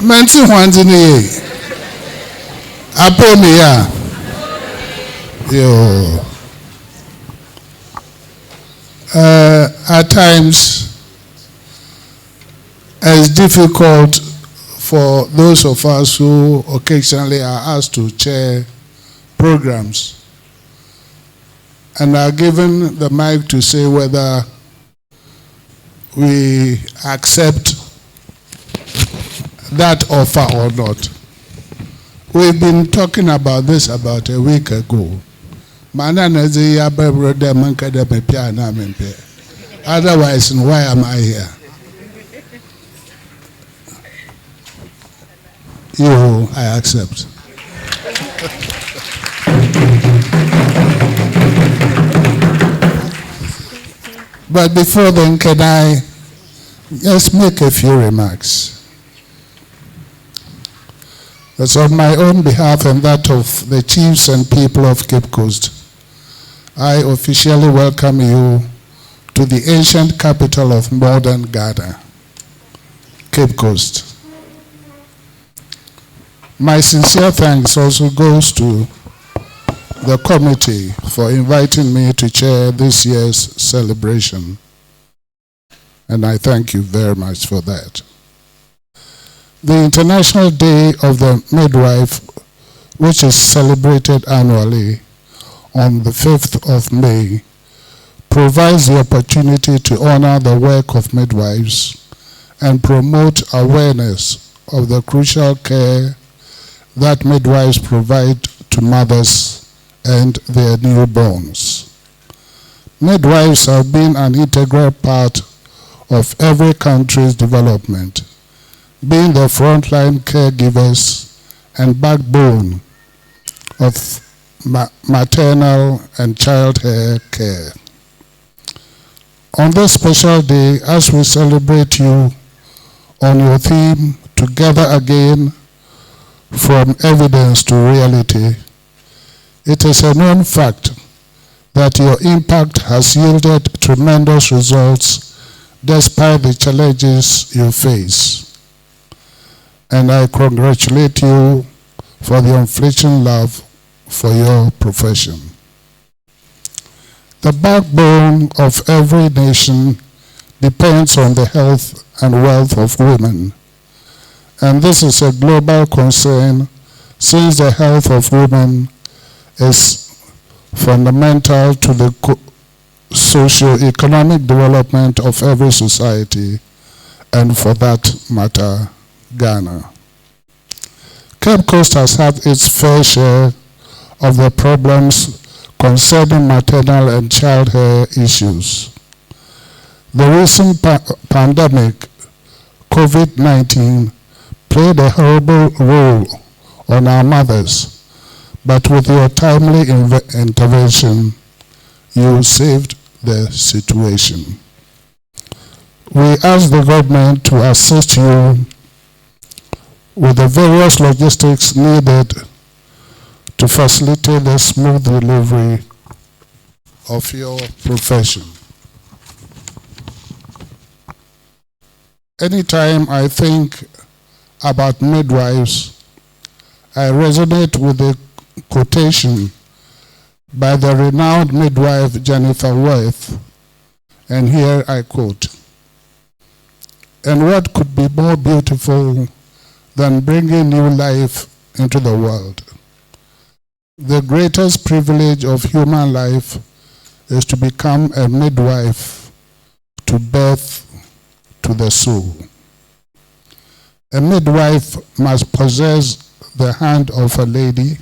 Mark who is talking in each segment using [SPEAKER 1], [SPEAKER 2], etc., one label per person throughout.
[SPEAKER 1] Menti Huanzini. Apomia. Yo. At times, it's difficult for those of us who occasionally are asked to chair programs and are given the mic to say whether we accept that offer or not. We've been talking about this about a week ago. Otherwise, why am I here? I accept. But before then, can I just make a few remarks? That's on my own behalf and that of the chiefs and people of Cape Coast. I officially welcome you to the ancient capital of modern Ghana, Cape Coast. My sincere thanks also goes to the committee for inviting me to chair this year's celebration. And I thank you very much for that. The International Day of the Midwife, which is celebrated annually on the 5th of May, provides the opportunity to honor the work of midwives and promote awareness of the crucial care that midwives provide to mothers and their newborns. Midwives have been an integral part of every country's development, being the frontline caregivers and backbone of maternal and child care. On this special day, as we celebrate you on your theme, Together Again, from evidence to reality, it is a known fact that your impact has yielded tremendous results despite the challenges you face. And I congratulate you for the unflinching love for your profession. The backbone of every nation depends on the health and wealth of women. And this is a global concern since the health of women is fundamental to the socio-economic development of every society, and for that matter, Ghana. Cape Coast has had its fair share of the problems concerning maternal and child health issues. The recent pandemic, COVID-19, played a horrible role on our mothers, but with your timely intervention, you saved the situation. We ask the government to assist you with the various logistics needed to facilitate the smooth delivery of your profession. Anytime I think about midwives, I resonate with the quotation by the renowned midwife Jennifer Worth, and here I quote, "And what could be more beautiful than bringing new life into the world? The greatest privilege of human life is to become a midwife to birth to the soul. A midwife must possess the hand of a lady,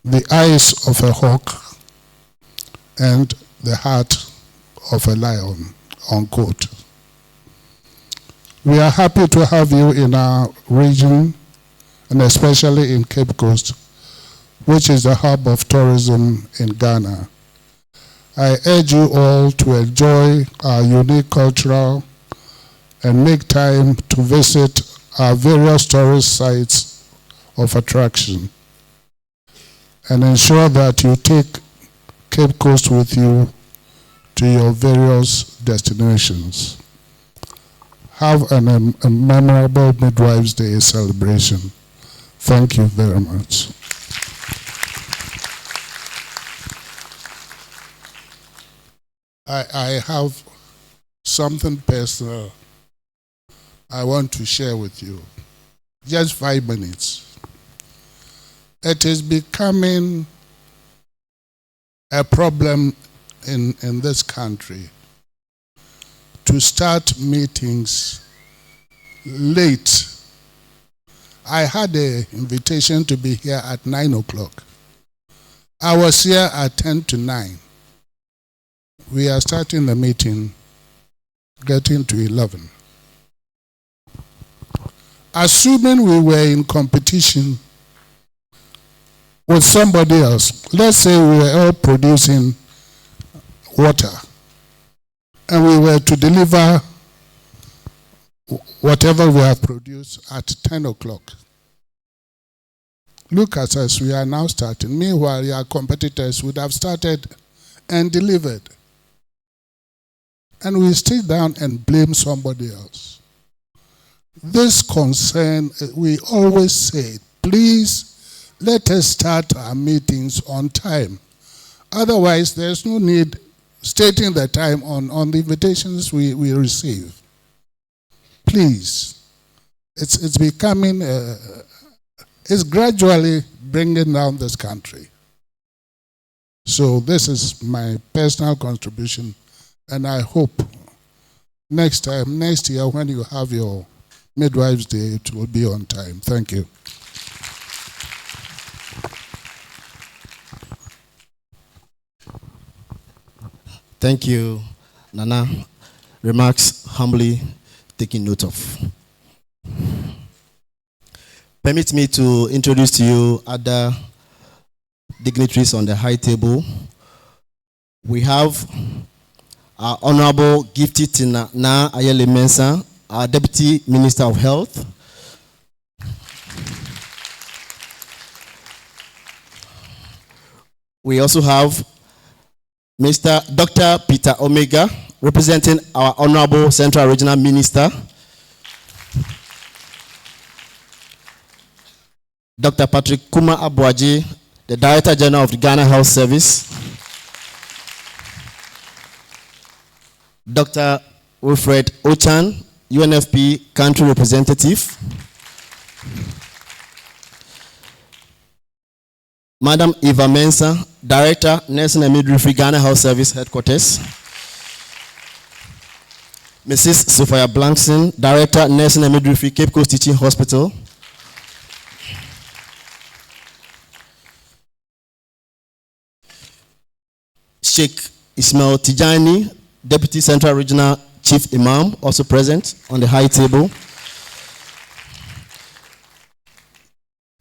[SPEAKER 1] the eyes of a hawk, and the heart of a lion," unquote. We are happy to have you in our region, and especially in Cape Coast, which is the hub of tourism in Ghana. I urge you all to enjoy our unique cultural and make time to visit our various tourist sites of attraction, and ensure that you take Cape Coast with you to your various destinations. have a memorable Midwife's Day celebration. Thank you very much. I have something personal I want to share with you. Just 5 minutes. It is becoming a problem in this country to start meetings late. I had an invitation to be here at 9 o'clock. I was here at 10 to 9. We are starting the meeting, getting to 11. Assuming we were in competition with somebody else, let's say we were all producing water, and we were to deliver whatever we have produced at 10 o'clock. Look at us, we are now starting. Meanwhile, your competitors would have started and delivered. And we sit down and blame somebody else. This concern, we always say, please let us start our meetings on time. Otherwise, there's no need stating the time on the invitations we receive. Please. It's becoming, it's gradually bringing down this country. So this is my personal contribution, and I hope next year when you have your Midwife's Day, it will be on time. Thank you.
[SPEAKER 2] Thank you, Nana. Remarks humbly taking note of. Permit me to introduce to you other dignitaries on the high table. We have our Honorable Gifty Na Ayele Mensah, our Deputy Minister of Health. We also have Mr. Dr. Peter Omega, representing our Honorable Central Regional Minister. Dr. Patrick Kuma Abuaji, the Director General of the Ghana Health Service. Dr. Wilfred Ochan, UNFP Country Representative. Madam Eva Mensah, Director, Nursing and Midwifery, Ghana Health Service Headquarters. Mrs. Sophia Blankson, Director, Nursing and Midwifery, Cape Coast Teaching Hospital. Sheikh Ismail Tijani, Deputy Central Regional Chief Imam, also present on the high table.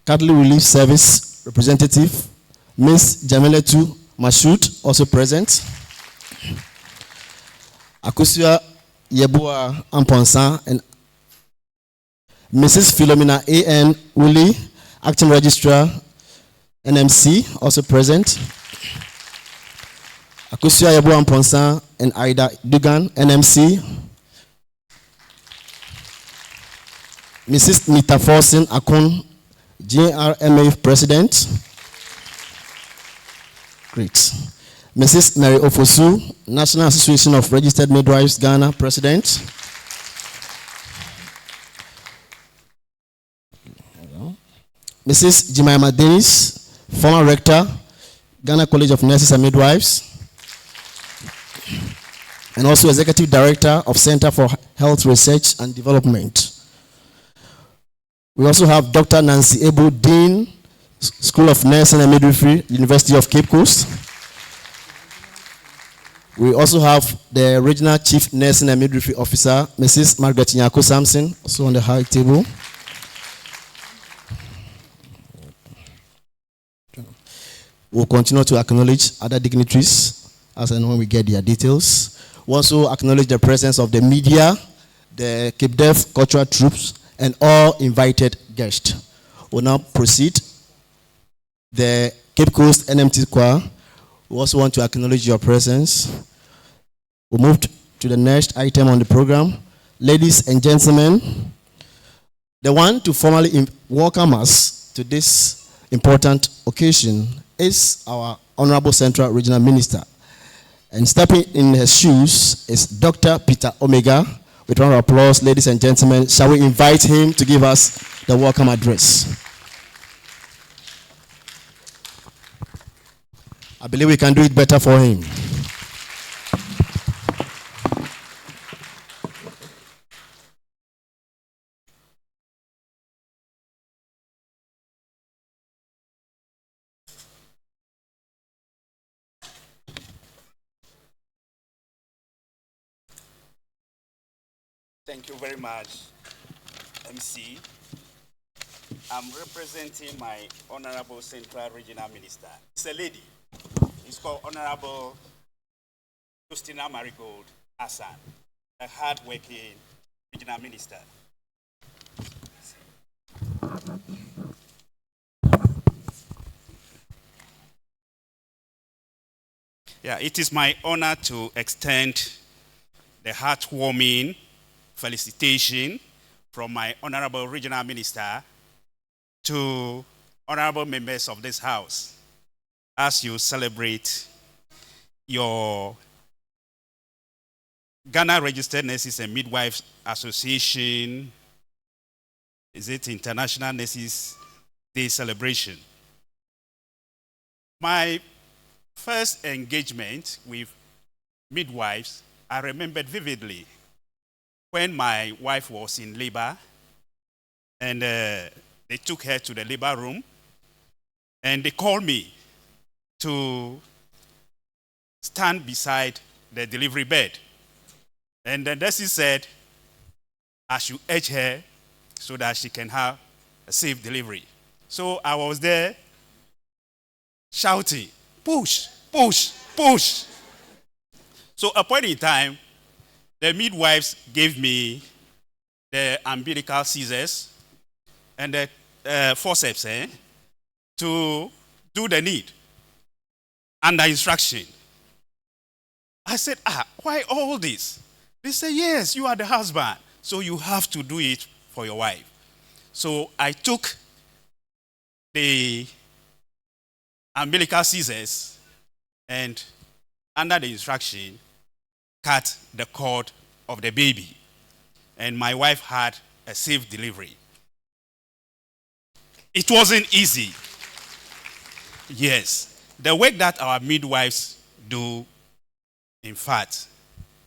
[SPEAKER 2] Catholic Relief Service Representative, Ms. Jamiletu Mashoud, also present. Akusua Yebua Amponsa and Mrs. Philomena A.N. Wuli, Acting Registrar, NMC, also present. Akusua Yebua Amponsa and Aida Dugan, NMC. Mrs. Nita Forsen Akun, JRMA President. Great. Mrs. Mary Ofosu, National Association of Registered Midwives, Ghana, President. Mrs. Jemima Dennis, former Rector, Ghana College of Nurses and Midwives, and also Executive Director of Center for Health Research and Development. We also have Dr. Nancy Ebu, Dean, School of Nursing and Midwifery, University of Cape Coast. We also have the Regional Chief Nursing and Midwifery Officer, Mrs. Margaret Nyako Samson, also on the high table. We'll continue to acknowledge other dignitaries as and when we get their details. We also acknowledge the presence of the media, the Cape Dev cultural troops, and all invited guests. We'll now proceed. The Cape Coast NMT Choir, we also want to acknowledge your presence. We'll move to the next item on the program, ladies and gentlemen, the one to formally welcome us to this important occasion is our Honorable Central Regional Minister. And stepping in his shoes is Dr. Peter Omega. With a round of applause, ladies and gentlemen, shall we invite him to give us the welcome address? I believe we can do it better for him.
[SPEAKER 3] Thank you very much, MC. I'm representing my Honorable Central Regional Minister. It's a lady. It's called Honorable Justina Marigold Hassan, a hard-working regional minister. Yeah, it is my honor to extend the heartwarming felicitation from my Honorable Regional Minister to honorable members of this House as you celebrate your Ghana Registered Nurses and Midwives Association, is it International Nurses Day celebration. My first engagement with midwives, I remembered vividly when my wife was in labor, and they took her to the labor room, and they called me to stand beside the delivery bed. And then Desi said, I should urge her so that she can have a safe delivery. So I was there shouting, push, push, push. So at a point in time, the midwives gave me the umbilical scissors and the forceps to do the need under instruction. I said, why all this? They said, yes, you are the husband, so you have to do it for your wife. So I took the umbilical scissors and under the instruction, cut the cord of the baby, and my wife had a safe delivery. It wasn't easy. Yes, the work that our midwives do, in fact,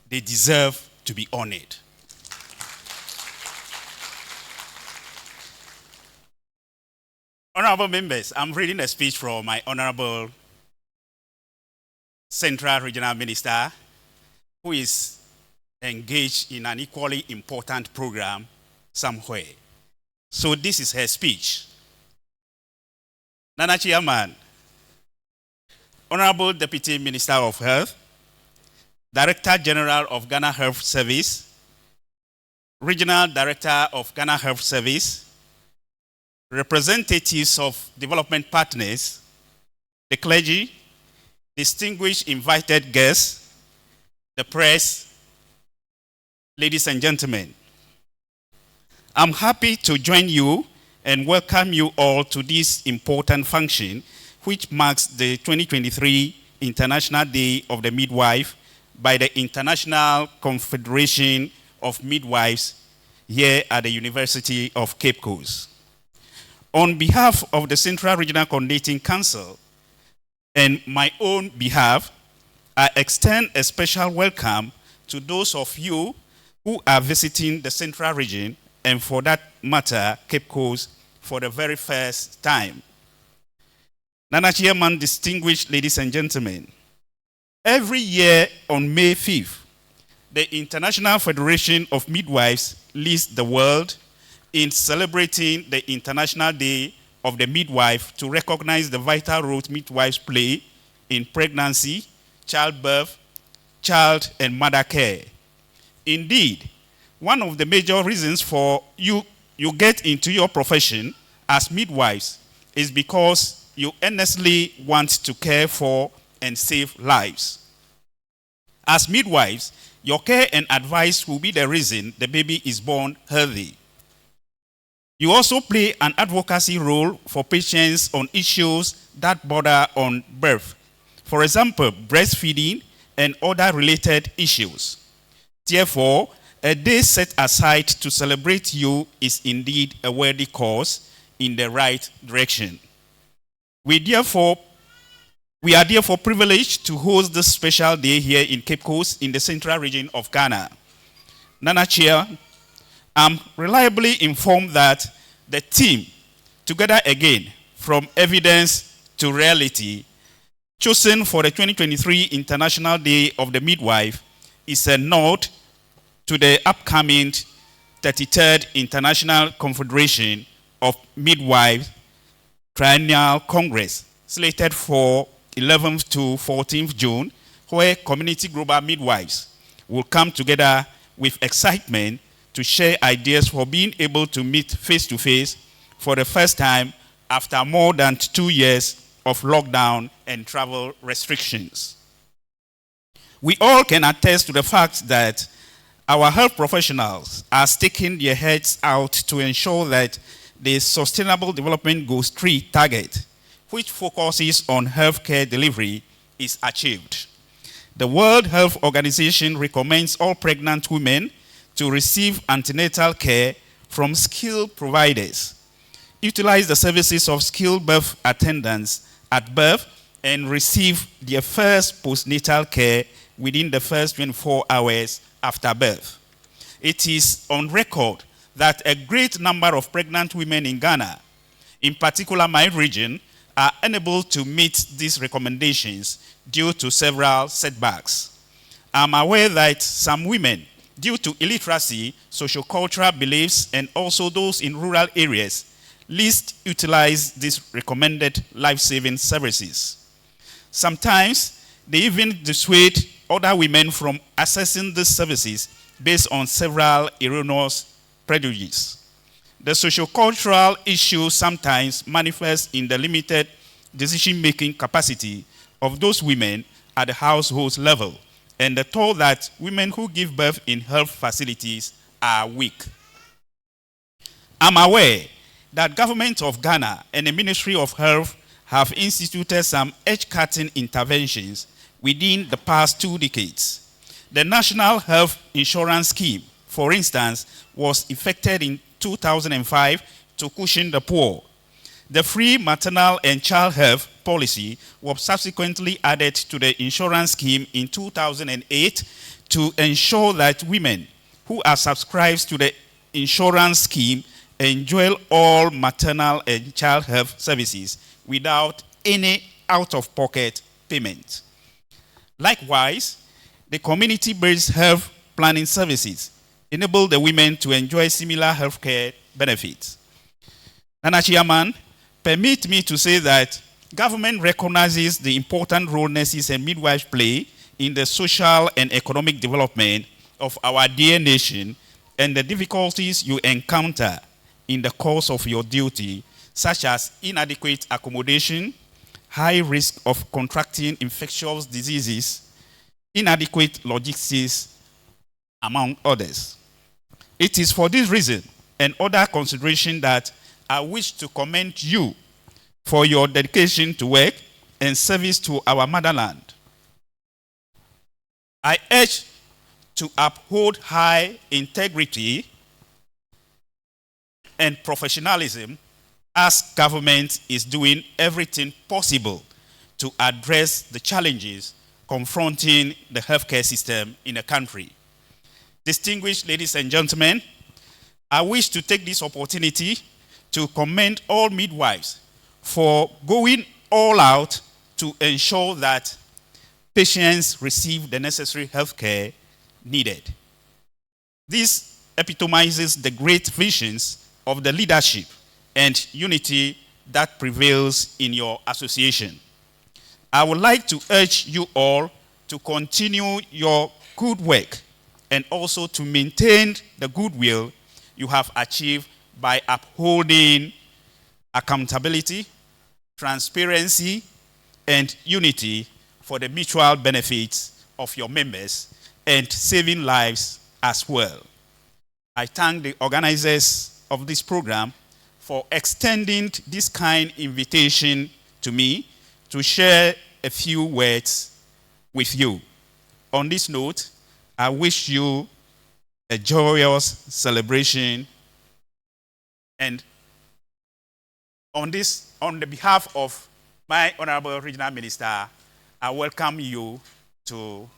[SPEAKER 3] they deserve to be honored. Honorable members, I'm reading a speech from my Honorable Central Regional Minister, who is engaged in an equally important program somewhere. So this is her speech. Nana Chairman, Honorable Deputy Minister of Health, Director General of Ghana Health Service, Regional Director of Ghana Health Service, representatives of development partners, the clergy, distinguished invited guests, the press, ladies and gentlemen, I'm happy to join you and welcome you all to this important function, which marks the 2023 International Day of the Midwife by the International Confederation of Midwives here at the University of Cape Coast. On behalf of the Central Regional Coordinating Council and my own behalf, I extend a special welcome to those of you who are visiting the Central Region and, for that matter, Cape Coast for the very first time. Nana Chairman, distinguished ladies and gentlemen, every year on May 5th, the International Federation of Midwives leads the world in celebrating the International Day of the Midwife to recognize the vital role midwives play in pregnancy, childbirth, child and mother care. Indeed, one of the major reasons for you get into your profession as midwives is because you earnestly want to care for and save lives. As midwives, Your care and advice will be the reason the baby is born healthy. You also play an advocacy role for patients on issues that border on birth. For example, breastfeeding and other related issues. Therefore, a day set aside to celebrate you is indeed a worthy cause in the right direction. We are therefore privileged to host this special day here in Cape Coast in the central region of Ghana. Nana Chair, I'm reliably informed that the team, Together Again, From Evidence to Reality, chosen for the 2023 International Day of the Midwife, is a nod to the upcoming 33rd International Confederation of Midwives Triennial Congress, slated for 11th to 14th June, where community global midwives will come together with excitement to share ideas for being able to meet face-to-face for the first time after more than 2 years of lockdown and travel restrictions. We all can attest to the fact that our health professionals are sticking their heads out to ensure that the Sustainable Development Goals 3 target, which focuses on healthcare delivery, is achieved. The World Health Organization recommends all pregnant women to receive antenatal care from skilled providers, utilize the services of skilled birth attendants at birth, and receive their first postnatal care within the first 24 hours after birth. It is on record that a great number of pregnant women in Ghana, in particular my region, are unable to meet these recommendations due to several setbacks. I'm aware that some women, due to illiteracy, sociocultural beliefs, and also those in rural areas, least utilize these recommended life-saving services. Sometimes, they even dissuade other women from accessing these services based on several erroneous prejudices. The sociocultural issue sometimes manifests in the limited decision-making capacity of those women at the household level, and the thought that women who give birth in health facilities are weak. I'm aware that government of Ghana and the Ministry of Health have instituted some edge-cutting interventions within the past 2 decades. The National Health Insurance Scheme, for instance, was effected in 2005 to cushion the poor. The free maternal and child health policy was subsequently added to the insurance scheme in 2008 to ensure that women who are subscribed to the insurance scheme enjoy all maternal and child health services without any out-of-pocket payment. Likewise, the community-based health planning services enable the women to enjoy similar healthcare benefits. Nana Chairman, permit me to say that government recognizes the important role nurses and midwives play in the social and economic development of our dear nation and the difficulties you encounter in the course of your duty, such as inadequate accommodation, high risk of contracting infectious diseases, inadequate logistics, among others. It is for this reason and other consideration that I wish to commend you for your dedication to work and service to our motherland. I urge to uphold high integrity and professionalism as government is doing everything possible to address the challenges confronting the healthcare system in the country. Distinguished ladies and gentlemen, I wish to take this opportunity to commend all midwives for going all out to ensure that patients receive the necessary health care needed. This epitomizes the great visions of the leadership and unity that prevails in your association. I would like to urge you all to continue your good work and also to maintain the goodwill you have achieved by upholding accountability, transparency, and unity for the mutual benefits of your members and saving lives as well. I thank the organizers of this program for extending this kind invitation to me to share a few words with you. On this note, I wish you a joyous celebration, and on the behalf of my Honorable Regional Minister, I welcome you to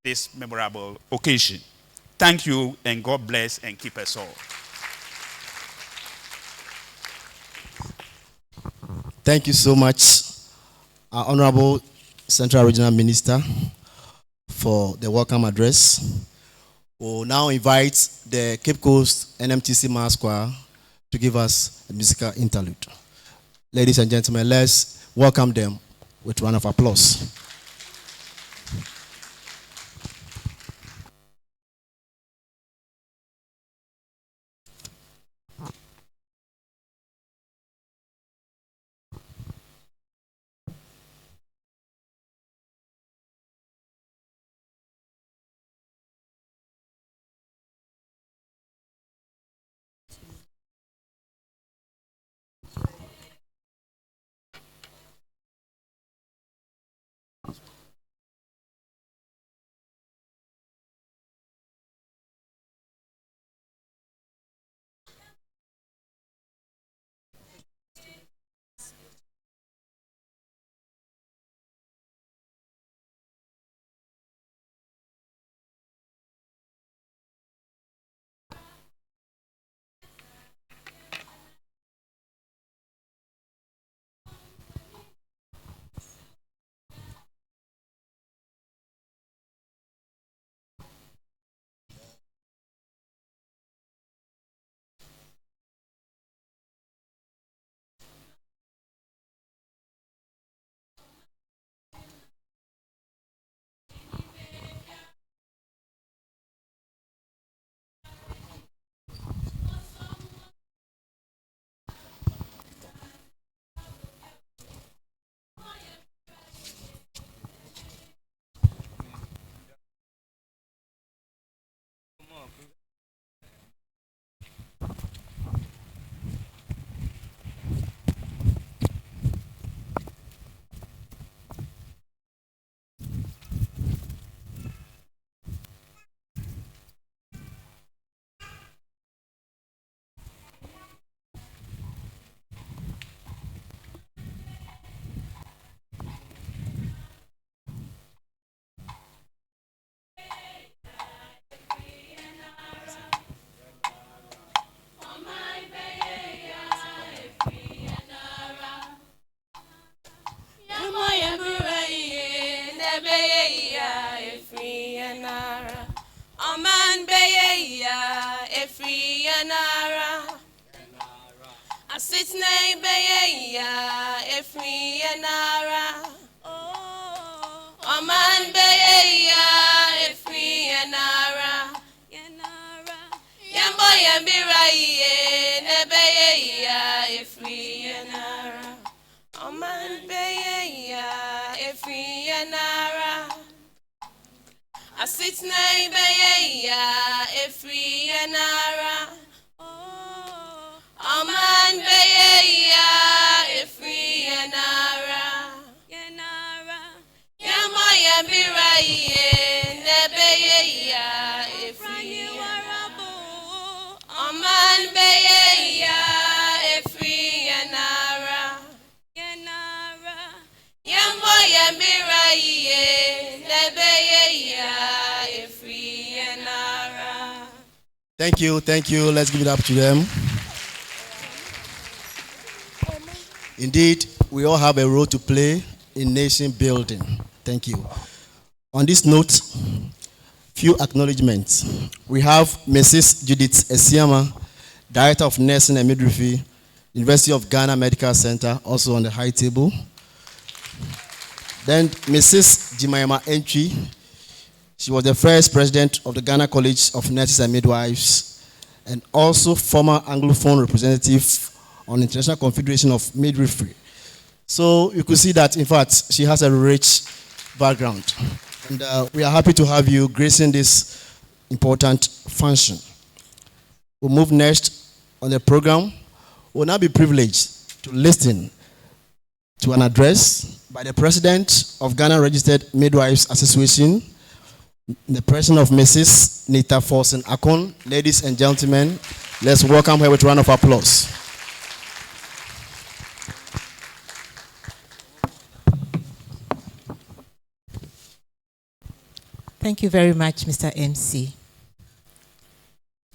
[SPEAKER 3] this memorable occasion. Thank you, and God bless and keep us all.
[SPEAKER 2] Thank you so much, our Honorable Central Regional Minister, for the welcome address. We'll now invite the Cape Coast NMTC Mass Choir to give us a musical interlude. Ladies and gentlemen, let's welcome them with a round of applause. Thank you. Let's give it up to them. Indeed, we all have a role to play in nation building. Thank you. On this note, few acknowledgements. We have Mrs. Judith Esiama, Director of Nursing and Midwifery, University of Ghana Medical Center, also on the high table. Then Mrs. Jimayama Entry. She was the first president of the Ghana College of Nurses and Midwives, and also former Anglophone representative on International Confederation of Midwifery. So you could see that, in fact, she has a rich background. And we are happy to have you gracing this important function. We'll move next on the program. We'll now be privileged to listen to an address by the President of Ghana Registered Midwives Association, in the person of Mrs. Nita Forsen Akon. Ladies and gentlemen, let's welcome her with a round of applause.
[SPEAKER 4] Thank you very much, Mr. MC.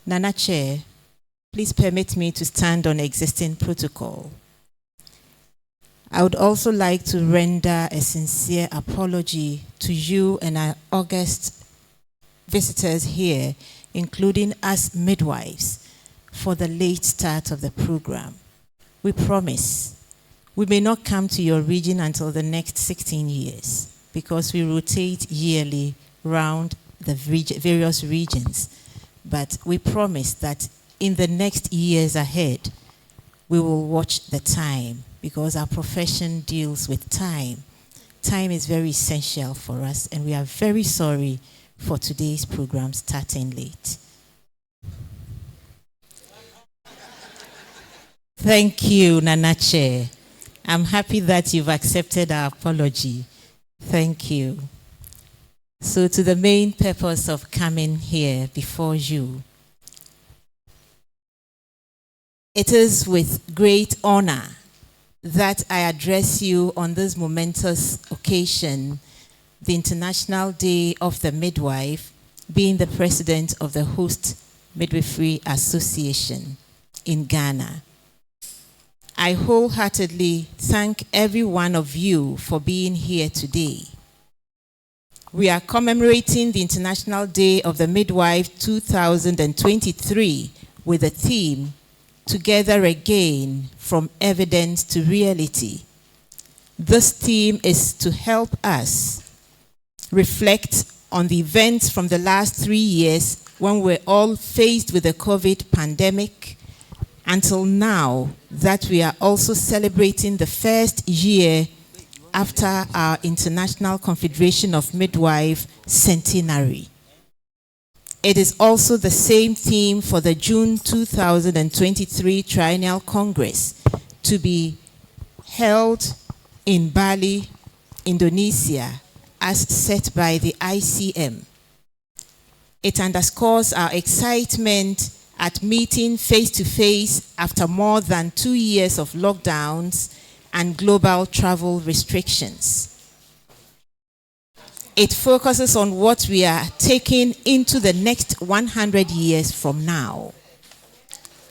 [SPEAKER 4] Nana Chair, please permit me to stand on existing protocol. I would also like to render a sincere apology to you and our august visitors here, including us midwives, for the late start of the program. We promise we may not come to your region until the next 16 years because we rotate yearly round the various regions. But we promise that in the next years ahead, we will watch the time because our profession deals with time. Time is very essential for us, and we are very sorry for today's program starting late. Thank you, Nana Chair. I'm happy that you've accepted our apology. Thank you. So to the main purpose of coming here before you. It is with great honor that I address you on this momentous occasion, the International Day of the Midwife, being the president of the Host Midwifery Association in Ghana. I wholeheartedly thank every one of you for being here today. We are commemorating the International Day of the Midwife 2023 with the theme, Together Again, From Evidence to Reality. This theme is to help us reflect on the events from the last 3 years when we're all faced with the COVID pandemic, until now that we are also celebrating the first year after our International Confederation of Midwife centenary. It is also the same theme for the June 2023 Triennial Congress to be held in Bali, Indonesia, as set by the ICM. It underscores our excitement at meeting face-to-face after more than 2 years of lockdowns and global travel restrictions. It focuses on what we are taking into the next 100 years from now.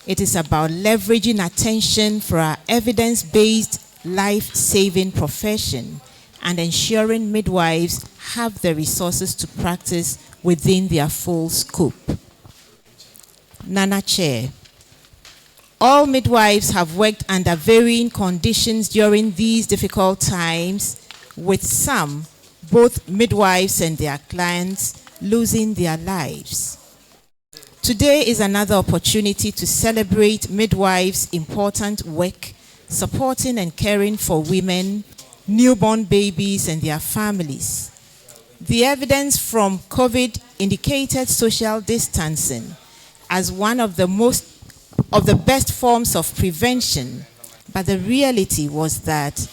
[SPEAKER 4] It is about leveraging attention for our evidence-based life-saving profession and ensuring midwives have the resources to practice within their full scope. Nana Chair, all midwives have worked under varying conditions during these difficult times, with some, both midwives and their clients, losing their lives. Today is another opportunity to celebrate midwives' important work, supporting and caring for women, newborn babies, and their families. The evidence from COVID indicated social distancing as one of the best forms of prevention, but the reality was that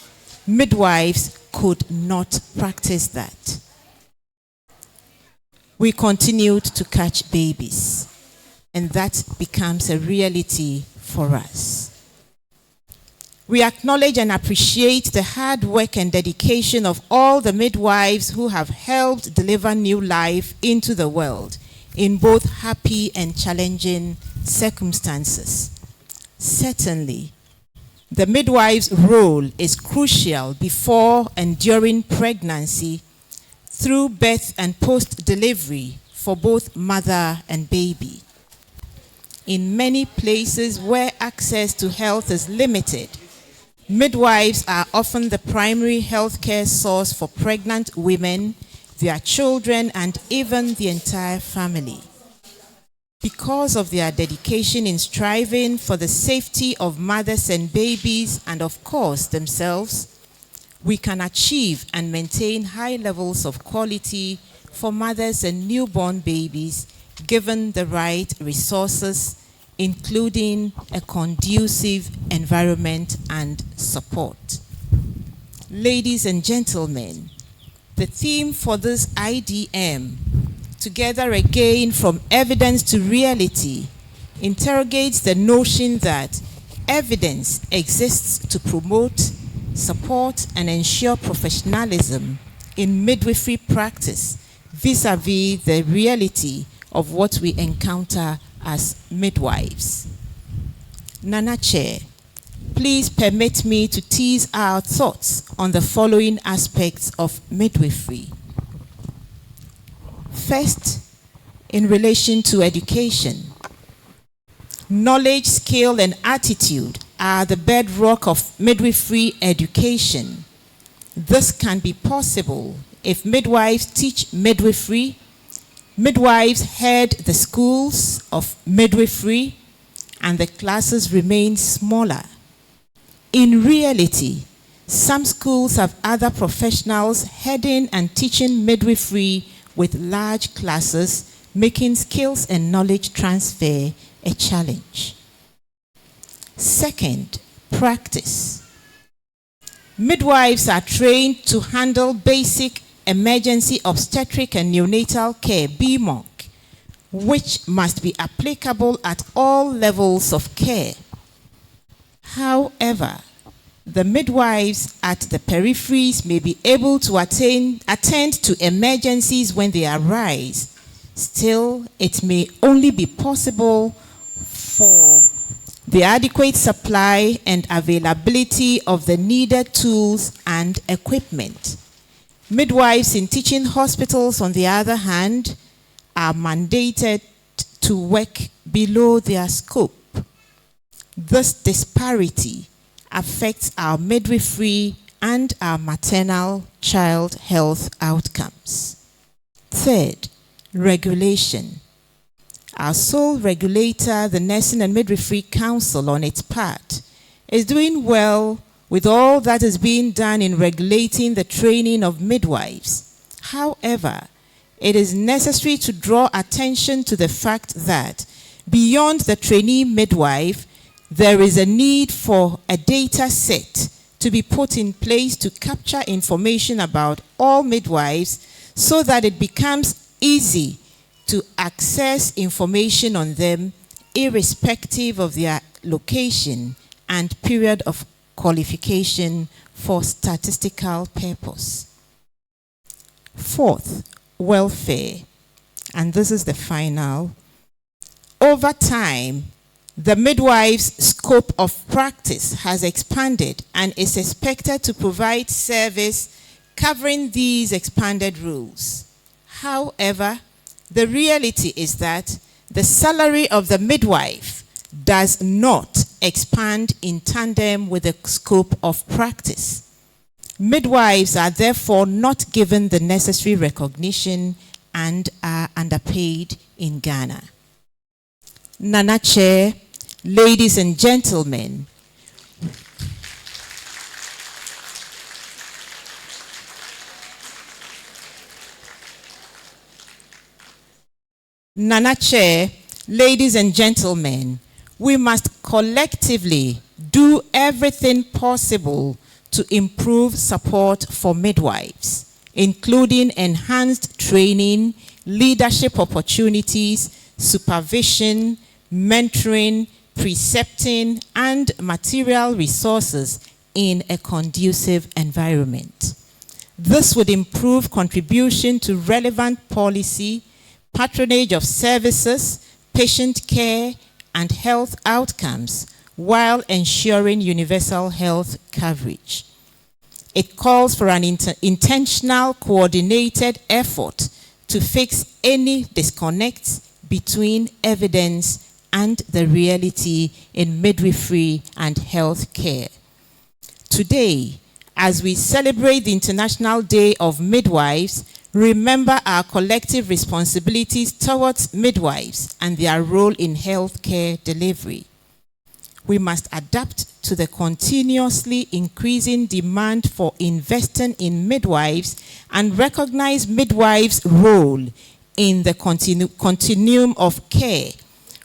[SPEAKER 4] midwives could not practice that. We continued to catch babies, and that becomes a reality for us. We acknowledge and appreciate the hard work and dedication of all the midwives who have helped deliver new life into the world in both happy and challenging circumstances. Certainly, the midwife's role is crucial before and during pregnancy, through birth and post-delivery for both mother and baby. In many places where access to health is limited, midwives are often the primary healthcare source for pregnant women, their children, and even the entire family. Because of their dedication in striving for the safety of mothers and babies, and of course themselves, we can achieve and maintain high levels of quality for mothers and newborn babies given the right resources, including a conducive environment and support. Ladies and gentlemen, the theme for this IDM, Together Again from Evidence to Reality, interrogates the notion that evidence exists to promote, support, and ensure professionalism in midwifery practice vis-a-vis the reality of what we encounter as midwives. Nana Chair, please permit me to tease our thoughts on the following aspects of midwifery. First, in relation to education. Knowledge, skill, and attitude are the bedrock of midwifery education. This can be possible if midwives teach midwifery, midwives head the schools of midwifery, and the classes remain smaller. In reality, some schools have other professionals heading and teaching midwifery with large classes, making skills and knowledge transfer a challenge. Second, practice. Midwives are trained to handle basic emergency obstetric and neonatal care, BMOC, which must be applicable at all levels of care. However, the midwives at the peripheries may be able to attend to emergencies when they arise. Still, it may only be possible for the adequate supply and availability of the needed tools and equipment. Midwives in teaching hospitals, on the other hand, are mandated to work below their scope. This disparity affects our midwifery and our maternal child health outcomes. Third, regulation. Our sole regulator, the Nursing and Midwifery Council, on its part, is doing well with all that is being done in regulating the training of midwives. However, it is necessary to draw attention to the fact that beyond the trainee midwife, there is a need for a data set to be put in place to capture information about all midwives so that it becomes easy to access information on them irrespective of their location and period of qualification for statistical purpose. Fourth, welfare, and this is the final. Over time, the midwife's scope of practice has expanded and is expected to provide service covering these expanded roles. However, the reality is that the salary of the midwife does not expand in tandem with the scope of practice. Midwives are therefore not given the necessary recognition and are underpaid in Ghana. Nana Chair, ladies and gentlemen, Nana Chair, ladies and gentlemen, we must collectively do everything possible to improve support for midwives, including enhanced training, leadership opportunities, supervision, mentoring, precepting, and material resources in a conducive environment. This would improve contribution to relevant policy, patronage of services, patient care, and health outcomes, while ensuring universal health coverage. It calls for an intentional, coordinated effort to fix any disconnects between evidence and the reality in midwifery and health care. Today, as we celebrate the International Day of Midwives, remember our collective responsibilities towards midwives and their role in healthcare delivery. We must adapt to the continuously increasing demand for investing in midwives and recognize midwives' role in the continuum of care,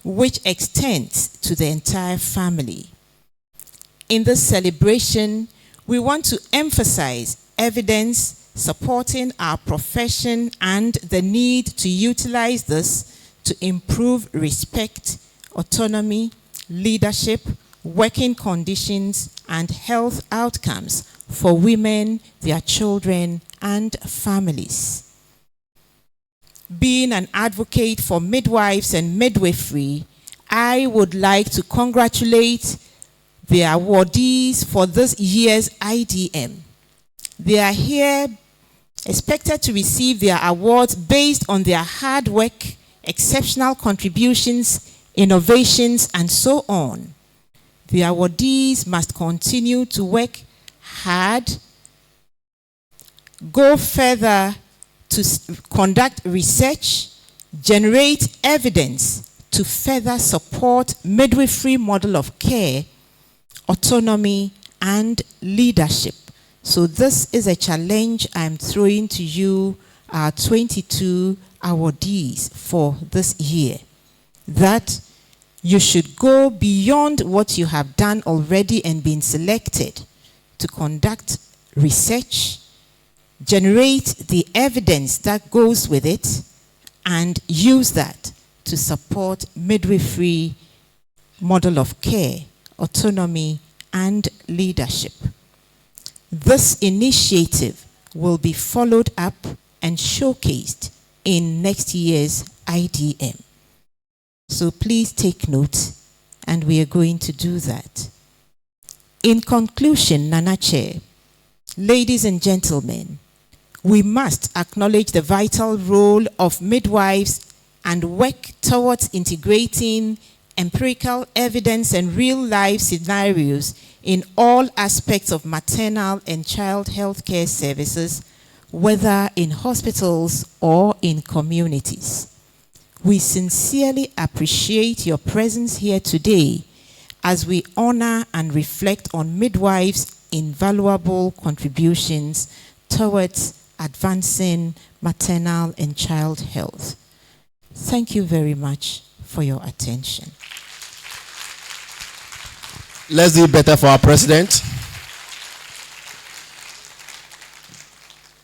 [SPEAKER 4] which extends to the entire family. In this celebration, we want to emphasize evidence supporting our profession and the need to utilize this to improve respect, autonomy, leadership, working conditions, and health outcomes for women, their children, and families. Being an advocate for midwives and midwifery, I would like to congratulate the awardees for this year's IDM. They are here expected to receive their awards based on their hard work, exceptional contributions, innovations, and so on. The awardees must continue to work hard, go further to conduct research, generate evidence to further support midwifery model of care, autonomy, and leadership. So this is a challenge I'm throwing to you, our 22 awardees for this year, that you should go beyond what you have done already and been selected to conduct research, generate the evidence that goes with it, and use that to support midwifery model of care, autonomy, and leadership. This initiative will be followed up and showcased in next year's IDM. So please take note, and we are going to do that. In conclusion, Nana Chair, ladies and gentlemen, we must acknowledge the vital role of midwives and work towards integrating empirical evidence and real-life scenarios in all aspects of maternal and child health care services, whether in hospitals or in communities. We sincerely appreciate your presence here today as we honor and reflect on midwives' invaluable contributions towards advancing maternal and child health. Thank you very much for your attention.
[SPEAKER 2] Let's do better for our president.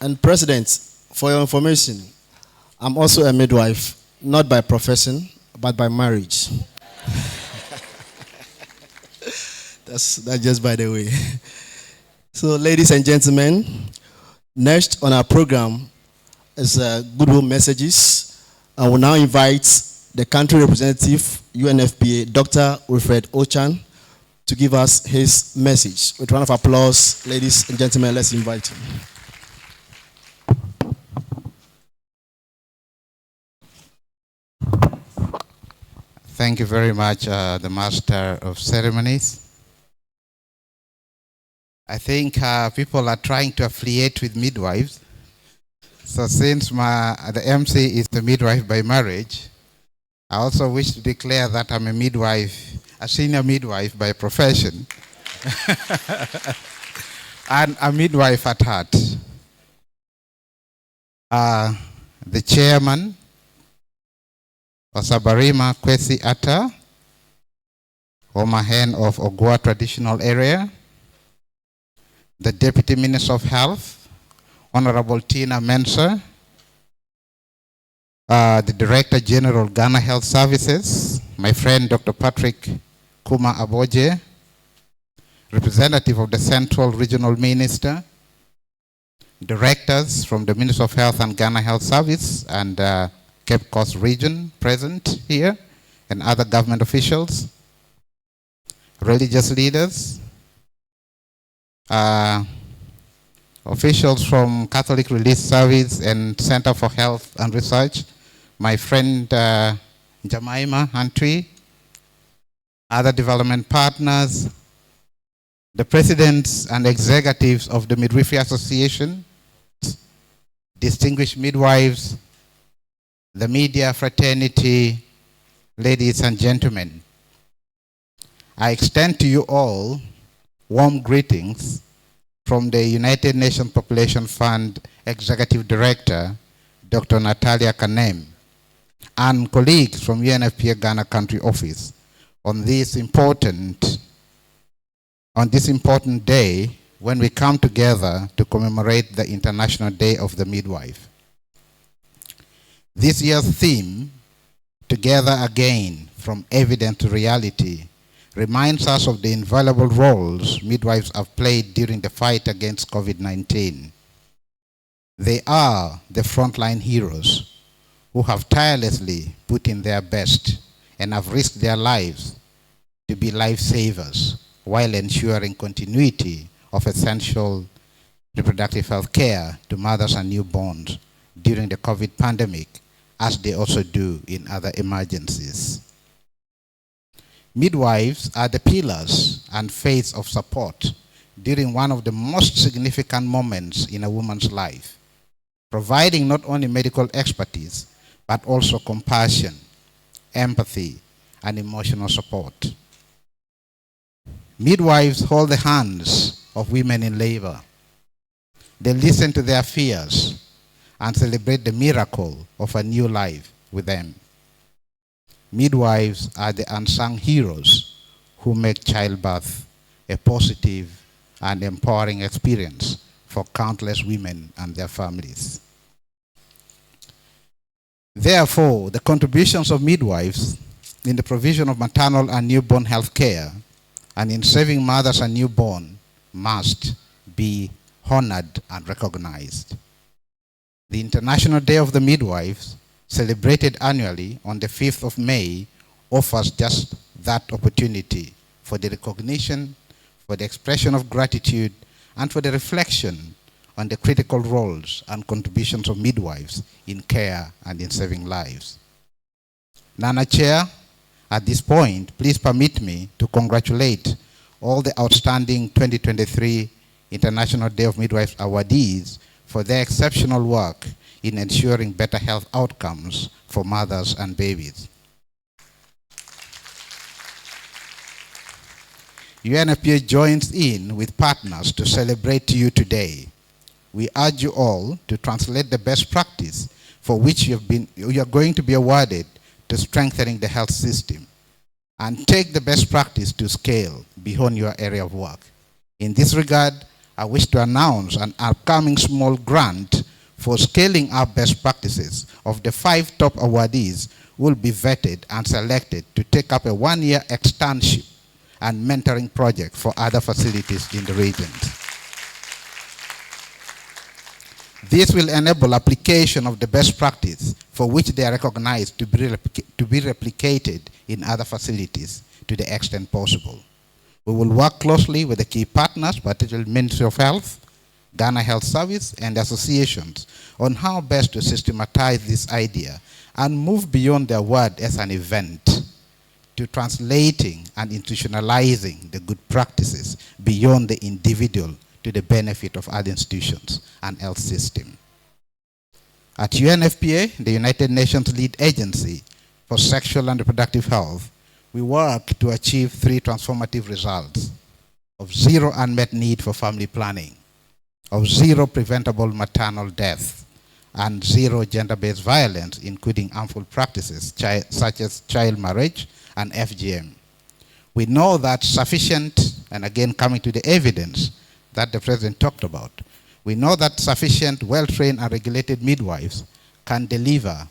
[SPEAKER 2] And President, for your information, I'm also a midwife, not by profession, but by marriage. That's just by the way. So, ladies and gentlemen, next on our program is goodwill messages. I will now invite the country representative, UNFPA, Dr. Wilfred Ochan, to give us his message. With a round of applause, ladies and gentlemen, let's invite him.
[SPEAKER 5] Thank you very much, the Master of Ceremonies. I think people are trying to affiliate with midwives. So since the MC is a midwife by marriage, I also wish to declare that I'm a midwife, a senior midwife by profession, and a midwife at heart. The chairman, Osabarima Kwesi Atta, Omahen of Ogua Traditional Area, the Deputy Minister of Health, Honorable Tina Mensah, the Director General Ghana Health Services, my friend Dr. Patrick Kuma Aboje, representative of the Central Regional Minister, directors from the Ministry of Health and Ghana Health Service and Cape Coast region present here, and other government officials, religious leaders, officials from Catholic Relief Service and Center for Health and Research, my friend Jemima Hantry, other development partners, the presidents and executives of the Midwifery Association, distinguished midwives, the media fraternity, ladies and gentlemen. I extend to you all warm greetings from the United Nations Population Fund Executive Director, Dr. Natalia Kanem, and colleagues from UNFPA Ghana Country Office on this important day when we come together to commemorate the International Day of the Midwife. This year's theme, Together Again, from Evidence to Reality, reminds us of the invaluable roles midwives have played during the fight against COVID-19. They are the frontline heroes who have tirelessly put in their best and have risked their lives to be lifesavers while ensuring continuity of essential reproductive health care to mothers and newborns during the COVID pandemic, as they also do in other emergencies. Midwives are the pillars and face of support during one of the most significant moments in a woman's life, providing not only medical expertise, but also compassion, empathy, and emotional support. Midwives hold the hands of women in labor. They listen to their fears and celebrate the miracle of a new life with them. Midwives are the unsung heroes who make childbirth a positive and empowering experience for countless women and their families. Therefore, the contributions of midwives in the provision of maternal and newborn health care and in saving mothers and newborn must be honored and recognized. The International Day of the Midwives, celebrated annually on the 5th of May, offers just that opportunity for the recognition, for the expression of gratitude, and for the reflection on the critical roles and contributions of midwives in care and in saving lives. Nana Chair, at this point, please permit me to congratulate all the outstanding 2023 International Day of Midwives awardees for their exceptional work in ensuring better health outcomes for mothers and babies. UNFPA joins in with partners to celebrate you today. We urge you all to translate the best practice for which you are going to be awarded to strengthening the health system, and take the best practice to scale beyond your area of work. In this regard, I wish to announce an upcoming small grant for scaling up best practices of the 5 top awardees will be vetted and selected to take up a 1-year externship and mentoring project for other facilities in the region. This will enable application of the best practice for which they are recognized to be replicated in other facilities to the extent possible. We will work closely with the key partners, particularly Ministry of Health, Ghana Health Service, and associations on how best to systematize this idea and move beyond the award as an event to translating and institutionalizing the good practices beyond the individual to the benefit of other institutions and health system. At UNFPA, the United Nations lead agency for sexual and reproductive health, we work to achieve 3 transformative results: of 0 unmet need for family planning, of 0 preventable maternal death, and 0 gender-based violence, including harmful practices such as child marriage and FGM. We know that sufficient, and again coming to the evidence that the President talked about, we know that sufficient, well-trained and regulated midwives can deliver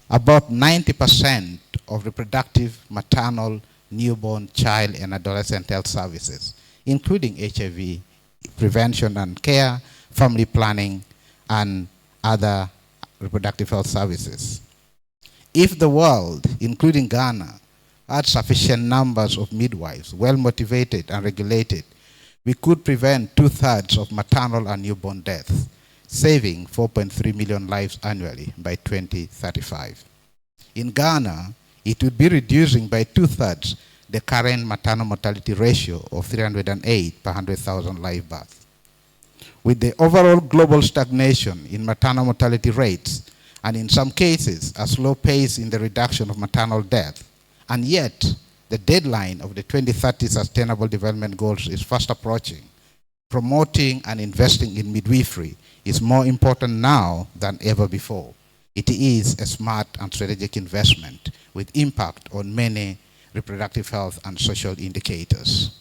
[SPEAKER 5] about 90% of reproductive, maternal, newborn, child, and adolescent health services, including HIV prevention and care, family planning, and other reproductive health services. If the world, including Ghana, had sufficient numbers of midwives, well-motivated and regulated, we could prevent 2/3 of maternal and newborn deaths, saving 4.3 million lives annually by 2035. In Ghana, it would be reducing by 2/3 the current maternal mortality ratio of 308 per 100,000 live births. With the overall global stagnation in maternal mortality rates, and in some cases, a slow pace in the reduction of maternal death, and yet the deadline of the 2030 Sustainable Development Goals is fast approaching, promoting and investing in midwifery is more important now than ever before. It is a smart and strategic investment with impact on many reproductive health and social indicators.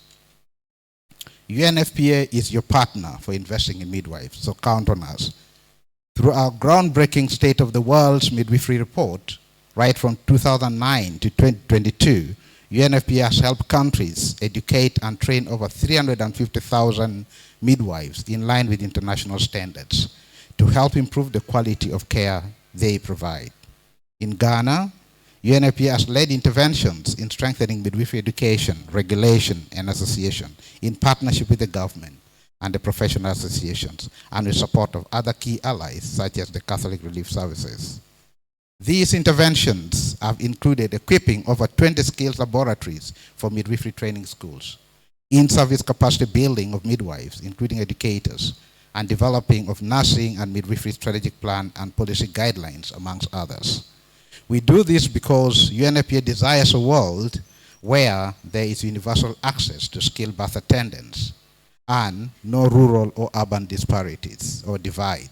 [SPEAKER 5] UNFPA is your partner for investing in midwives, so count on us. Through our groundbreaking State of the World's Midwifery Report, right from 2009 to 2022, UNFPA has helped countries educate and train over 350,000 midwives in line with international standards to help improve the quality of care they provide. In Ghana, UNFPA has led interventions in strengthening midwifery education, regulation, and association in partnership with the government and the professional associations, and with support of other key allies such as the Catholic Relief Services. These interventions have included equipping over 20 skills laboratories for midwifery training schools, in-service capacity building of midwives, including educators, and developing of nursing and midwifery strategic plan and policy guidelines, amongst others. We do this because UNFPA desires a world where there is universal access to skilled birth attendants and no rural or urban disparities or divide,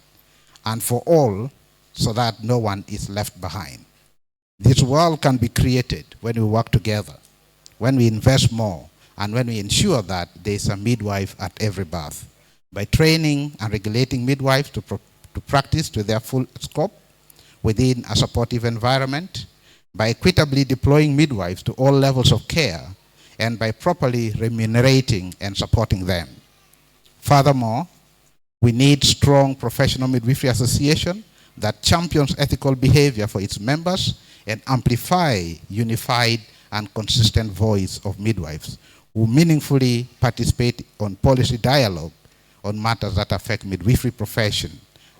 [SPEAKER 5] and for all, so that no one is left behind. This world can be created when we work together, when we invest more, and when we ensure that there is a midwife at every birth. By training and regulating midwives to practice to their full scope within a supportive environment, by equitably deploying midwives to all levels of care, and by properly remunerating and supporting them. Furthermore, we need strong professional midwifery association that champions ethical behavior for its members and amplify unified and consistent voice of midwives who meaningfully participate on policy dialogue on matters that affect midwifery profession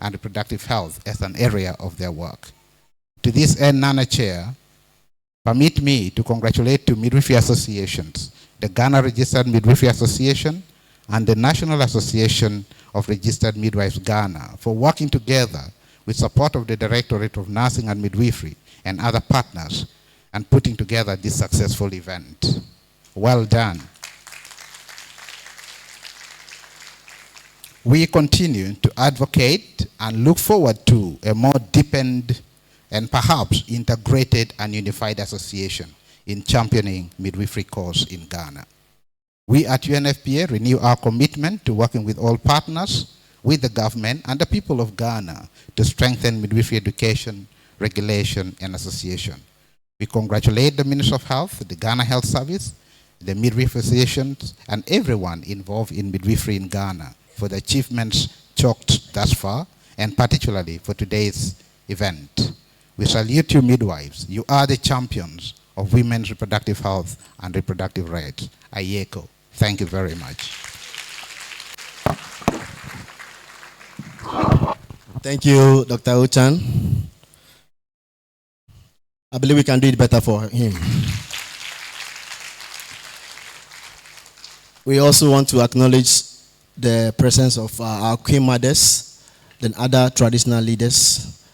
[SPEAKER 5] and reproductive health as an area of their work. To this end, Nana Chair, permit me to congratulate two midwifery associations, the Ghana Registered Midwifery Association and the National Association of Registered Midwives Ghana, for working together with support of the Directorate of Nursing and Midwifery and other partners and putting together this successful event. Well done. We continue to advocate and look forward to a more deepened and perhaps integrated and unified association in championing midwifery cause in Ghana. We at UNFPA renew our commitment to working with all partners, with the government and the people of Ghana to strengthen midwifery education, regulation, and association. We congratulate the Minister of Health, the Ghana Health Service, the midwifery associations, and everyone involved in midwifery in Ghana for the achievements chalked thus far, and particularly for today's event. We salute you, midwives. You are the champions of women's reproductive health and reproductive rights. Ayeko. Thank you very much.
[SPEAKER 2] Thank you, Dr. Ochan. I believe we can do it better for him. We also want to acknowledge the presence of our queen mothers, then other traditional leaders,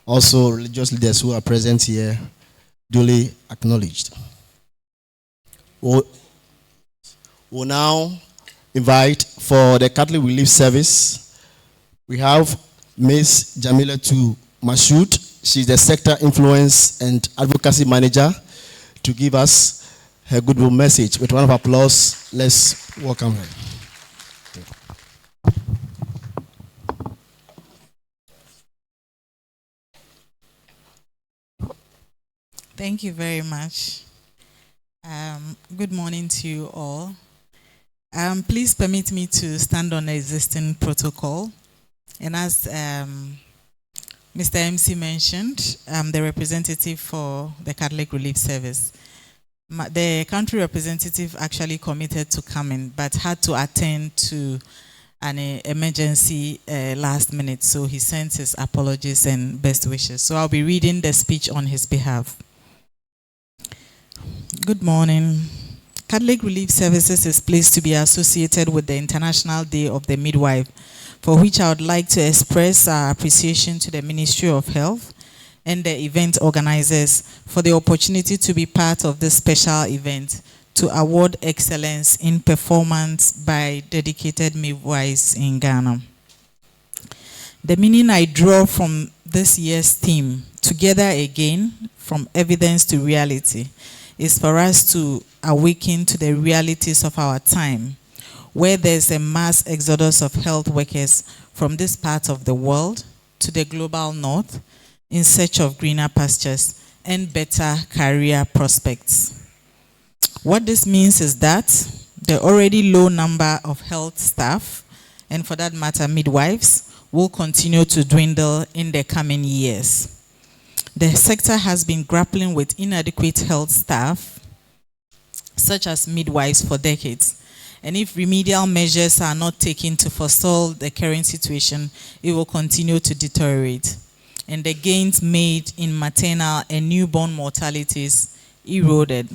[SPEAKER 2] also religious leaders who are present here, duly acknowledged. We'll now invite for the Catholic Relief Service. We have Ms. Jamilatu Mashoud. She's the Sector Influence and Advocacy Manager, to give us her goodwill message. With a round of applause, let's welcome her.
[SPEAKER 6] Thank you very much. Good morning to you all. Please permit me to stand on the existing protocol. And as Mr. MC mentioned, I'm the representative for the Catholic Relief Service. The country representative actually committed to coming, but had to attend to an emergency last minute, so he sends his apologies and best wishes. So I'll be reading the speech on his behalf. Good morning. Catholic Relief Services is pleased to be associated with the International Day of the Midwife, for which I would like to express our appreciation to the Ministry of Health, and the event organizers for the opportunity to be part of this special event to award excellence in performance by dedicated midwives in Ghana. The meaning I draw from this year's theme, Together Again, from Evidence to Reality, is for us to awaken to the realities of our time, where there's a mass exodus of health workers from this part of the world to the global north in search of greener pastures and better career prospects. What this means is that the already low number of health staff, and for that matter midwives, will continue to dwindle in the coming years. The sector has been grappling with inadequate health staff, such as midwives, for decades. And if remedial measures are not taken to forestall the current situation, it will continue to deteriorate. And the gains made in maternal and newborn mortalities eroded.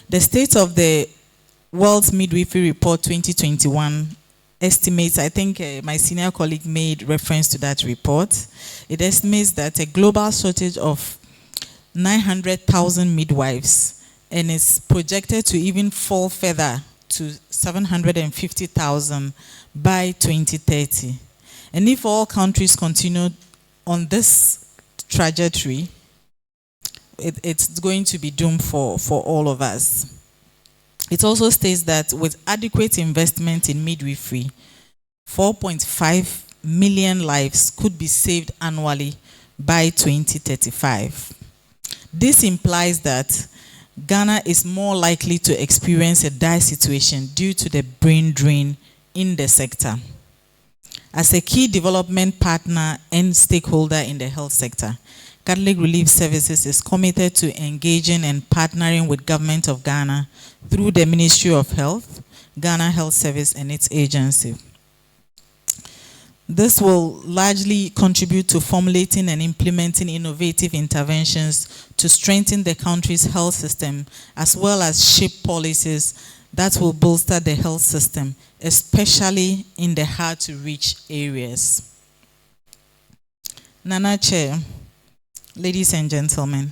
[SPEAKER 6] The state of the World Midwifery Report 2021 estimates, I think my senior colleague made reference to that report, it estimates that a global shortage of 900,000 midwives, and is projected to even fall further to 750,000 by 2030. And if all countries continue on this trajectory, it's going to be doomed for all of us. It also states that with adequate investment in midwifery, 4.5 million lives could be saved annually by 2035. This implies that Ghana is more likely to experience a dire situation due to the brain drain in the sector. As a key development partner and stakeholder in the health sector, Catholic Relief Services is committed to engaging and partnering with Government of Ghana through the Ministry of Health, Ghana Health Service, and its agency. This will largely contribute to formulating and implementing innovative interventions to strengthen the country's health system, as well as shape policies that will bolster the health system, especially in the hard-to-reach areas. Nana Chair, ladies and gentlemen,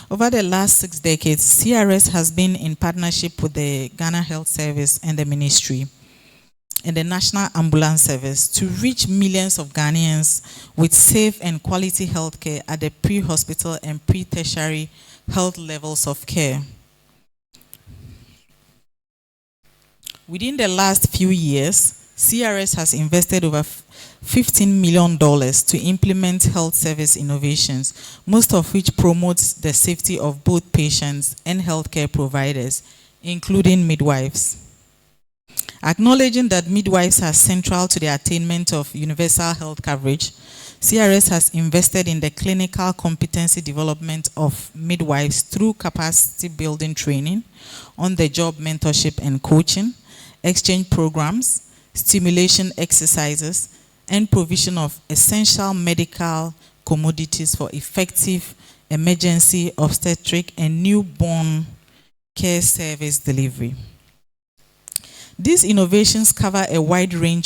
[SPEAKER 6] over the last 6 decades, CRS has been in partnership with the Ghana Health Service and the Ministry and the National Ambulance Service to reach millions of Ghanaians with safe and quality health care at the pre-hospital and pre-tertiary health levels of care. Within the last few years, CRS has invested over $15 million to implement health service innovations, most of which promotes the safety of both patients and healthcare providers, including midwives. Acknowledging that midwives are central to the attainment of universal health coverage, CRS has invested in the clinical competency development of midwives through capacity building training, on-the-job mentorship and coaching, exchange programs, stimulation exercises, and provision of essential medical commodities for effective emergency, obstetric, and newborn care service delivery. These innovations cover a wide range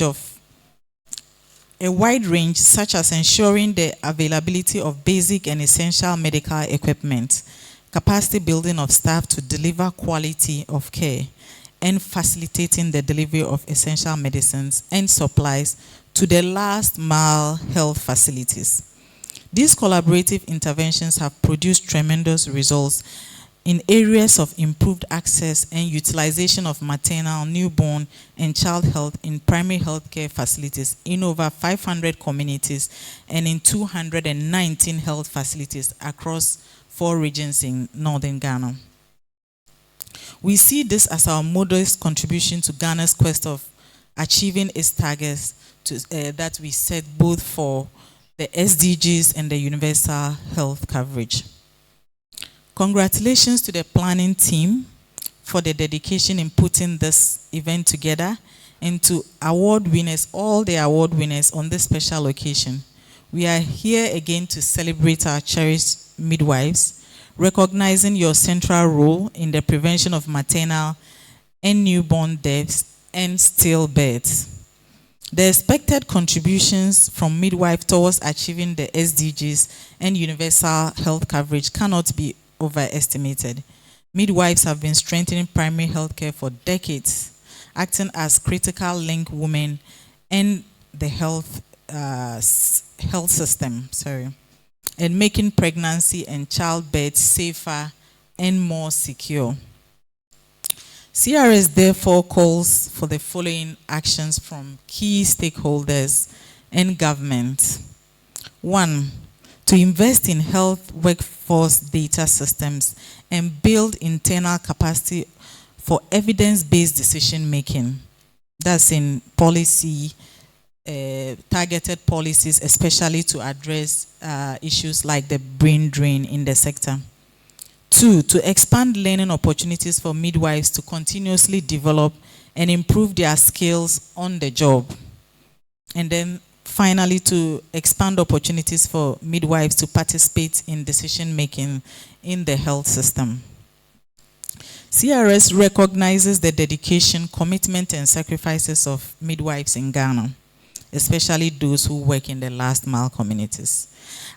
[SPEAKER 6] such as ensuring the availability of basic and essential medical equipment, capacity building of staff to deliver quality of care, and facilitating the delivery of essential medicines and supplies to the last mile health facilities. These collaborative interventions have produced tremendous results in areas of improved access and utilization of maternal, newborn, and child health in primary health care facilities in over 500 communities and in 219 health facilities across 4 regions in northern Ghana. We see this as our modest contribution to Ghana's quest of achieving its targets that we set both for the SDGs and the universal health coverage. Congratulations to the planning team for the dedication in putting this event together, and to award winners, all the award winners on this special occasion. We are here again to celebrate our cherished midwives, recognizing your central role in the prevention of maternal and newborn deaths and stillbirths. The expected contributions from midwife towards achieving the SDGs and universal health coverage cannot be overestimated. Midwives have been strengthening primary health care for decades, acting as critical link women and the health system, and making pregnancy and childbirth safer and more secure. CRS therefore calls for the following actions from key stakeholders and government. 1, to invest in health workforce data systems and build internal capacity for evidence-based decision making. That's in policy, targeted policies, especially to address issues like the brain drain in the sector. 2, to expand learning opportunities for midwives to continuously develop and improve their skills on the job. And then finally, to expand opportunities for midwives to participate in decision making in the health system. CRS recognizes the dedication, commitment, and sacrifices of midwives in Ghana, especially those who work in the last mile communities.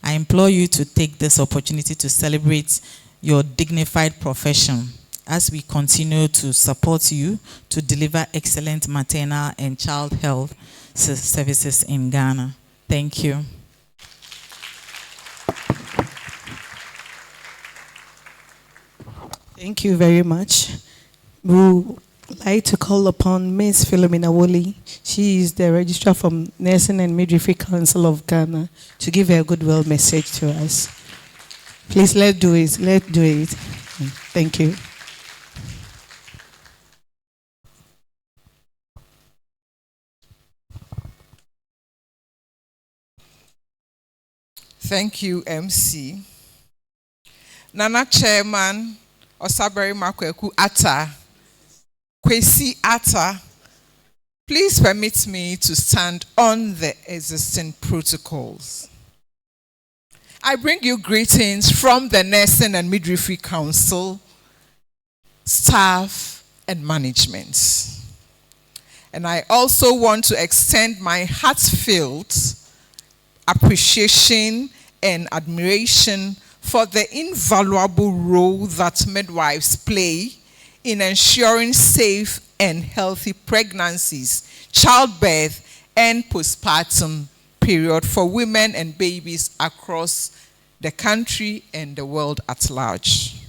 [SPEAKER 6] I implore you to take this opportunity to celebrate your dignified profession as we continue to support you to deliver excellent maternal and child health services in Ghana. Thank you.
[SPEAKER 7] Thank you very much. We would like to call upon Ms. Philomena Woolley. She is the Registrar from Nursing and Midwifery Council of Ghana, to give a goodwill message to us. Please, let's do it. Let's do it. Thank you.
[SPEAKER 8] Thank you, MC. Nana Chairman Osaberi Makweku Atta, Kwesi Atta, please permit me to stand on the existing protocols. I bring you greetings from the Nursing and Midwifery Council, staff, and management. And I also want to extend my heartfelt appreciation and admiration for the invaluable role that midwives play in ensuring safe and healthy pregnancies, childbirth, and postpartum period for women and babies across the country and the world at large.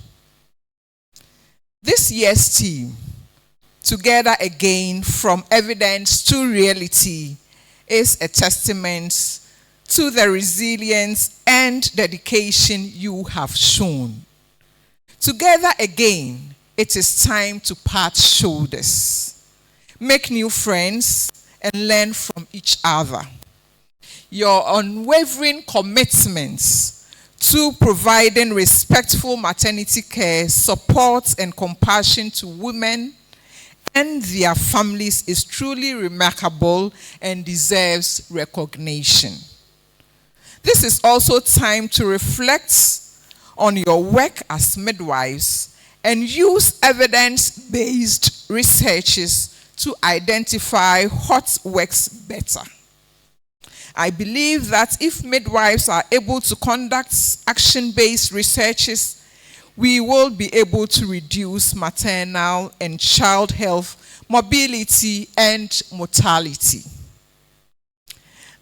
[SPEAKER 8] This year's theme, Together Again from Evidence to Reality, is a testament to the resilience and dedication you have shown. Together again, it is time to part shoulders, make new friends, and learn from each other. Your unwavering commitments to providing respectful maternity care, support, and compassion to women and their families is truly remarkable and deserves recognition. This is also time to reflect on your work as midwives and use evidence-based researches to identify what works better. I believe that if midwives are able to conduct action-based researches, we will be able to reduce maternal and child health, mobility, and mortality.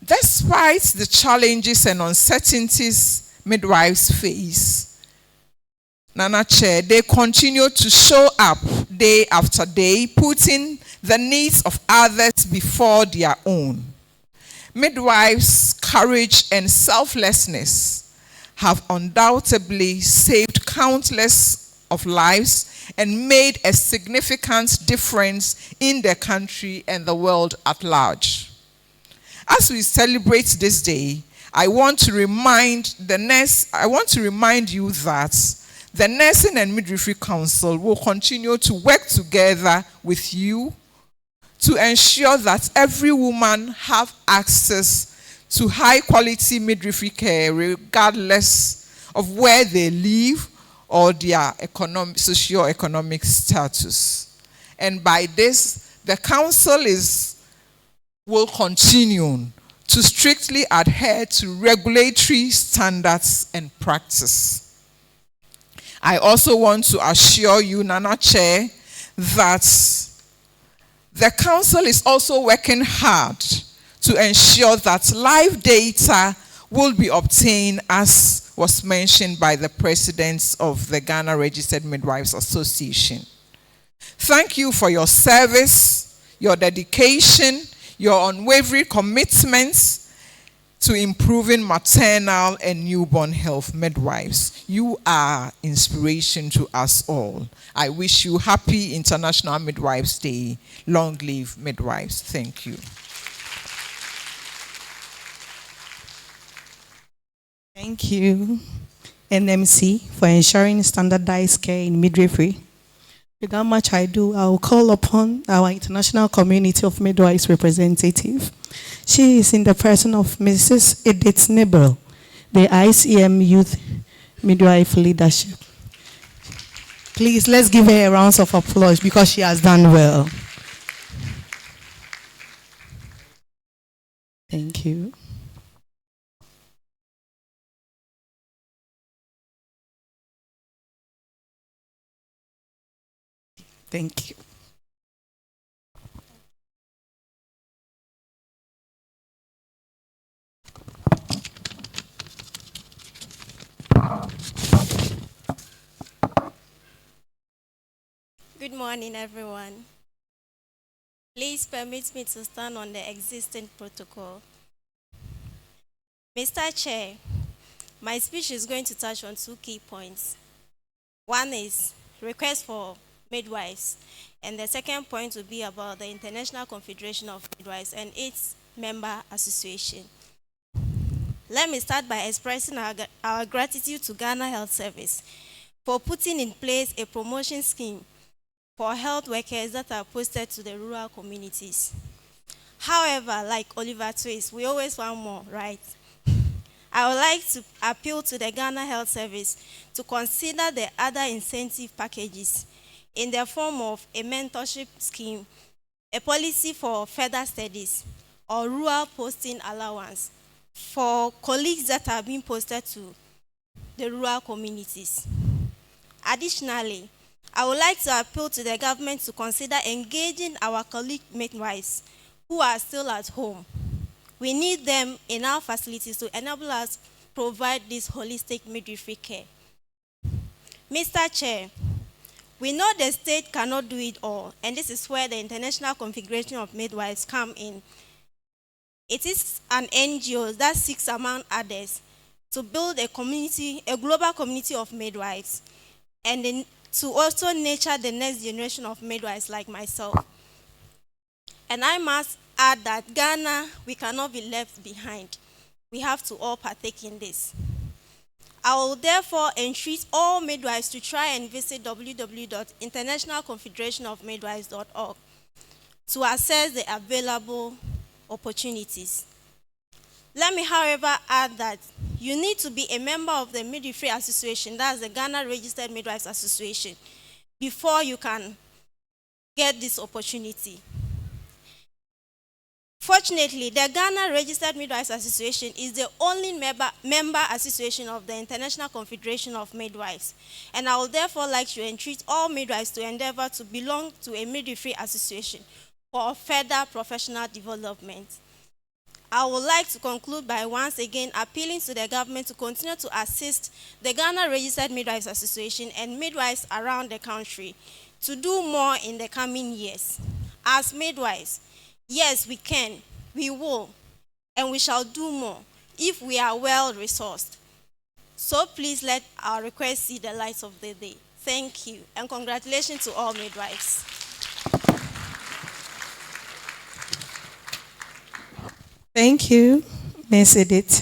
[SPEAKER 8] Despite the challenges and uncertainties midwives face, Nana Chair, they continue to show up day after day, putting the needs of others before their own. Midwives' courage and selflessness have undoubtedly saved countless of lives and made a significant difference in the country and the world at large. As we celebrate this day, I want to remind you that the Nursing and Midwifery Council will continue to work together with you to ensure that every woman have access to high-quality midwifery care regardless of where they live or their socio-economic status. And by this, the Council is will continue to strictly adhere to regulatory standards and practice. I also want to assure you, Nana Chair, that the Council is also working hard to ensure that live data will be obtained, as was mentioned by the President of the Ghana Registered Midwives Association. Thank you for your service, your dedication, your unwavering commitments to improving maternal and newborn health midwives. You are inspiration to us all. I wish you happy International Midwives Day. Long live midwives. Thank you.
[SPEAKER 7] Thank you, NMC, for ensuring standardized care in midwifery. With how much I do, I will call upon our International Community of Midwives representative. She is in the person of Mrs. Edith Nibble, the ICM Youth Midwife Leadership. Please, let's give her a round of applause because she has done well. Thank you. Thank you.
[SPEAKER 9] Good morning, everyone. Please permit me to stand on the existing protocol. Mr. Chair, my speech is going to touch on 2 key points. One is request for midwives, and the second point will be about the International Confederation of Midwives and its member association. Let me start by expressing our gratitude to Ghana Health Service for putting in place a promotion scheme for health workers that are posted to the rural communities. However, like Oliver Twist, we always want more, right? I would like to appeal to the Ghana Health Service to consider the other incentive packages in the form of a mentorship scheme, a policy for further studies, or rural posting allowance for colleagues that are being posted to the rural communities. Additionally, I would like to appeal to the government to consider engaging our colleague midwives who are still at home. We need them in our facilities to enable us provide this holistic midwifery care. Mr. Chair, we know the state cannot do it all, and this is where the International Confederation of Midwives come in. It is an NGO that seeks, among others, to build a community, a global community of midwives, and to also nurture the next generation of midwives like myself. And I must add that Ghana, we cannot be left behind. We have to all partake in this. I will therefore entreat all midwives to try and visit www.internationalconfederationofmidwives.org to assess the available opportunities. Let me, however, add that you need to be a member of the Midwifery Association, that's the Ghana Registered Midwives Association, before you can get this opportunity. Fortunately, the Ghana Registered Midwives Association is the only member association of the International Confederation of Midwives, and I would therefore like to entreat all midwives to endeavor to belong to a midwifery association for further professional development. I would like to conclude by once again appealing to the government to continue to assist the Ghana Registered Midwives Association and midwives around the country to do more in the coming years. As midwives, yes, we can, we will, and we shall do more if we are well resourced. So please let our request see the light of the day. Thank you, and congratulations to all midwives.
[SPEAKER 7] Thank you, Ms. Edith.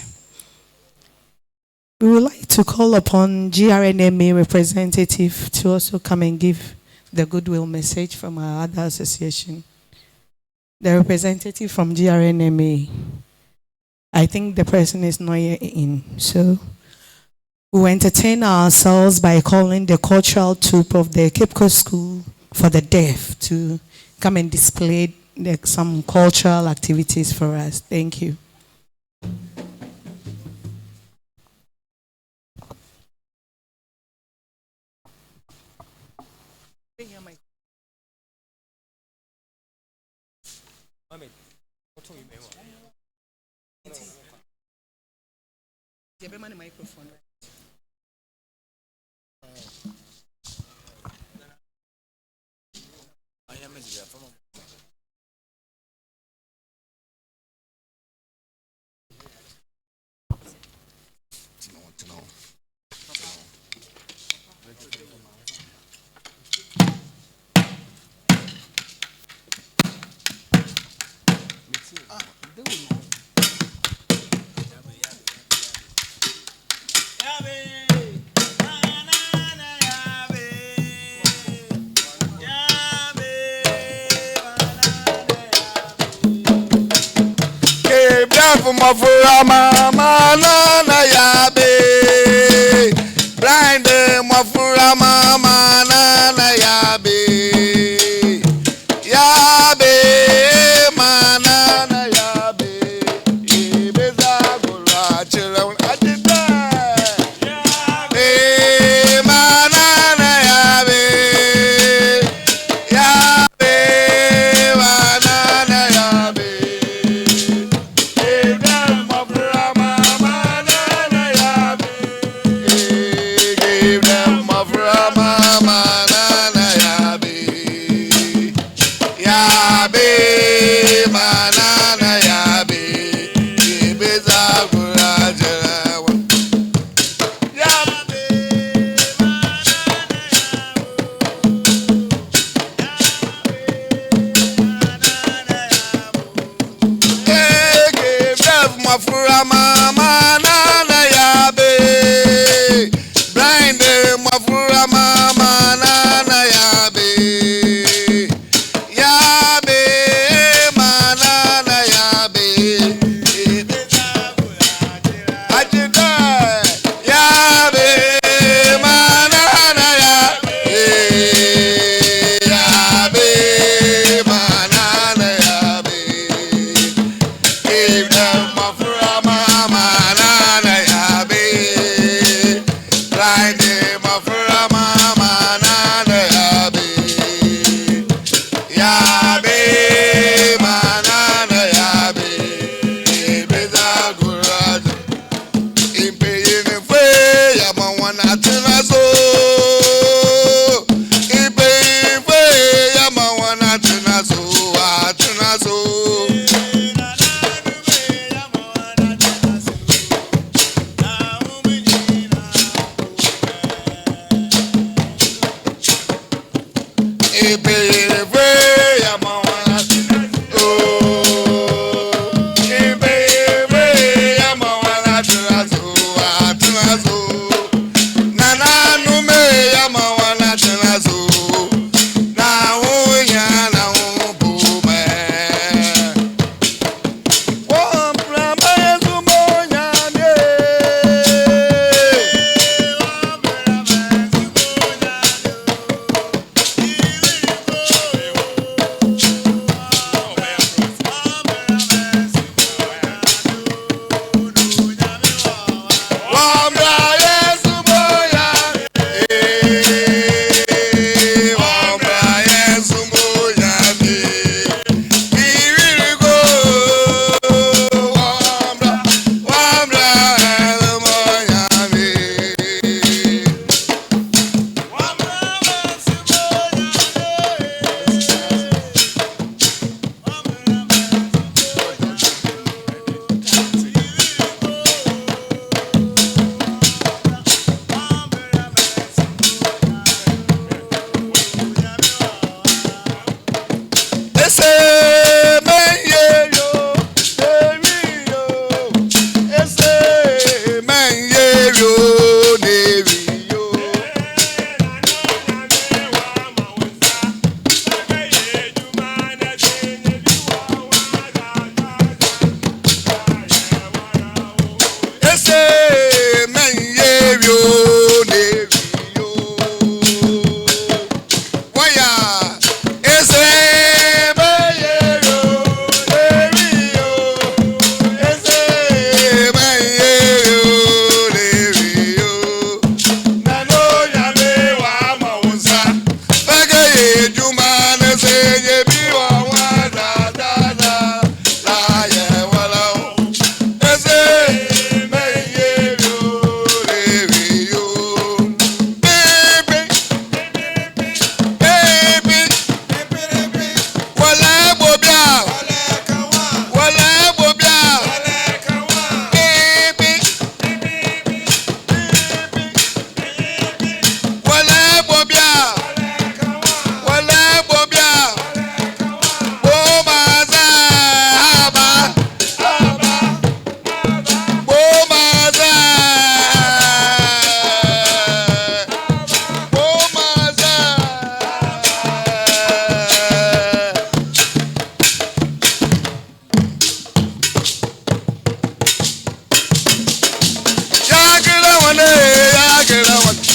[SPEAKER 7] We would like to call upon GRNMA representative to also come and give the goodwill message from our other association. The representative from GRNMA, I think the person is not yet in, so we will entertain ourselves by calling the cultural troupe of the Cape Coast School for the Deaf to come and display some cultural activities for us. Thank you. Microphone.
[SPEAKER 10] Mafura mama nana yabe, blind mafura mama nana yabe, yabe manana yabe, ibeza gula chila adida, yabe manana yabe, yabe manana yabe. Mafura mama nana yabe, blind mafura mama nana yabe, yabe manana yabe, ajida yabe manana yabe, yabe manana yabe. Give them mafura mama na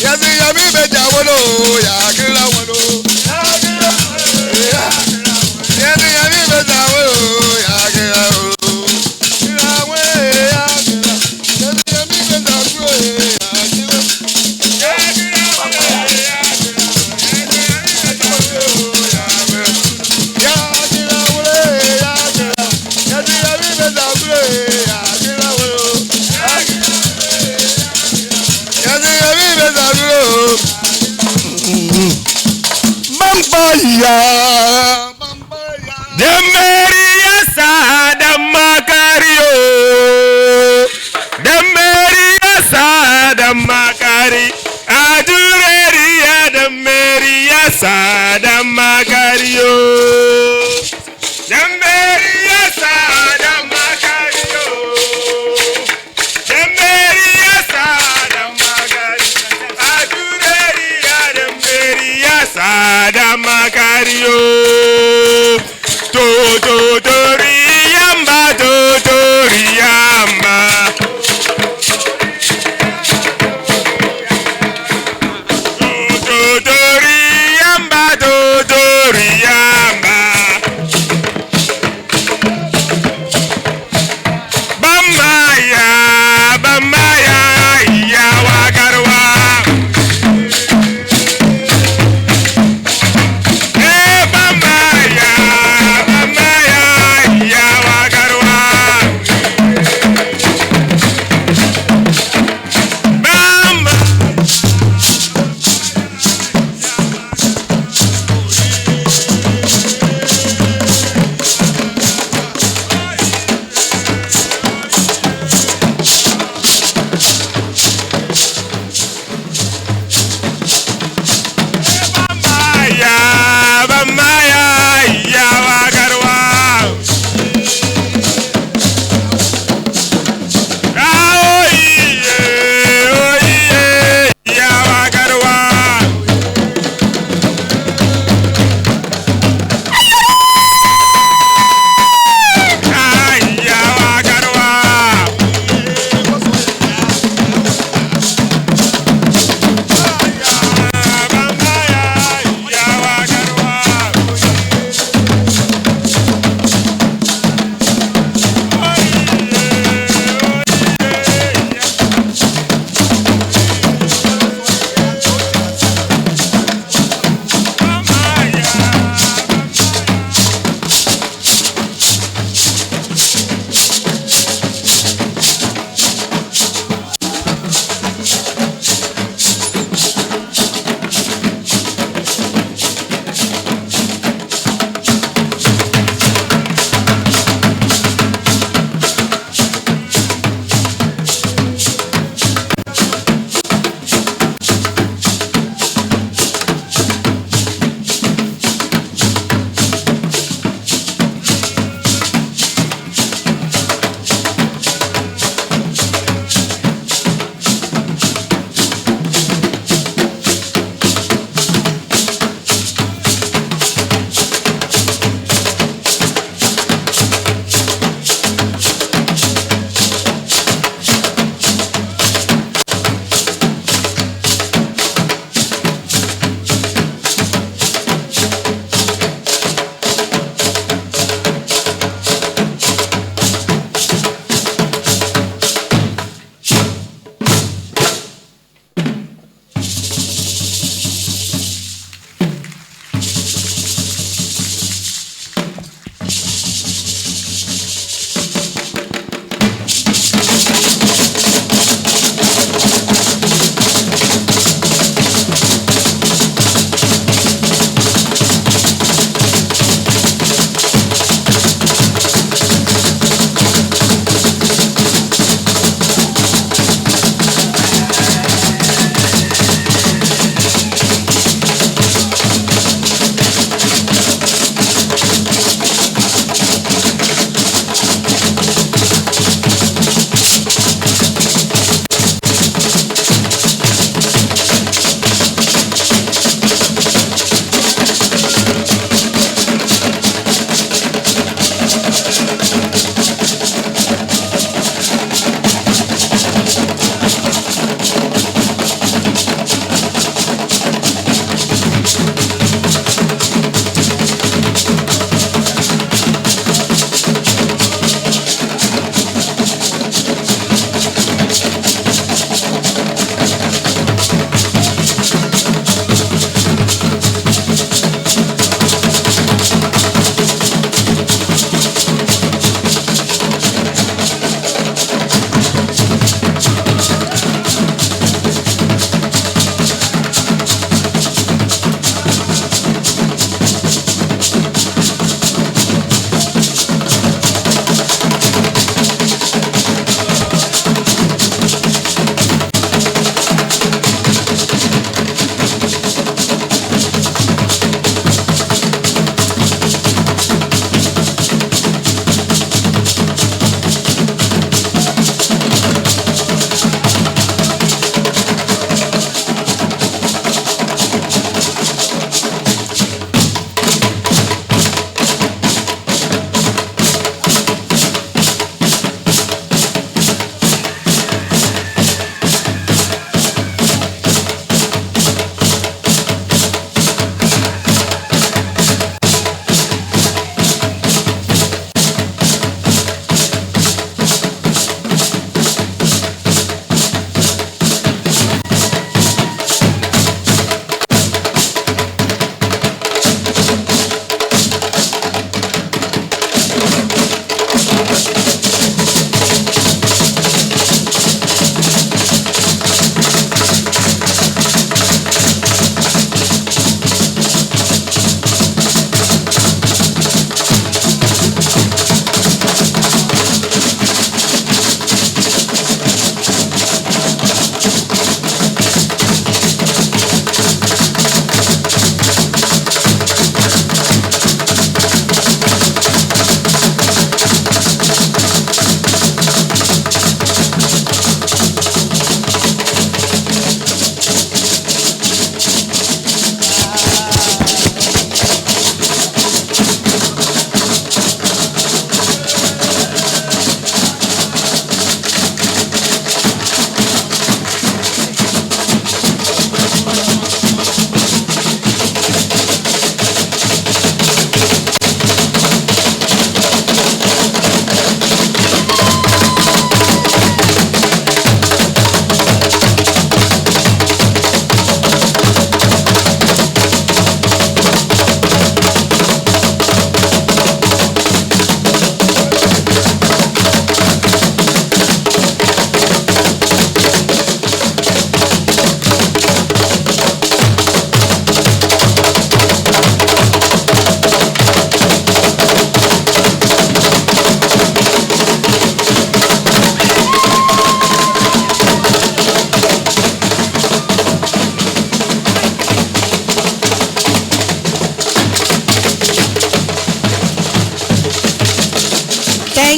[SPEAKER 10] Yazi yami beja wolo, ya kila wolo. Yazi yami beja wolo, ya kila wolo. Kila we ya kila. Yazi yami beja wolo, ya kila. Ya kila wolo, ya kila. Ya kila wolo, ya kila. Yazi yami beja wolo, ya kila wolo. Yazi yami beja wolo. Bambaya, bambaya.
[SPEAKER 11] Demeria sada makario. Demeria sada makari. Adureria demeria sada makario. Demeria sada makario. Demeria sada makari. Adureria demeria sada makario. Totoria mba totoria.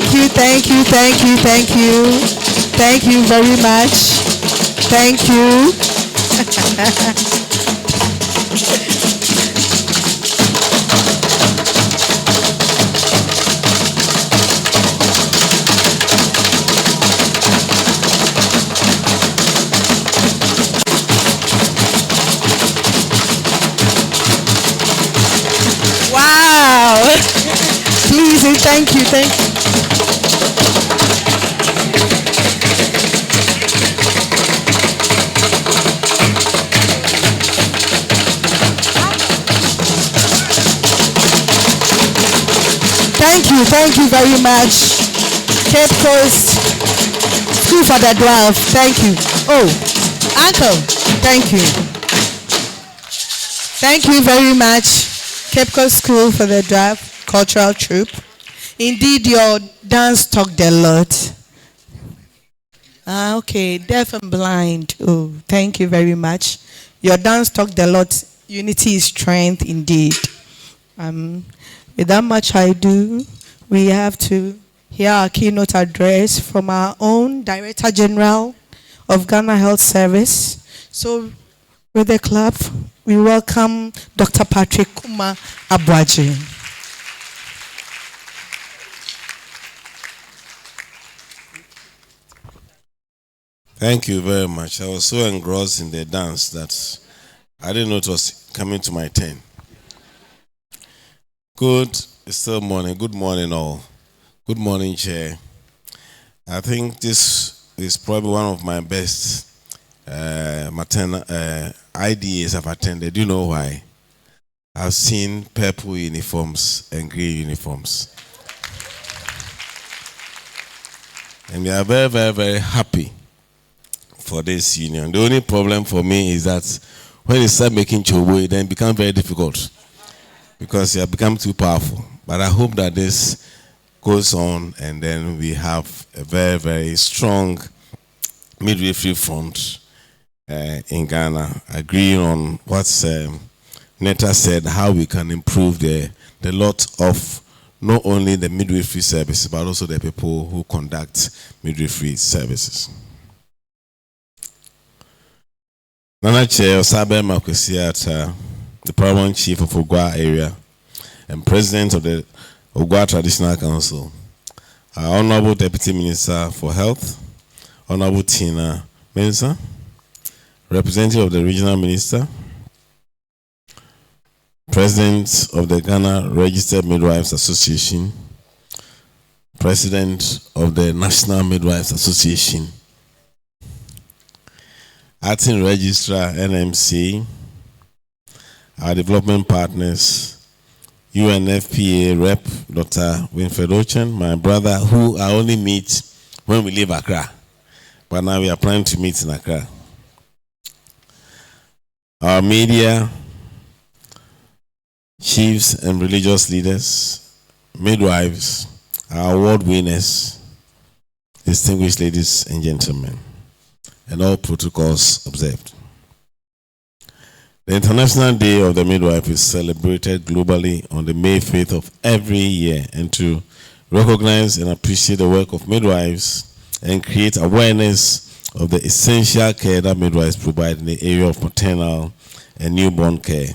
[SPEAKER 7] Thank you, thank you, thank you, thank you. Thank you very much. Thank you. Wow. Please, thank you, thank you. Thank you very much. Cape Coast School for the Dwarf, thank you. Oh, Uncle, thank you. Thank you very much. Cape Coast School for the Dwarf Cultural Troupe. Indeed, your dance talked a lot. Okay, deaf and blind. Oh, thank you very much. Your dance talked a lot. Unity is strength indeed. Without much ado, we have to hear our keynote address from our own Director General of Ghana Health Service. So, with a clap, we welcome Dr. Patrick Kuma Abwaji.
[SPEAKER 12] Thank you very much. I was so engrossed in the dance that I didn't know it was coming to my turn. Good, it's still morning. Good morning, all. Good morning, Chair. I think this is probably one of my best maternal IDAs I've attended. Do you know why? I've seen purple uniforms and green uniforms. And we are very, very, very happy for this union. The only problem for me is that when you start making chobo, then it becomes very difficult because you have become too powerful. But I hope that this goes on and then we have a very, very strong midwifery front in Ghana, agreeing on what Netta said, how we can improve the lot of not only the midwifery services, but also the people who conduct midwifery services. Nana Chair Osabe Makwesiata, the Paramount Chief of Ogwa area and President of the Ogwa Traditional Council, our Honorable Deputy Minister for Health, Honorable Tina Mensah, Representative of the Regional Minister, President of the Ghana Registered Midwives Association, President of the National Midwives Association, Acting Registrar NMC, our development partners, UNFPA Rep. Dr. Winfred Ochen, my brother, who I only meet when we leave Accra, but now we are planning to meet in Accra. Our media, chiefs and religious leaders, midwives, our award winners, distinguished ladies and gentlemen, and all protocols observed. The International Day of the Midwife is celebrated globally on the May 5th of every year, and to recognize and appreciate the work of midwives and create awareness of the essential care that midwives provide in the area of maternal and newborn care.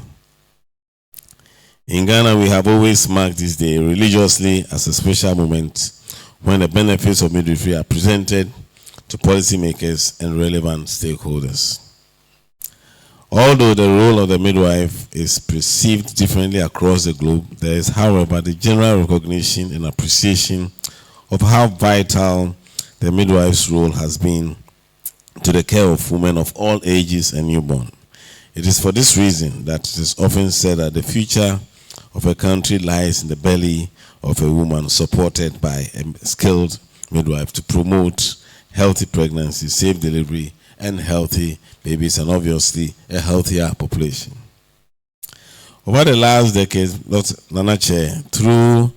[SPEAKER 12] In Ghana, we have always marked this day religiously as a special moment when the benefits of midwifery are presented to policymakers and relevant stakeholders. Although the role of the midwife is perceived differently across the globe, there is, however, the general recognition and appreciation of how vital the midwife's role has been to the care of women of all ages and newborn. It is for this reason that it is often said that the future of a country lies in the belly of a woman supported by a skilled midwife to promote healthy pregnancy, safe delivery, and healthy babies, and obviously a healthier population. Over the last decade, Dr. Nana Chair, through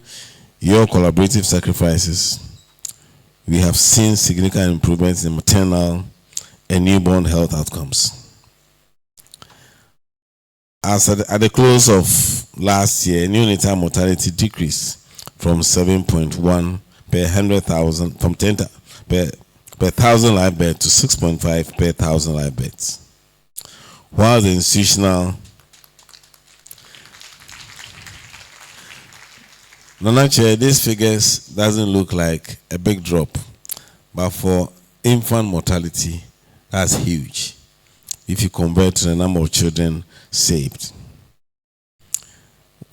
[SPEAKER 12] your collaborative sacrifices, we have seen significant improvements in maternal and newborn health outcomes. As at the close of last year, neonatal mortality decreased from 7.1 per 100,000, from 10 per 1,000 live beds to 6.5 per 1,000 live beds. While the institutional Nanache, these figures doesn't look like a big drop, but for infant mortality, that's huge if you compare to the number of children saved.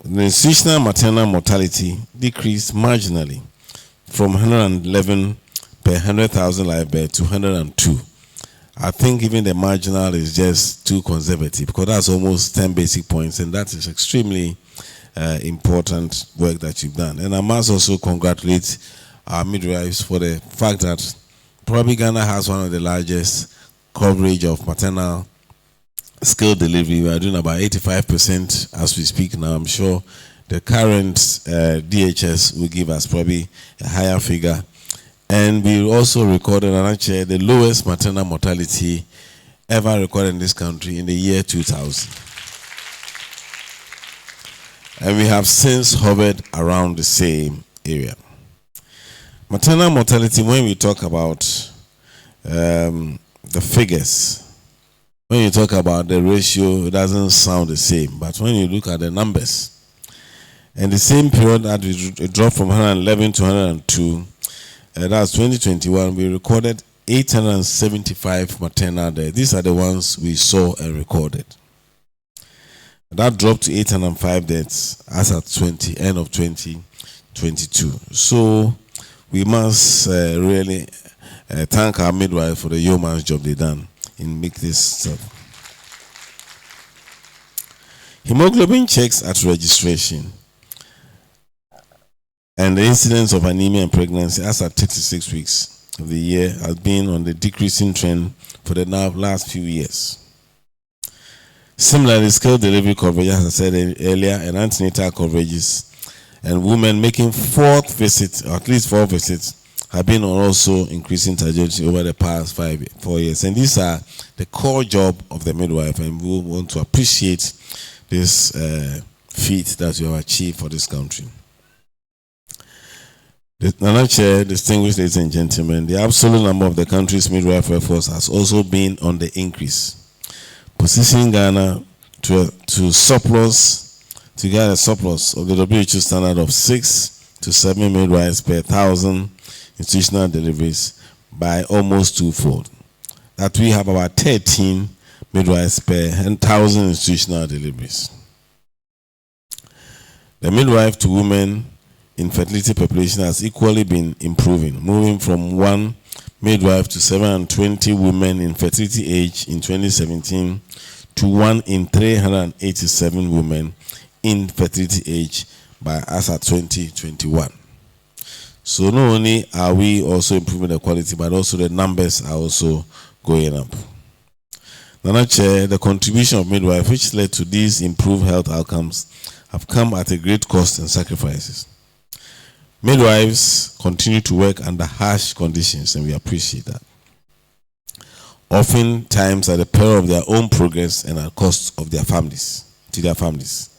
[SPEAKER 12] The institutional maternal mortality decreased marginally from 111 per 100,000 live birth to 102. I think even the marginal is just too conservative because that's almost 10 basic points, and that is extremely important work that you've done. And I must also congratulate our midwives for the fact that probably Ghana has one of the largest coverage of maternal skilled delivery. We are doing about 85% as we speak now. I'm sure the current DHS will give us probably a higher figure. And we also recorded, the lowest maternal mortality ever recorded in this country in the year 2000. And we have since hovered around the same area. Maternal mortality, when we talk about the figures, when you talk about the ratio, it doesn't sound the same. But when you look at the numbers, and the same period that it dropped from 111 to 102, that's 2021, we recorded 875 maternal deaths. These are the ones we saw and recorded. That dropped to 805 deaths as at end of 2022. So we must really thank our midwife for the yeoman's job they done in make this stuff. Hemoglobin checks at registration and the incidence of anemia and pregnancy as at 36 weeks of the year has been on the decreasing trend for the last few years. Similarly, skilled delivery coverage, as I said earlier, and antenatal coverages, and women making fourth visit, or at least 4 visits, have been also increasing trajectory over the past 4 years. And these are the core job of the midwife, and we want to appreciate this feat that you have achieved for this country. Nana Chair, distinguished ladies and gentlemen, the absolute number of the country's midwife workforce has also been on the increase, positioning Ghana to get a surplus of the WHO standard of 6 to 7 midwives per 1,000 institutional deliveries by almost twofold. That we have about 13 midwives per 1,000 institutional deliveries. The midwife to women infertility population has equally been improving, moving from 1 midwife to 720 women in fertility age in 2017 to 1 in 387 women in fertility age by as at 2021. So not only are we also improving the quality, but also the numbers are also going up. Nana Chair, the contribution of midwife which led to these improved health outcomes have come at a great cost and sacrifices. Midwives continue to work under harsh conditions, and we appreciate that. Oftentimes at the peril of their own progress and at cost of their families, to their families.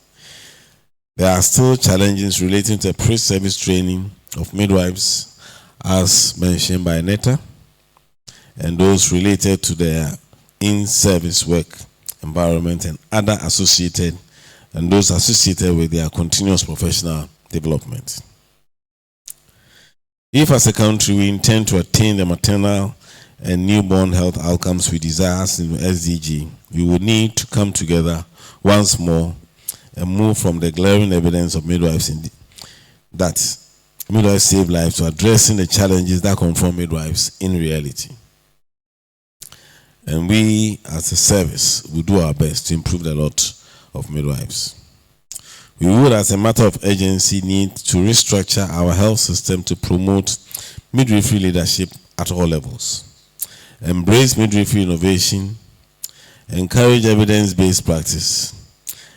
[SPEAKER 12] There are still challenges relating to pre-service training of midwives, as mentioned by Netta, and those related to their in-service work environment and other associated, and those associated with their continuous professional development. If as a country we intend to attain the maternal and newborn health outcomes we desire as in SDG, we will need to come together once more and move from the glaring evidence of midwives that midwives save lives to addressing the challenges that confront midwives in reality. And we as a service will do our best to improve the lot of midwives. We would, as a matter of urgency, need to restructure our health system to promote midwifery leadership at all levels, embrace midwifery innovation, encourage evidence-based practice,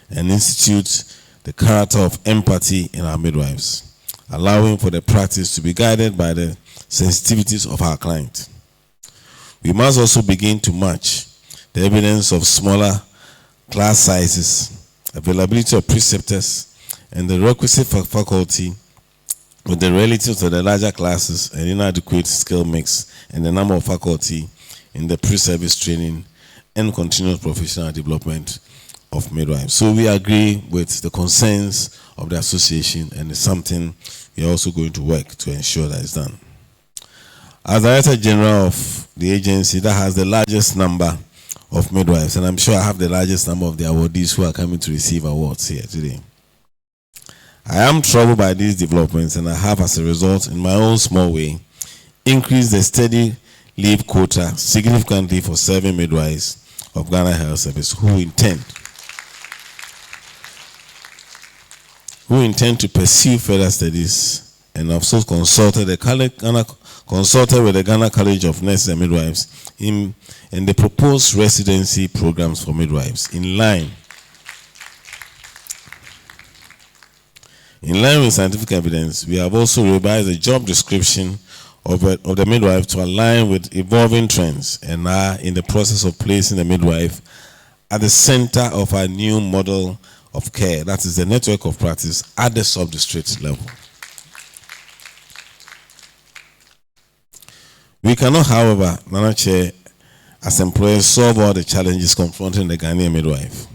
[SPEAKER 12] and institute the character of empathy in our midwives, allowing for the practice to be guided by the sensitivities of our client. We must also begin to match the evidence of smaller class sizes, availability of preceptors, and the requisite faculty with the relatives of the larger classes, an inadequate skill mix, and the number of faculty in the pre-service training and continuous professional development of midwives. So we agree with the concerns of the association, and it's something we are also going to work to ensure that it's done. As Director General of the agency that has the largest number of midwives, and I'm sure I have the largest number of the awardees who are coming to receive awards here today, I am troubled by these developments, and I have, as a result, in my own small way, increased the steady leave quota significantly for serving midwives of Ghana Health Service who intend to pursue further studies, and have also consulted with the Ghana College of Nurses and Midwives in the proposed residency programs for midwives. In line with scientific evidence, we have also revised the job description of the midwife to align with evolving trends, and are in the process of placing the midwife at the center of our new model of care, that is the network of practice at the sub-district level. We cannot, however, Nana Chair, as employers, solve all the challenges confronting the Ghanaian midwife.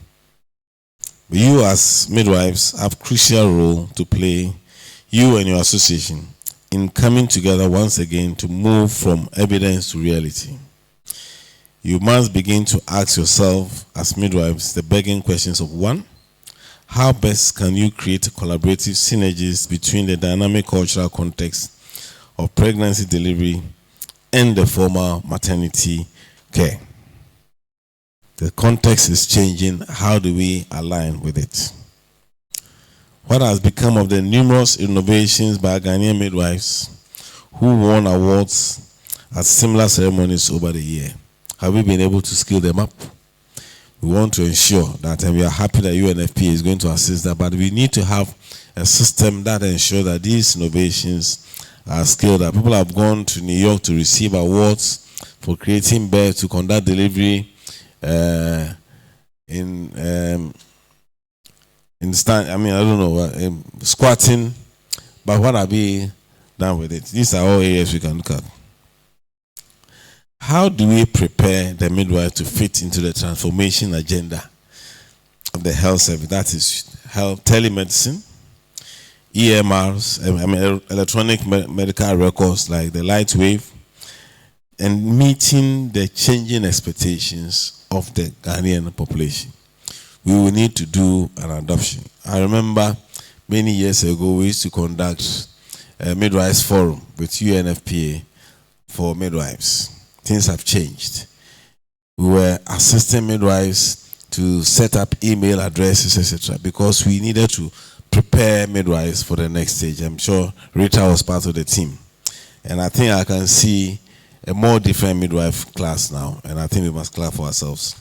[SPEAKER 12] But you as midwives have a crucial role to play, you and your association, in coming together once again to move from evidence to reality. You must begin to ask yourself as midwives the begging questions of: one, how best can you create collaborative synergies between the dynamic cultural context of pregnancy delivery and the formal maternity care? The context is changing. How do we align with it? What has become of the numerous innovations by Ghanaian midwives who won awards at similar ceremonies over the year? Have we been able to scale them up? We want to ensure that, and we are happy that UNFPA is going to assist that, but we need to have a system that ensures that these innovations are scaled up. People have gone to New York to receive awards for creating beds to conduct delivery squatting, but what have we done with it? These are all areas we can look at. How do we prepare the midwife to fit into the transformation agenda of the health service? That is health, telemedicine, EMRs, electronic medical records like the light wave, and meeting the changing expectations of the Ghanaian population. We will need to do an adoption. I remember many years ago we used to conduct a midwives forum with UNFPA for midwives. Things have changed. We were assisting midwives to set up email addresses, etc., because we needed to prepare midwives for the next stage. I'm sure Rita was part of the team. And I think I can see a more different midwife class now, and I think we must clap for ourselves.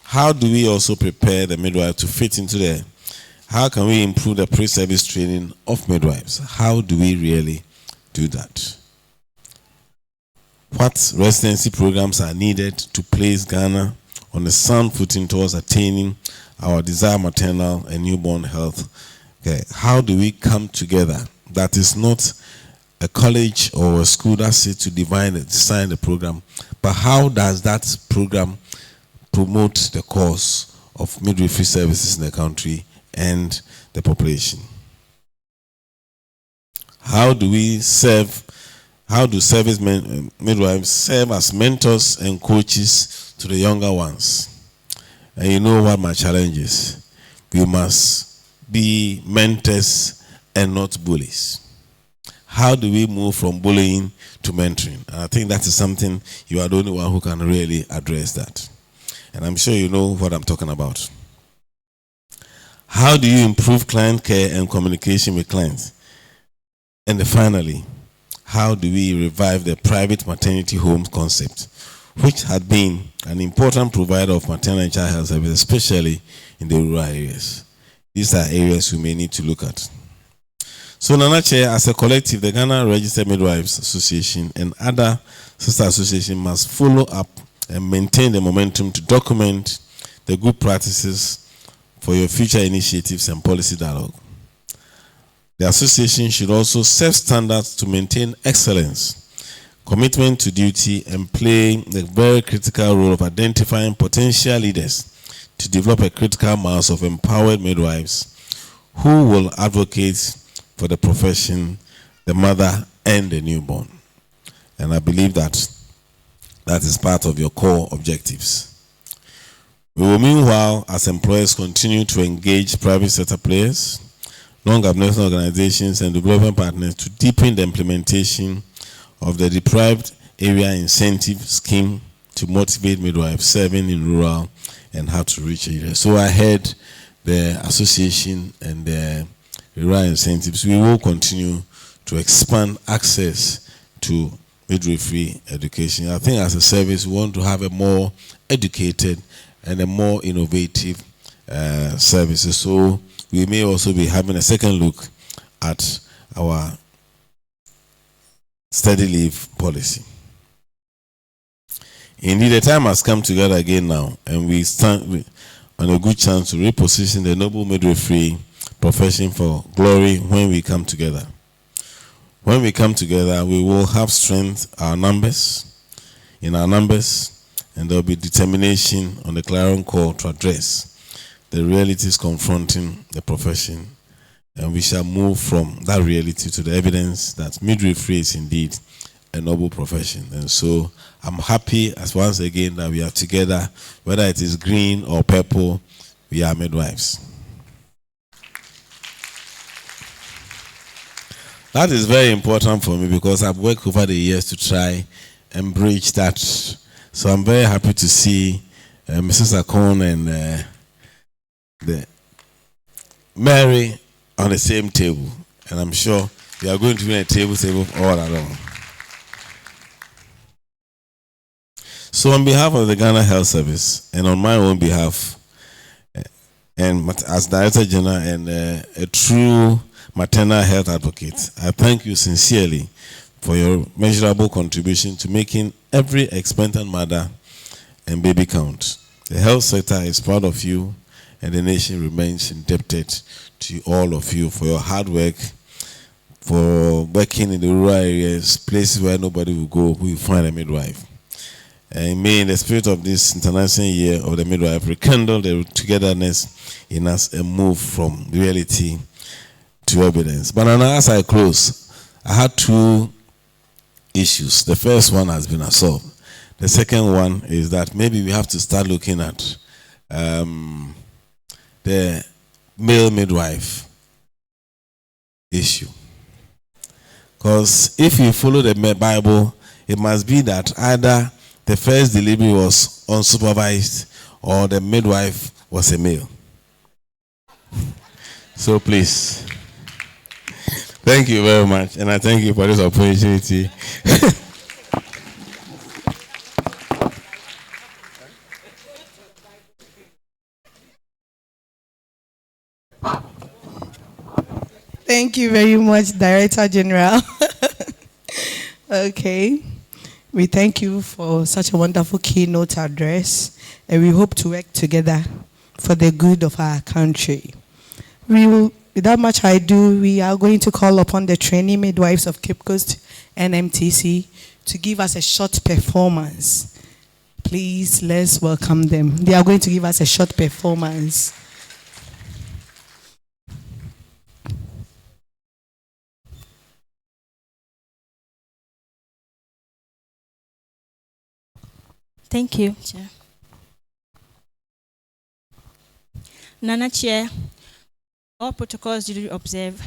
[SPEAKER 12] How do we also prepare the midwife to fit into the... How can we improve the pre-service training of midwives? How do we really do that? What residency programs are needed to place Ghana on a sound footing towards attaining our desired maternal and newborn health? Okay. How do we come together? That is not a college or a school that's it to design the program, but how does that program promote the cause of midwifery services in the country and the population? How do we serve? How do midwives serve as mentors and coaches to the younger ones? And you know what my challenge is. We must be mentors and not bullies. How do we move from bullying to mentoring? And I think that is something you are the only one who can really address that. And I'm sure you know what I'm talking about. How do you improve client care and communication with clients? And finally, how do we revive the private maternity home concept, which had been an important provider of maternal and child health services, especially in the rural areas? These are areas we may need to look at. So, Nana Chair, as a collective, the Ghana Registered Midwives Association and other sister associations must follow up and maintain the momentum to document the good practices for your future initiatives and policy dialogue. The association should also set standards to maintain excellence, commitment to duty, and play the very critical role of identifying potential leaders to develop a critical mass of empowered midwives who will advocate for the profession, the mother, and the newborn. And I believe that is part of your core objectives. We will meanwhile, as employers, continue to engage private sector players, non-governmental organizations, and development partners to deepen the implementation of the deprived area incentive scheme to motivate midwives serving in rural and hard to reach areas. So I heard the association and the rural incentives. We will continue to expand access to midwifery education. I think as a service, we want to have a more educated and a more innovative services. So we may also be having a second look at our study leave policy. Indeed, the time has come together again now, and we stand on a good chance to reposition the noble midwifery profession for glory when we come together. When we come together, we will have strength in our numbers, and there will be determination on the clarion call to address the realities confronting the profession, and we shall move from that reality to the evidence that midwifery is indeed a noble profession. And so I'm happy as once again that we are together, whether it is green or purple, we are midwives. That is very important for me because I've worked over the years to try and bridge that. So I'm very happy to see Mrs. Akon and the Mary on the same table. And I'm sure we are going to be a table all along. So on behalf of the Ghana Health Service and on my own behalf, and as Director General and a true maternal health advocate, I thank you sincerely for your measurable contribution to making every expectant mother and baby count. The health sector is proud of you, and the nation remains indebted to all of you for your hard work, for working in the rural areas, places where nobody will go, who will find a midwife. And may, in the spirit of this International Year of the Midwife, rekindle the togetherness in us and move from reality to evidence. But now, as I close, I had two issues. The first one has been solved. The second one is that maybe we have to start looking at the male midwife issue. Because if you follow the Bible, it must be that either the first delivery was unsupervised or the midwife was a male. So please, thank you very much, and I thank you for this opportunity.
[SPEAKER 7] Thank you very much, Director General. Okay. We thank you for such a wonderful keynote address, and we hope to work together for the good of our country. We will, without much ado, we are going to call upon the trainee midwives of Cape Coast and MTC to give us a short performance. Please, let's welcome them. They are going to give us a short performance.
[SPEAKER 13] Thank you, Chair. Nana Chair, all protocols duly observed.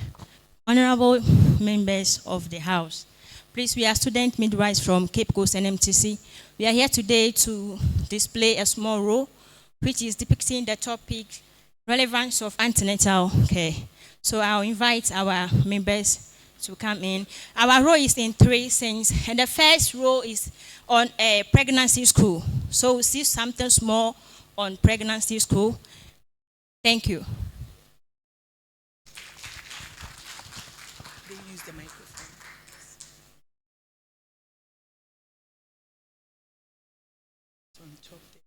[SPEAKER 13] Honorable members of the House, please, we are student midwives from Cape Coast and MTC. We are here today to display a small role, which is depicting the topic, relevance of antenatal care. So I'll invite our members to come in. Our role is in three things, and the first role is on a pregnancy school. So we see something small on pregnancy school. Thank you.
[SPEAKER 7] They use the microphone. On top there.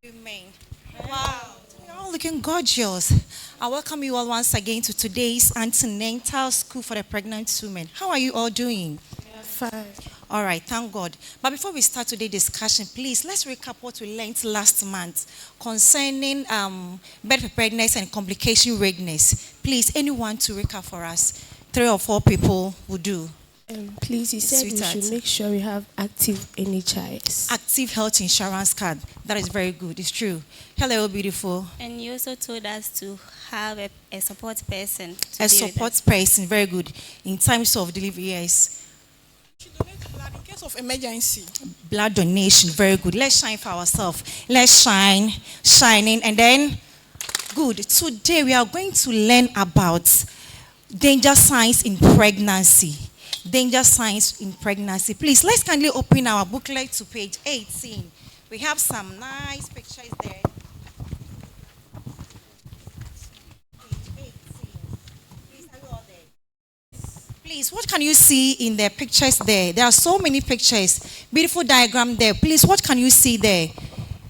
[SPEAKER 14] Amen. Wow. You're all looking gorgeous. I welcome you all once again to today's antenatal school for the pregnant women. How are you all doing?
[SPEAKER 15] Fine.
[SPEAKER 14] All right, thank God. But before we start today's discussion, please, let's recap what we learned last month concerning birth preparedness and complication readiness. Please, anyone to recap for us? 3 or 4 people will do.
[SPEAKER 15] Please, you said
[SPEAKER 14] Sweetheart,
[SPEAKER 15] we should make sure we have active NHIS.
[SPEAKER 14] active health insurance card. That is very good. It's true. Hello, beautiful.
[SPEAKER 9] And you also told us to have a support person.
[SPEAKER 14] A support person. Very good. In times of delivery, yes.
[SPEAKER 16] In case of emergency.
[SPEAKER 14] Blood donation. Very good. Let's shine for ourselves. Let's shine. Shining. And then, good. Today we are going to learn about danger signs in pregnancy. Danger signs in pregnancy. Please, let's kindly open our booklet to page 18. We have some nice pictures there. Page 18. Please, are you all there? Please, what can you see in the pictures there? There are so many pictures. Beautiful diagram there. Please, what can you see there?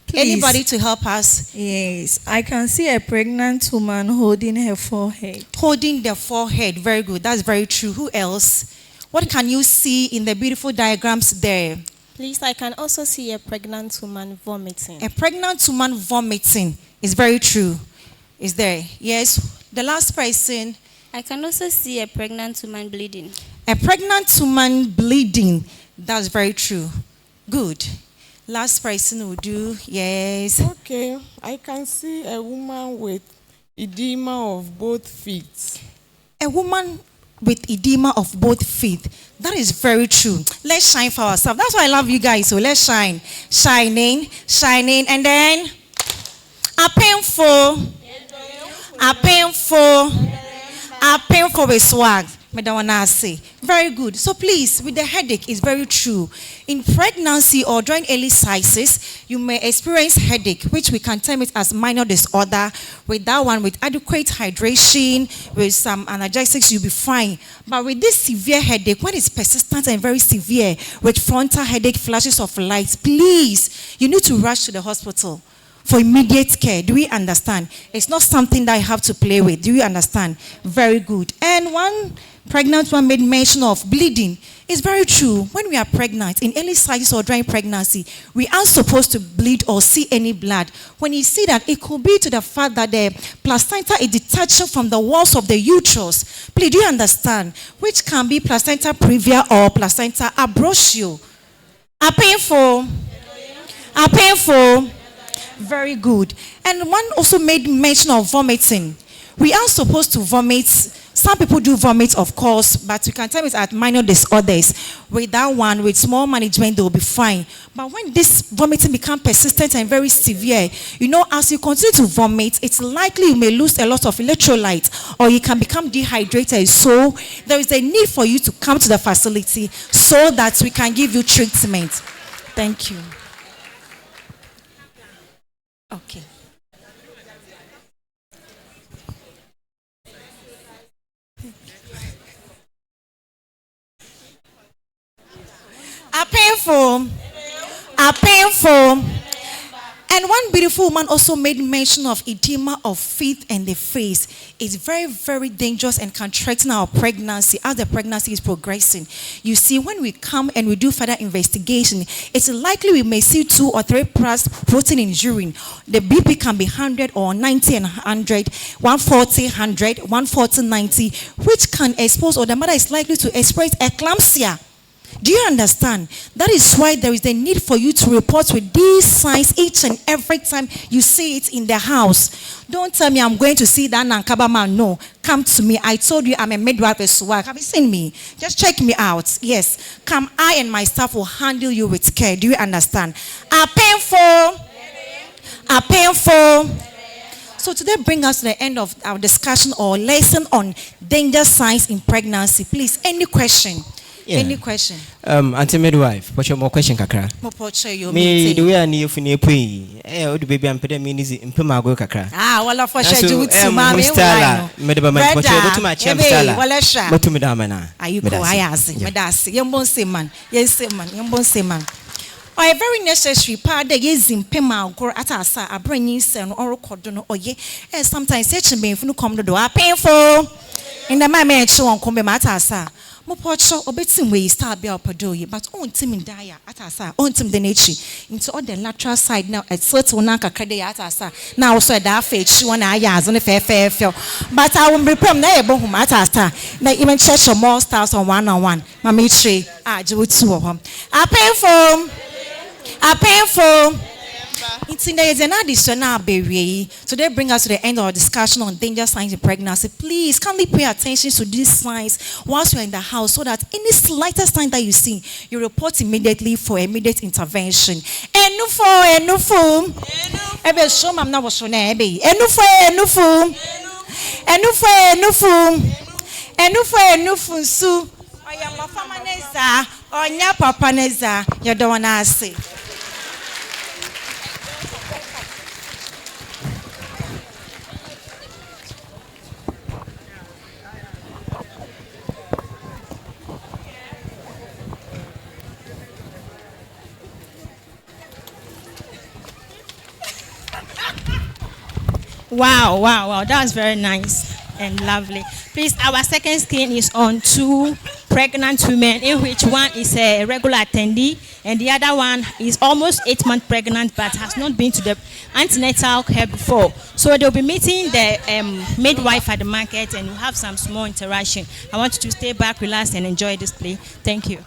[SPEAKER 17] Please.
[SPEAKER 14] Anybody to help us?
[SPEAKER 17] Yes, I can see a pregnant woman holding her forehead.
[SPEAKER 14] Holding the forehead. Very good. That's very true. Who else? What can you see in the beautiful diagrams there?
[SPEAKER 9] Please, I can also see a pregnant woman vomiting.
[SPEAKER 14] A pregnant woman vomiting is very true. Is there? Yes. The last person.
[SPEAKER 9] I can also see a pregnant woman bleeding.
[SPEAKER 14] A pregnant woman bleeding. That's very true. Good. Last person will do. Yes.
[SPEAKER 15] Okay. I can see a woman with edema of both feet.
[SPEAKER 14] A woman with edema of both feet. That is very true. Let's shine for ourselves. That's why I love you guys. So let's shine. Shining, shining, and then a painful with swag. Very good. So please, with the headache, it's very true. In pregnancy or during early cysts, you may experience headache, which we can term it as minor disorder. With that one, with adequate hydration, with some analgesics, you'll be fine. But with this severe headache, when it's persistent and very severe, with frontal headache, flashes of light, please, you need to rush to the hospital for immediate care. Do we understand? It's not something that I have to play with. Do you understand? Very good. And one pregnant one made mention of bleeding. It's very true. When we are pregnant, in early stages or during pregnancy, we aren't supposed to bleed or see any blood. When you see that, it could be to the fact that the placenta is detaching from the walls of the uterus. Please, do you understand? Which can be placenta previa or placenta abruptio. Are painful. Very good. And one also made mention of vomiting. We are supposed to vomit. Some people do vomit, of course, but we can tell it at minor disorders. With that one, with small management, they will be fine. But when this vomiting becomes persistent and very severe, you know, as you continue to vomit, it's likely you may lose a lot of electrolytes or you can become dehydrated. So there is a need for you to come to the facility so that we can give you treatment. Thank you. Okay. Are painful. And one beautiful woman also made mention of edema of feet and the face. It's very, very dangerous and can threaten our pregnancy as the pregnancy is progressing. You see, when we come and we do further investigation, it's likely we may see 2 or 3 parts protein in urine. The BP can be 100 or 90 and 100, 140, 100, 140, 90, which can expose, or the mother is likely to experience eclampsia. Do you understand? That is why there is a need for you to report with these signs each and every time you see it in the house. Don't tell me I'm going to see that Nankaba man. No, come to me. I told you I'm a midwife as well. Have you seen me? Just check me out. Yes. Come, I and my staff will handle you with care. Do you understand? Are painful. So today brings us to the end of our discussion or lesson on danger signs in pregnancy. Please, any question? Yeah. Any question?
[SPEAKER 18] Auntie Midwife, what's your more question, Kakra? Me, the way I need for near pay. The baby and put me in Pumago Kakra.
[SPEAKER 14] Ah, well, for sure, you would see my
[SPEAKER 18] Madame, but you're to my champ. But to Madame,
[SPEAKER 14] are you go? I ask, Madassi, young bon seaman. Yes, man, young bon seaman. Or very necessary part that is in Pema or Atasa, a bringing son or cordon or ye, and sometimes such a man who come to do a painful. In the man show on Combe Matasa. Mopocho obetim we start be opodoye but on tim in dia atasa on tim the nature into all the lateral side now at certain na kakra dey atasa now also that face one ayas on the fair but I will prepare na ebo hum atasa na even church more stars on one mama tree aje two of them a painful it's in there is an additional barrier. So they bring us to the end of our discussion on danger signs in pregnancy. Please kindly pay attention to these signs once you're in the house so that any slightest sign that you see, you report immediately for immediate intervention. Enufo. Ebe show mam na wo so na ebe. Enufo su. Oya mafama neza, onya papa neza. You don't wanna say.
[SPEAKER 13] Wow. That was very nice and lovely. Please, our second screen is on 2 pregnant women, in which one is a regular attendee and the other one is almost 8 months pregnant but has not been to the antenatal care before. So they'll be meeting the midwife at the market and we'll have some small interaction. I want you to stay back, relax and enjoy this play. Thank you.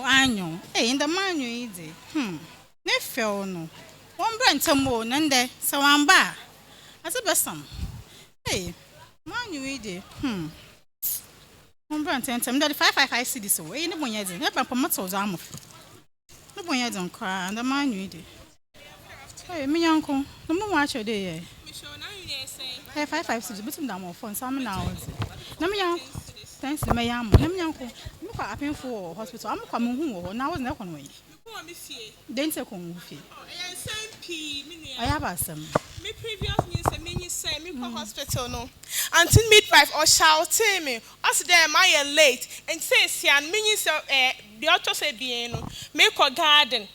[SPEAKER 19] Anyo. Hey, in the man you easy. Ne fell no. One brand some more, and there, so I'm bar. As a besom. Hey, man you easy. One brand 10 time that 555 see this away. No one yet. Never promote those arm. No one yet don't cry, and the man you easy. Hey, me uncle, no more watch your day. Hey, 556 between them for some hours. No, me uncle. Thanks to my young. Let me uncle. Look at a for hospital. I'm coming home. Now, I was not one way. Then, second, I have some.
[SPEAKER 16] Me previous news and me say me for hospital no. Until midwife or shout me. Us there my late and say and me say the auto say bien no. Make a garden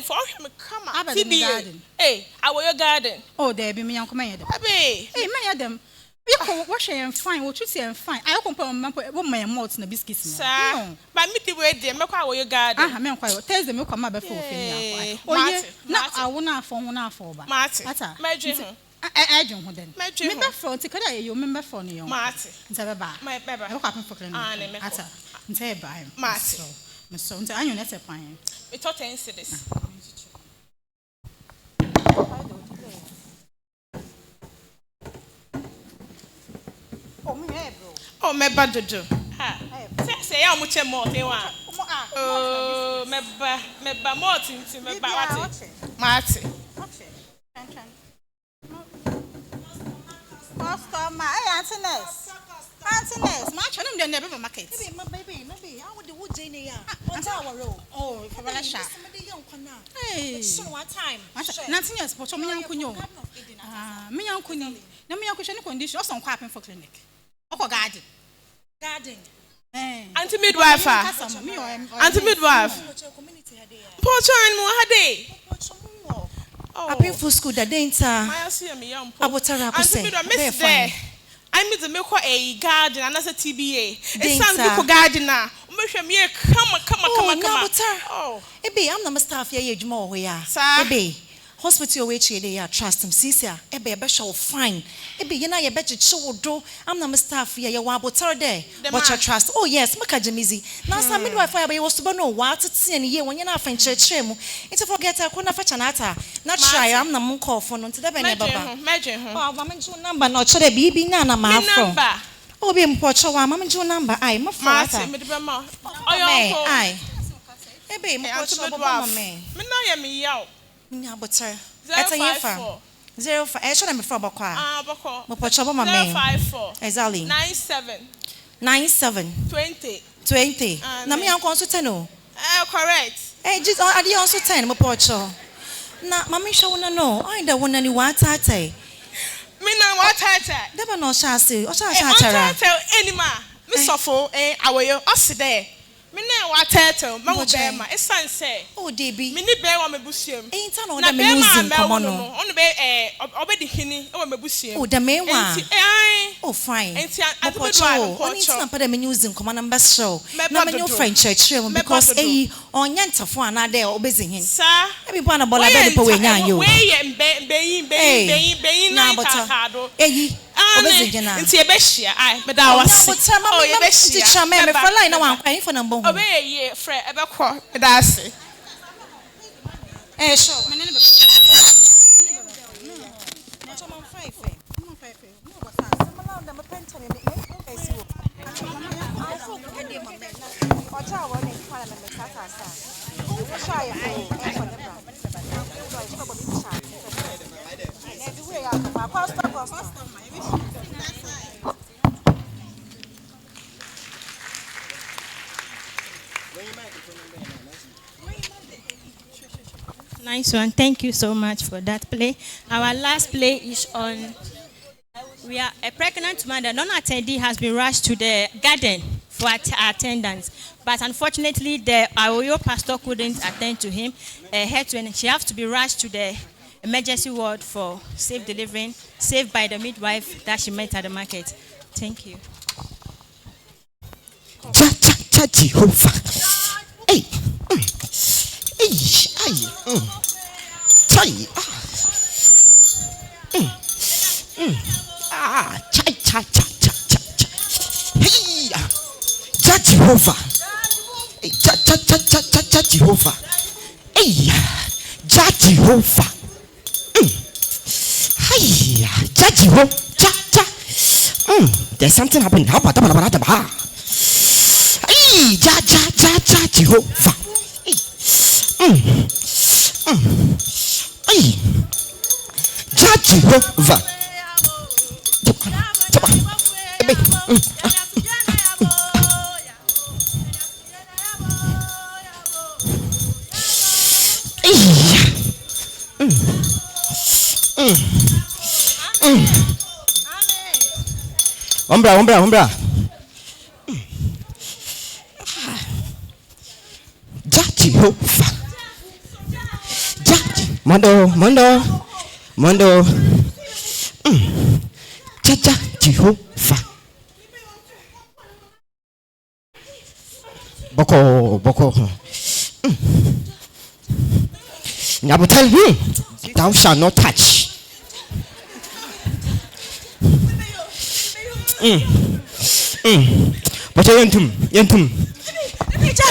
[SPEAKER 16] for him come up.
[SPEAKER 19] Garden.
[SPEAKER 16] Hey, I will your garden.
[SPEAKER 19] Oh, there be me uncle my head. Hey, my them. You wash and fine, what you say and fine. I compare my mouth in the biscuits.
[SPEAKER 16] Sir, but me the way they make our garden.
[SPEAKER 19] I mean, quite tell them you come up before. Oh, now I will not for one for
[SPEAKER 16] Martin. My dream.
[SPEAKER 19] I don't then.
[SPEAKER 16] My dream.
[SPEAKER 19] Remember for to you remember for you.
[SPEAKER 16] Martin.
[SPEAKER 19] My baby. I happen for cleaning. Ata. Say bye.
[SPEAKER 16] Martin.
[SPEAKER 19] My son, I know that's a fine.
[SPEAKER 16] We thought to answer this. Oh, me bad do. Say I'm much more than one. Oh, me ba Martin to me ba Martin.
[SPEAKER 19] Master, my Antiness, my children they never market. Maybe. I would do wood Jane here. What's our role? Oh, for a shot. Hey, so what time? Nothing else, but me uncle. Me uncle. No, me uncle condition. Some clapping for clinic. Oh, garden.
[SPEAKER 16] Auntie midwife. Auntie midwife. Pocho and Mohade.
[SPEAKER 14] I pay for school that day. I will tell her.
[SPEAKER 16] I meet the milk a garden and as a TBA. It's some garden now. Come. Oh, Ebe, I'm not staff here, more. Yeah, Ebe,
[SPEAKER 14] hospital which they trust him. Sisia, ebe show fine. Ebe yena ye beche show do. I'm na staff here. You want about there? But your trust. Oh yes, maka jemizi. Now some midwife I was to know what to see and ye when you na find church remu. It's a forget I couldn't fetch an atta. Not try. I'm na mun call phone until the baba.
[SPEAKER 9] Imagine.
[SPEAKER 14] Oh, mama jo number not sure the baby na ma from. Oh, be important. Mama jo number. I my father. I. Ebe important. Mama me.
[SPEAKER 16] Me na ye me yaw.
[SPEAKER 14] Nya butter. That's a year for 05. I should have before Bokwa.
[SPEAKER 16] Boko.
[SPEAKER 14] Mopocho Mama me.
[SPEAKER 16] 054.
[SPEAKER 14] Exactly.
[SPEAKER 16] 97.
[SPEAKER 14] 20. Na me uncle also 10.
[SPEAKER 16] Correct.
[SPEAKER 14] Just are the also 10 Mopocho. Na mama show no. I don't want any water. Me
[SPEAKER 16] na water.
[SPEAKER 14] Never no chance. O cha
[SPEAKER 16] tell any ma. Me sofo awoyo oside. Me na water ma wo be ma esan say.
[SPEAKER 14] Oh Debbie.
[SPEAKER 16] Me ni be wa mebusiem.
[SPEAKER 14] Ain't no da me using come on.
[SPEAKER 16] On be obedi hini e wa mebusiem.
[SPEAKER 14] Oh da me wa. Oh fine.
[SPEAKER 16] Mopocho.
[SPEAKER 14] Oni tina pa da me using come on best show. Na me new French church because onyantafo ana there obezi hin.
[SPEAKER 16] Sir.
[SPEAKER 14] E bi na bola be po we nya yo.
[SPEAKER 16] We ye beyin na kakado.
[SPEAKER 14] Obezi jena.
[SPEAKER 16] Nti e be hia ai me da wase.
[SPEAKER 14] Oh ye be hia. Ti chama me for line na wan kwan for number 1.
[SPEAKER 16] Obe ye frɛ ɛbɛkɔ ɛdaase
[SPEAKER 14] sure menene baba
[SPEAKER 13] Nice one. Thank you so much for that play. Our last play is on. We are a pregnant mother. Non-attendee has been rushed to the garden for attendance, but unfortunately, the Aoyo pastor couldn't attend to him. She has to be rushed to the emergency ward for safe delivering, saved by the midwife that she met at the market. Thank you.
[SPEAKER 2] Jehovah. Hey. Cha. Hey, Jehovah. Hey, cha Jehovah. Hey, Jehovah. Hey, Jehovah. Cha. There's something happening. Hey, cha Jehovah. Hey, Jehovah. Umbra. Jehovah. Mondo. Jehovah. Boko. I will tell you, thou shalt not touch. But yentum.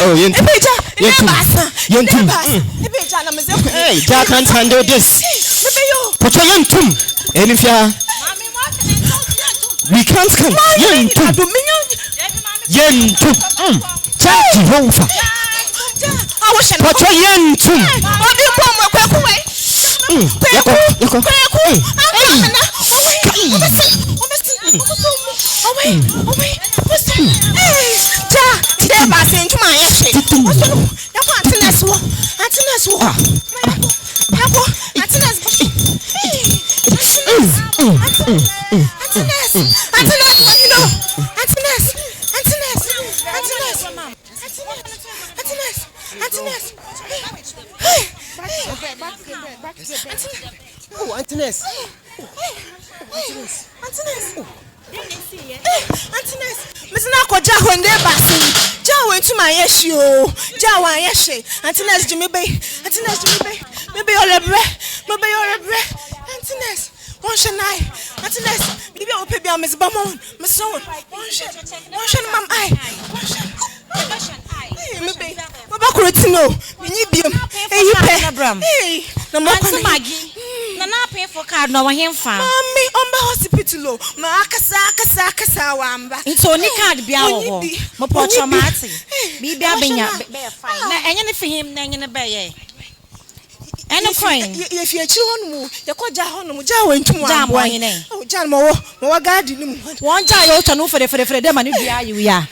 [SPEAKER 2] Oh, yentum. Hey, Jack can't handle this. Put your yentum. And if we can't come. Yentum. Jehovah. Put your yentum. Antinous.
[SPEAKER 14] Miss Nakoja when they passing. Ja went to my issue. Ja wa yeshe. Antinous Jimmy Bay. Maybe all the
[SPEAKER 16] Mobile your breath. Antiness. One shall I. Antiness. Maybe I'll pay Miss Bamon. Miss Son. One shall Mam I. One shall. Mabakurotino. Minibium. Hey, you pay. Hey. No more Maggie.
[SPEAKER 14] Nana pay for card no him fan.
[SPEAKER 16] Mommy, on the hospital. Makasa wamba.
[SPEAKER 14] It's only card biawo. Mo pocho mati. Bibi abenya be fine. Na enye ne for him na enye ne be ye. Eno coin.
[SPEAKER 16] If you children mu, you call Jahon, Jaw into one. Oh, Jan Mo, garden.
[SPEAKER 14] One child to know for the them and you ya.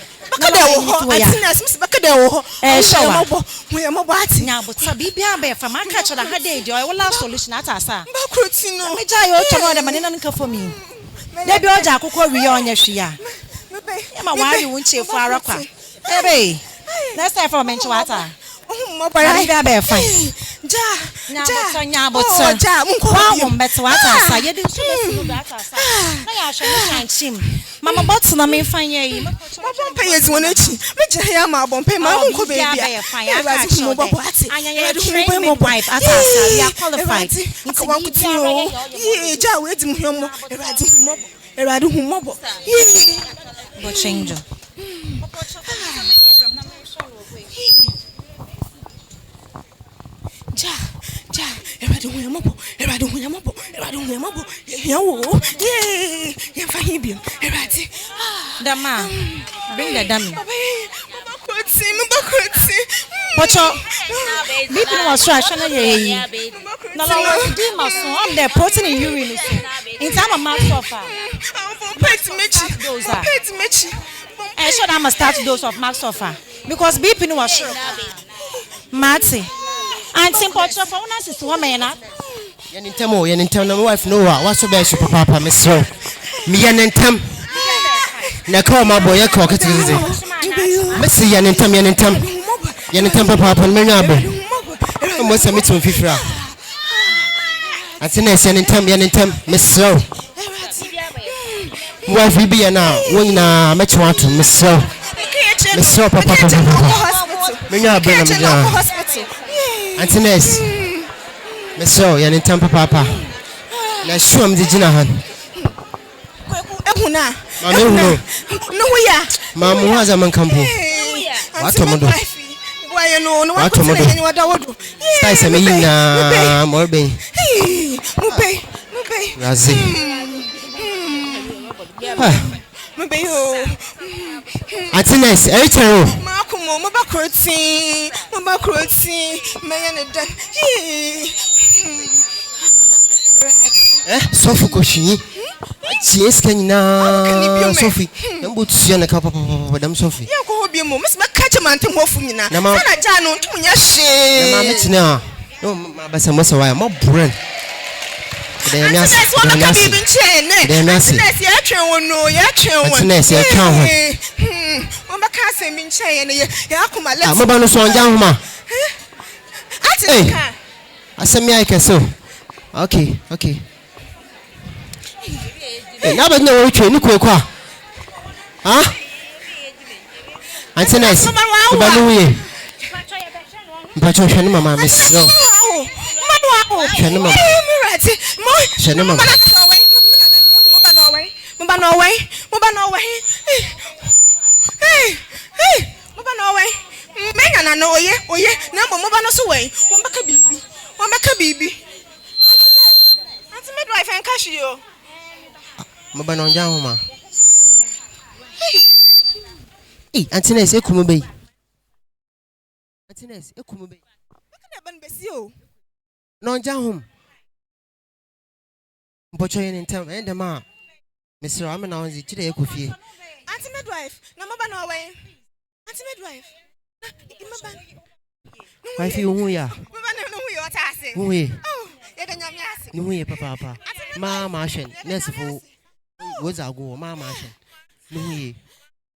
[SPEAKER 16] We are mobile
[SPEAKER 14] now, but Sabia from my catch on a hard day, I will last solution at us.
[SPEAKER 16] Bakrutino,
[SPEAKER 14] me jail to know the man for me. There be all Jaco Rion, yes, she are. Emma, why you won't say for a rock? Baby, let's have for mental water. Oh, my baby, fine. Mama bots na me fine ye.
[SPEAKER 16] Mama pay is one each. Me jaya ma bon pay ma unko baby.
[SPEAKER 14] Midwife at us. We are qualified.
[SPEAKER 16] It's a good thing. Ye ja we dim hwemo. Eradu humobo. Ye.
[SPEAKER 14] Go change.
[SPEAKER 16] Ja, eradu humobo. Yo, yeah, yeah, Fahibium, erati.
[SPEAKER 14] Dama, bring the dummy.
[SPEAKER 16] What's up?
[SPEAKER 14] People was trash on ye. No, I'm the protein in urine. In time of mouth suffer. I should I must start dose of max suffer because beeping was sure. Matty. And simple for one is woman.
[SPEAKER 2] Yentem na wife no wa so be shi papa me sro me yentem na ka ma boy e ka ketizi me si yentem papa me nya abo mo se me tun fifira atene yentem me sro wife bi na wonyina me twa to me sro papa me nya abo na me nya atene Meso ya nitampa papa na shuam di jina han
[SPEAKER 16] ehuna
[SPEAKER 2] mama ehuna
[SPEAKER 16] no ya
[SPEAKER 2] mama hu aza mankampo wato modo
[SPEAKER 16] waye no wato modo ni wada wodo
[SPEAKER 2] stai se me yina morbe
[SPEAKER 16] mupe
[SPEAKER 2] razi
[SPEAKER 16] mupe yo
[SPEAKER 2] Atines echero
[SPEAKER 16] makumo mabakroti meyane dan
[SPEAKER 2] Sophie koshi Ties kanina Sophie mbo tusia na papa dam Sophie
[SPEAKER 16] ya ko hobi mo mes makache mantem hofu nyina na ja no ntunya hye
[SPEAKER 2] na metina no mabasa mosa wa mo brand
[SPEAKER 16] Atines waka bibi nche Atines ya twen wono ya twen won
[SPEAKER 2] Atines ya twen won
[SPEAKER 16] Mba kase mi nche ne ya akoma let
[SPEAKER 2] Mba no so anja homa
[SPEAKER 16] Atines ka
[SPEAKER 2] Asemi ai keso Okay na ba na wo twe ni ko kwa ha Atines ba no ye Mpacho hwani mama mesro Shani mama. Shani mama.
[SPEAKER 16] Mba no way. Hey. Mba no way. Menya na no oye. Na mba no so way. Wombaka bibi. Auntie midwife en cash yo.
[SPEAKER 2] Mba no nja homa. Antines ekumu be.
[SPEAKER 16] Aka ban besi o.
[SPEAKER 2] No nja hom. Mpocho yen ntem endema. Mr. Amena onzi chire ekofie.
[SPEAKER 16] Auntie midwife, na mba no way. Auntie midwife.
[SPEAKER 2] Wife hu ya.
[SPEAKER 16] Mba no hu yo atase.
[SPEAKER 2] Hu ye.
[SPEAKER 16] Oh, ye da nyame ase.
[SPEAKER 2] Ni hu ye papa. Mama shen. Nurse fo. Woza go mama shen. Ni hu ye.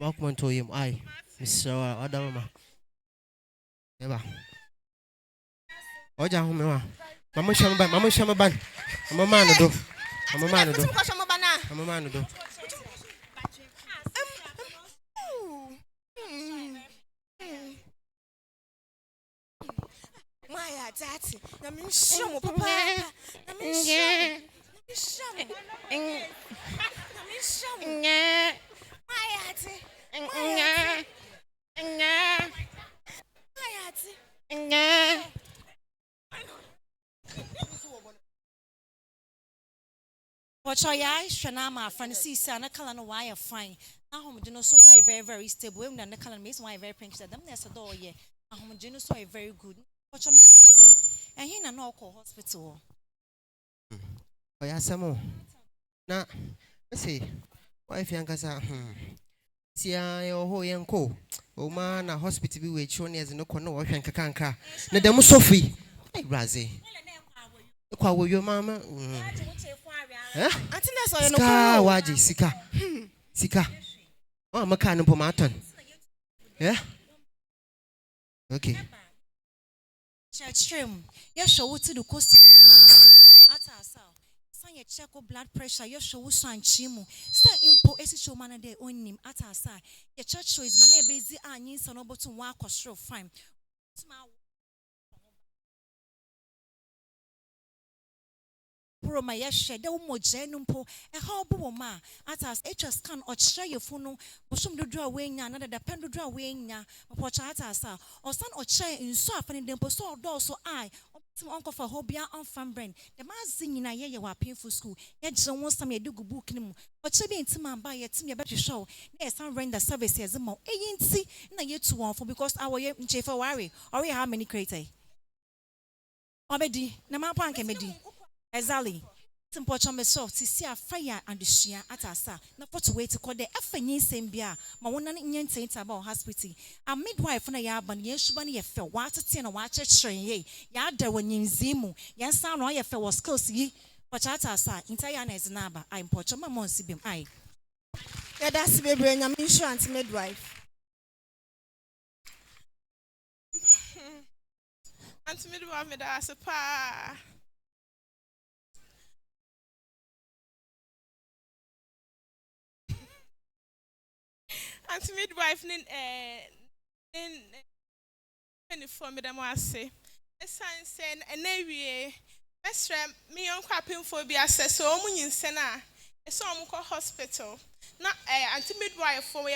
[SPEAKER 2] Walkman to him ai. Mr. Adama. Eba. Oja hu me wa. Mama shama ban. Mama manu do.
[SPEAKER 16] Maya
[SPEAKER 20] that's it. I mean, show papa. I mean, show.
[SPEAKER 14] Watch your eyes, Shanama, Francis, and a color no wire fine. Now, homogeneous so why very, very stable, and the color makes why very pink. Them there's a door, yeah. A homogeneous so very good. Watch your miss, and he no call hospital.
[SPEAKER 21] Oh, yeah, some more. Now, let's see. Wife Yankasa, see, I oh, young co. Oh, man, a hospital be with you as no corner or Shankanka. Nadam Sophie, hey, Razi. Kwa wo your mama? Sika waji sika. Sika. Oh, makano pomatan. Yeah. Okay.
[SPEAKER 14] Church room. You show to the coast of the at ourselves. Sign your check of blood pressure. You show san chimu. Start impo esi man de own name at our side. Your church show is many busy and yin son about to walk or show fine. Roma yeshe de umo jenumpo e hobo ma atas HS scan or share your phone bosum do draw wenya another depend do draw wenya pocha atasa or san or share in so afani dempo so do so I uncle for hobia on fan brain the man singing na ye wa painful school ye je won sam ye do book ni mu or che be ntima ba ye tim ye better show na san render service ye mo eyinti na ye to one for because our ye nche for worry or how many create obedi na ma pan kemedi Exactly. Simpocha me so to see a fire and the shia at asa. Na for to wait to call the FNY same bia. Ma wona nyente about hospital. A midwife na ya ban ye shubani ye fe water tin na water train ye. Ya da wonyin zimu. Ya san no ye fe was skills yi. Pocha at asa entire na iznaba. I impocha ma monsi bim ai.
[SPEAKER 20] Yeah, that's baby nyam insurance midwife.
[SPEAKER 16] Auntie midwife me da pa. Auntie midwife nin for me them was say a sign saying and every Mestre me on crapping for be assessed so omun sena a so hospital na auntie midwife for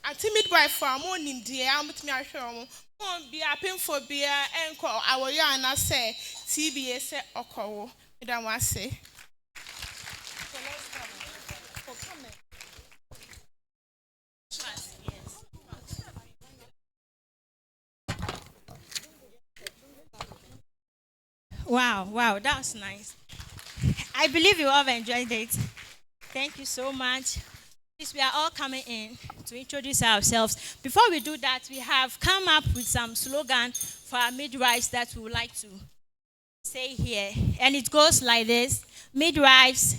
[SPEAKER 16] auntie midwife for morning dear I'm with me ashore won't be a pin for beer and call our yana say TBS or call me them was say.
[SPEAKER 13] Wow, that was nice. I believe you all have enjoyed it. Thank you so much. Please, we are all coming in to introduce ourselves. Before we do that, we have come up with some slogan for our midwives that we would like to say here. And it goes like this. Midwives,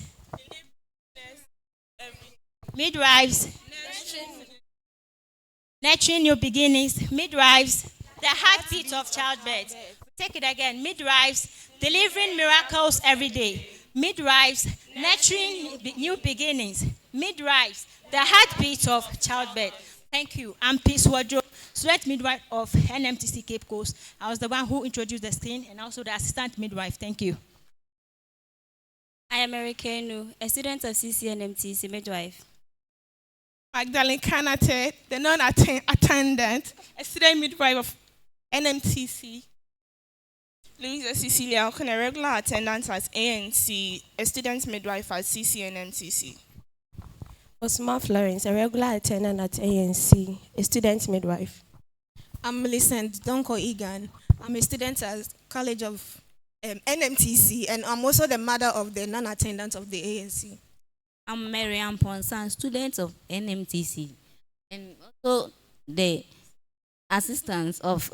[SPEAKER 13] nurturing new beginnings. Midwives, the heartbeat of childbirth. Take it again. Midwives, delivering miracles every day. Midwives, nurturing new beginnings. Midwives, the heartbeat of childbirth. Thank you. I'm Peace Wardrobe, Student Midwife of NMTC Cape Coast. I was the one who introduced the thing and also the assistant midwife. Thank you.
[SPEAKER 9] I am Erikenu, a student of CCNMTC Midwife.
[SPEAKER 16] Magdalene Kanate, the non-attendant, a student midwife of NMTC. Louisa Cecilia, a regular attendant at ANC, a student midwife at CCNMTC.
[SPEAKER 22] Osman Florence, a regular attendant at ANC, a student midwife.
[SPEAKER 23] I'm Millicent Donko Egan. I'm a student at College of NMTC, and I'm also the mother of the non-attendant of the ANC.
[SPEAKER 24] I'm Mariam Ponsan, student of NMTC, and also the assistant of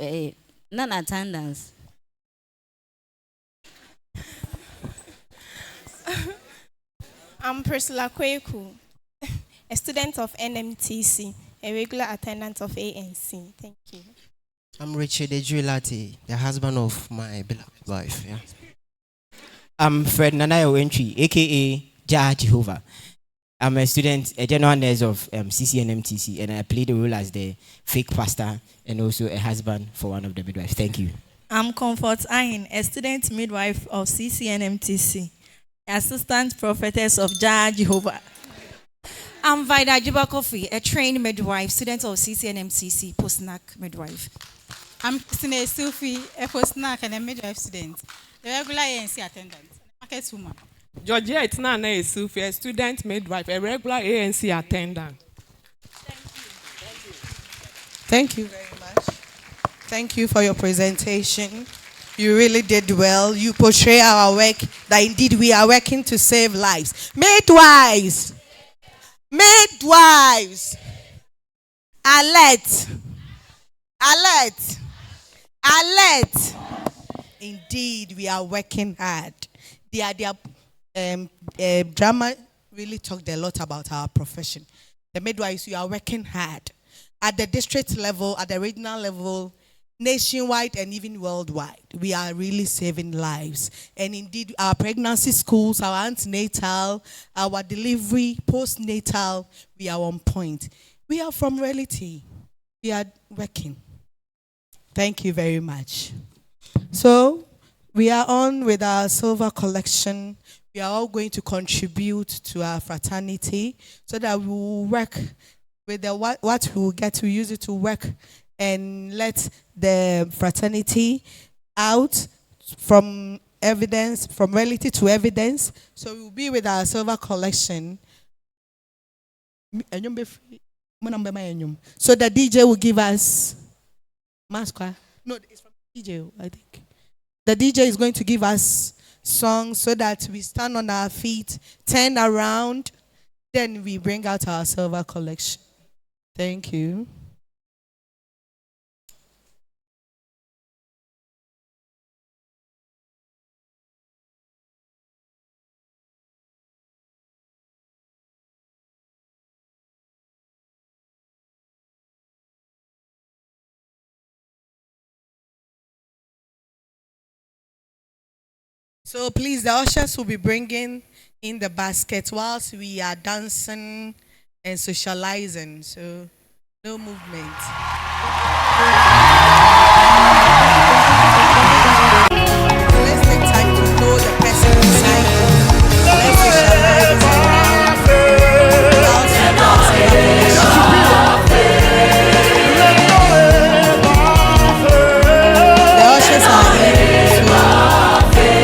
[SPEAKER 24] non-attendance.
[SPEAKER 23] I'm Priscilla Kweku, a student of NMTC, a regular attendant of ANC. Thank you.
[SPEAKER 21] I'm Richard Ejulati, the husband of my beloved wife. Yeah.
[SPEAKER 18] I'm Fred Nanayo Entry, aka Jah Jehovah. I'm a student, a general nurse of CCNMTC, and I play the role as the fake pastor and also a husband for one of the midwives. Thank you.
[SPEAKER 17] I'm Comfort Ahin, a student midwife of CCNMTC, assistant prophetess of Jah Jehovah.
[SPEAKER 14] I'm Vida Jibakofi, a trained midwife, student of CCNMTC, post-NAC midwife.
[SPEAKER 19] I'm Christina Sufi, a post-NAC and a midwife student, the regular ANC attendant, market woman.
[SPEAKER 15] Georgia Itnana Sufi, a student midwife, a regular ANC attendant.
[SPEAKER 7] Thank you very much. Thank you for your presentation. You really did well. You portray our work that indeed we are working to save lives. Midwives! Midwives! Alert! Alert! Alert! Indeed, we are working hard. Their drama really talked a lot about our profession. The midwives, you are working hard. At the district level, at the regional level, nationwide and even worldwide, we are really saving lives. And indeed, our pregnancy schools, our antenatal, our delivery, postnatal, we are on point. We are from reality. We are working. Thank you very much. So, we are on with our silver collection. We are all going to contribute to our fraternity so that we will work with the what we will get to use it to work and let the fraternity out from evidence, from reality to evidence. So we will be with our silver collection. So the DJ will give us Masqua. No, it's from DJ, I think. The DJ is going to give us songs so that we stand on our feet, turn around, then we bring out our silver collection. Thank you. So please, the ushers will be bringing in the basket whilst we are dancing and socializing. So no movement. Let's take time to know the person beside you. Let's socialize around. The ushers are here.
[SPEAKER 10] Hey!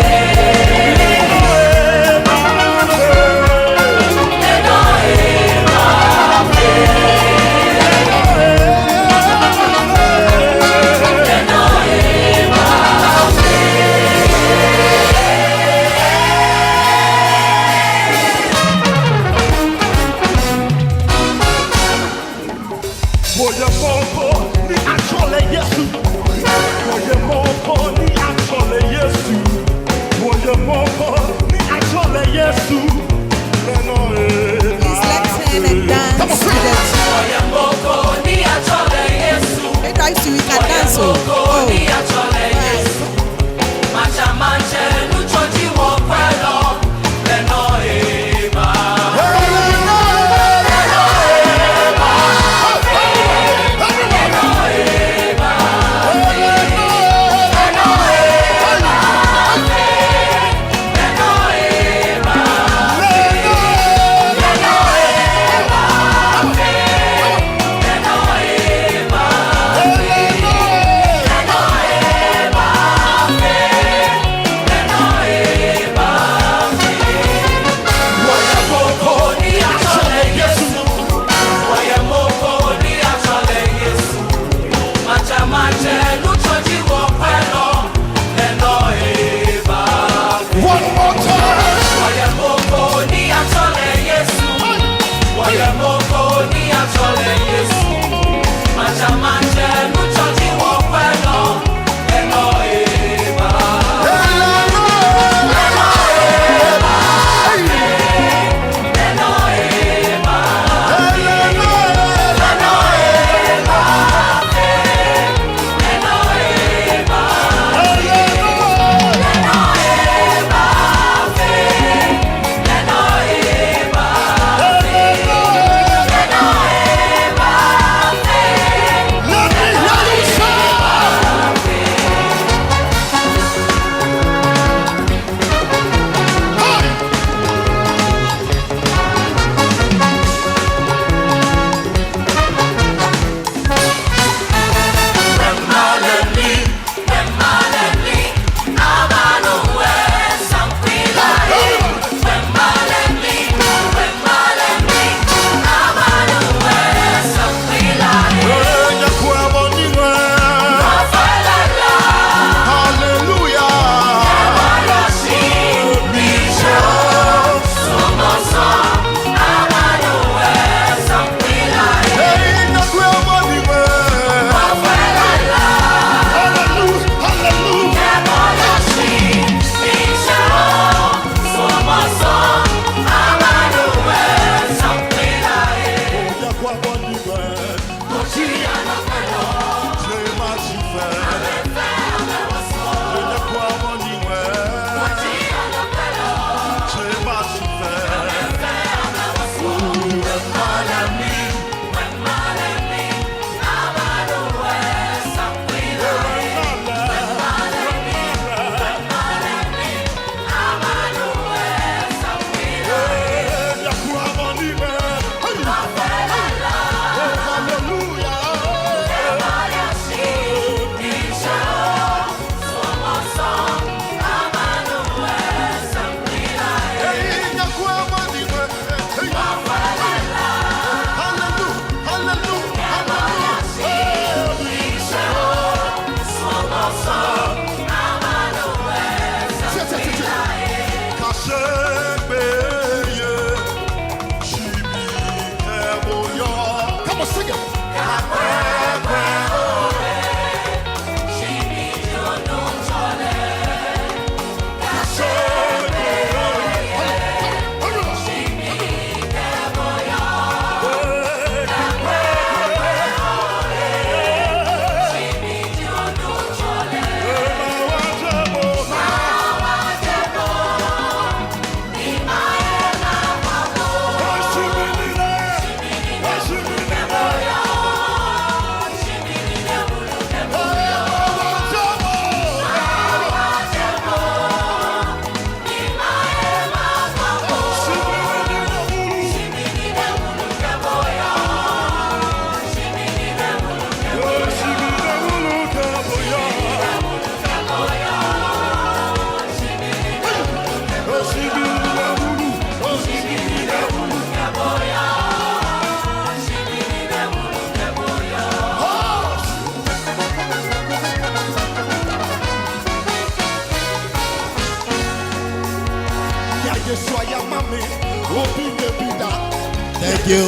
[SPEAKER 2] Thank you.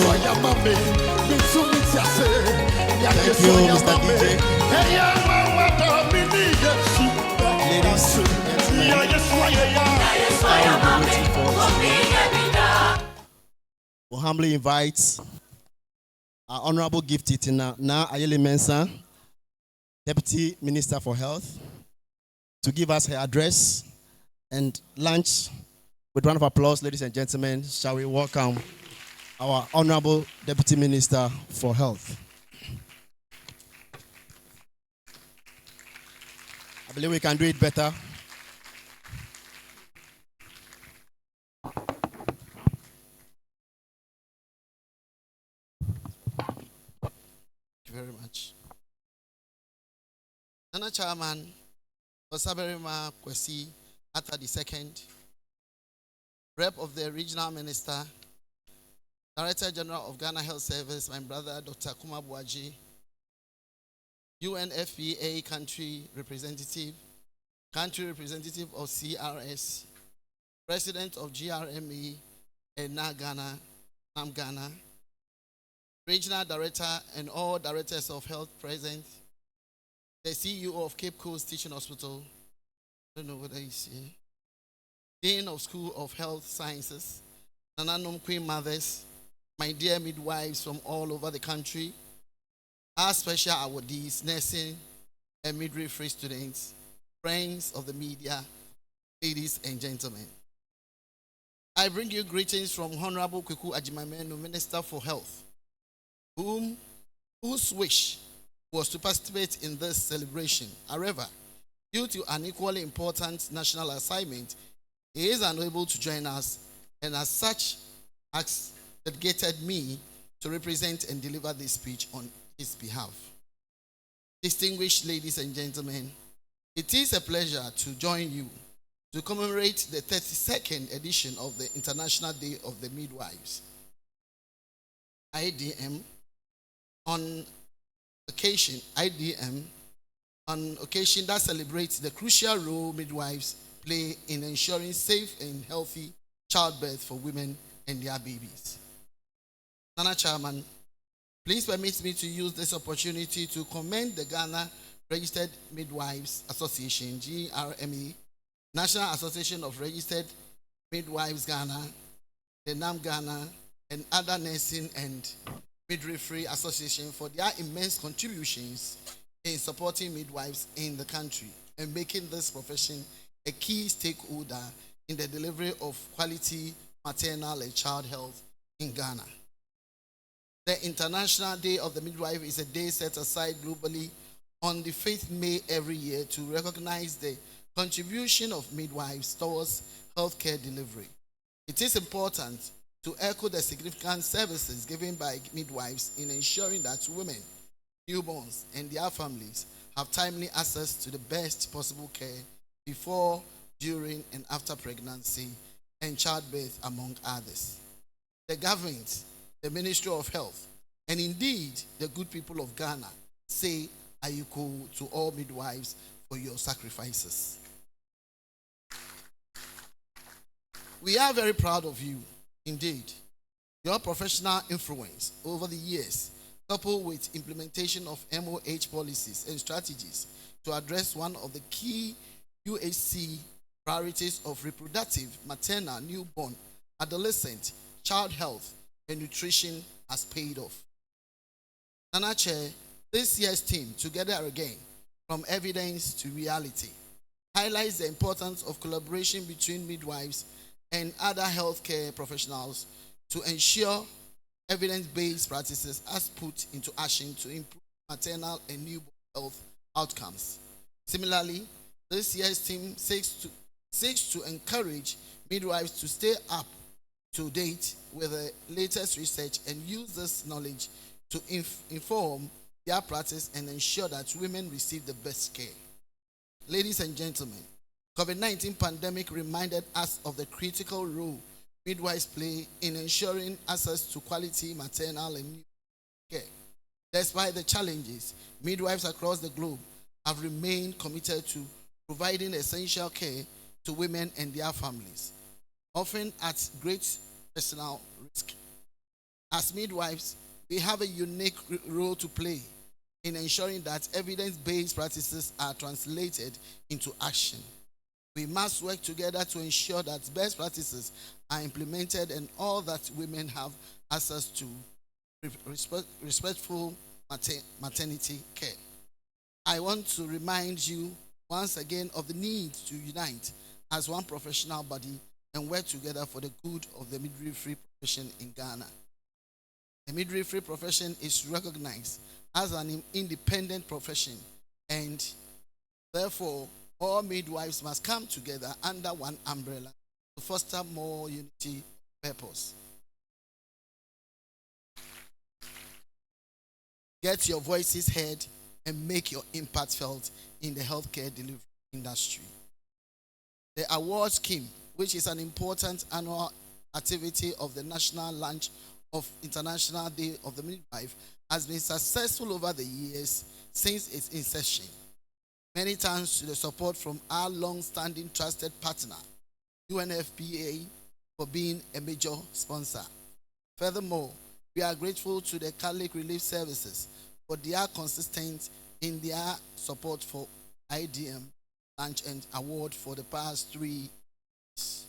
[SPEAKER 2] Thank you, Mr. DJ. We humbly invite our Honorable Gift Itina Na Ayele Mensah, Deputy Minister for Health, to give us her address and lunch. With round of applause, ladies and gentlemen, shall we welcome our Honorable Deputy Minister for Health. I believe we can do it better. Thank you very much. Nana Chairman, Osaberima Kwesi, Ata the second, Rep of the Regional Minister, Director General of Ghana Health Service, my brother Dr. Kuma Buaji, UNFPA Country Representative of CRS, President of GRME and NAM Ghana, Regional Director and all Directors of Health present, the CEO of Cape Coast Teaching Hospital, I don't know whether he's here, Dean of School of Health Sciences, Nananom Queen Mothers, my dear midwives from all over the country, our special awardees, nursing and midwifery students, friends of the media, ladies and gentlemen. I bring you greetings from Honorable Kweku Agyeman-Mensah, Minister for Health, whose wish was to participate in this celebration. However, due to an equally important national assignment, he is unable to join us, and as such, has delegated me to represent and deliver this speech on his behalf. Distinguished ladies and gentlemen, it is a pleasure to join you to commemorate the 32nd edition of the International Day of the Midwives, IDM, on occasion that celebrates the crucial role midwives play in ensuring safe and healthy childbirth for women and their babies. Nana Chairman, please permit me to use this opportunity to commend the Ghana Registered Midwives Association, GRME, National Association of Registered Midwives Ghana, the NAM Ghana, and other nursing and midwifery associations for their immense contributions in supporting midwives in the country and making this profession a key stakeholder in the delivery of quality maternal and child health in Ghana. The International Day of the Midwife is a day set aside globally on the 5th May every year to recognize the contribution of midwives towards healthcare delivery. It is important to echo the significant services given by midwives in ensuring that women, newborns, and their families have timely access to the best possible care before, during, and after pregnancy and childbirth, among others. The government, the Ministry of Health, and indeed the good people of Ghana say ayuko to all midwives for your sacrifices. We are very proud of you, indeed. Your professional influence over the years, coupled with implementation of MOH policies and strategies to address one of the key UHC priorities of reproductive, maternal, newborn, adolescent, child health, and nutrition has paid off. Nana Chair, this year's theme, Together Again, From Evidence to Reality, highlights the importance of collaboration between midwives and other healthcare professionals to ensure evidence-based practices are put into action to improve maternal and newborn health outcomes. Similarly, this year's theme seeks to encourage midwives to stay up to date with the latest research and use this knowledge to inform their practice and ensure that women receive the best care. Ladies and gentlemen, COVID-19 pandemic reminded us of the critical role midwives play in ensuring access to quality maternal and newborn care. Despite the challenges, midwives across the globe have remained committed to providing essential care to women and their families. often at great personal risk. As midwives, we have a unique role to play in ensuring that evidence-based practices are translated into action. We must work together to ensure that best practices are implemented and all that women have access to respectful maternity care. I want to remind you once again of the need to unite as one professional body and work together for the good of the midwifery profession in Ghana. The midwifery profession is recognized as an independent profession, and therefore all midwives must come together under one umbrella to foster more unity of purpose. Get your voices heard and make your impact felt in the healthcare delivery industry. The award scheme, which is an important annual activity of the national launch of International Day of the Midwife, has been successful over the years since its inception. Many thanks to the support from our long-standing trusted partner, UNFPA, for being a major sponsor. Furthermore, we are grateful to the Catholic Relief Services for their consistency in their support for IDM launch and award for the past 3 years.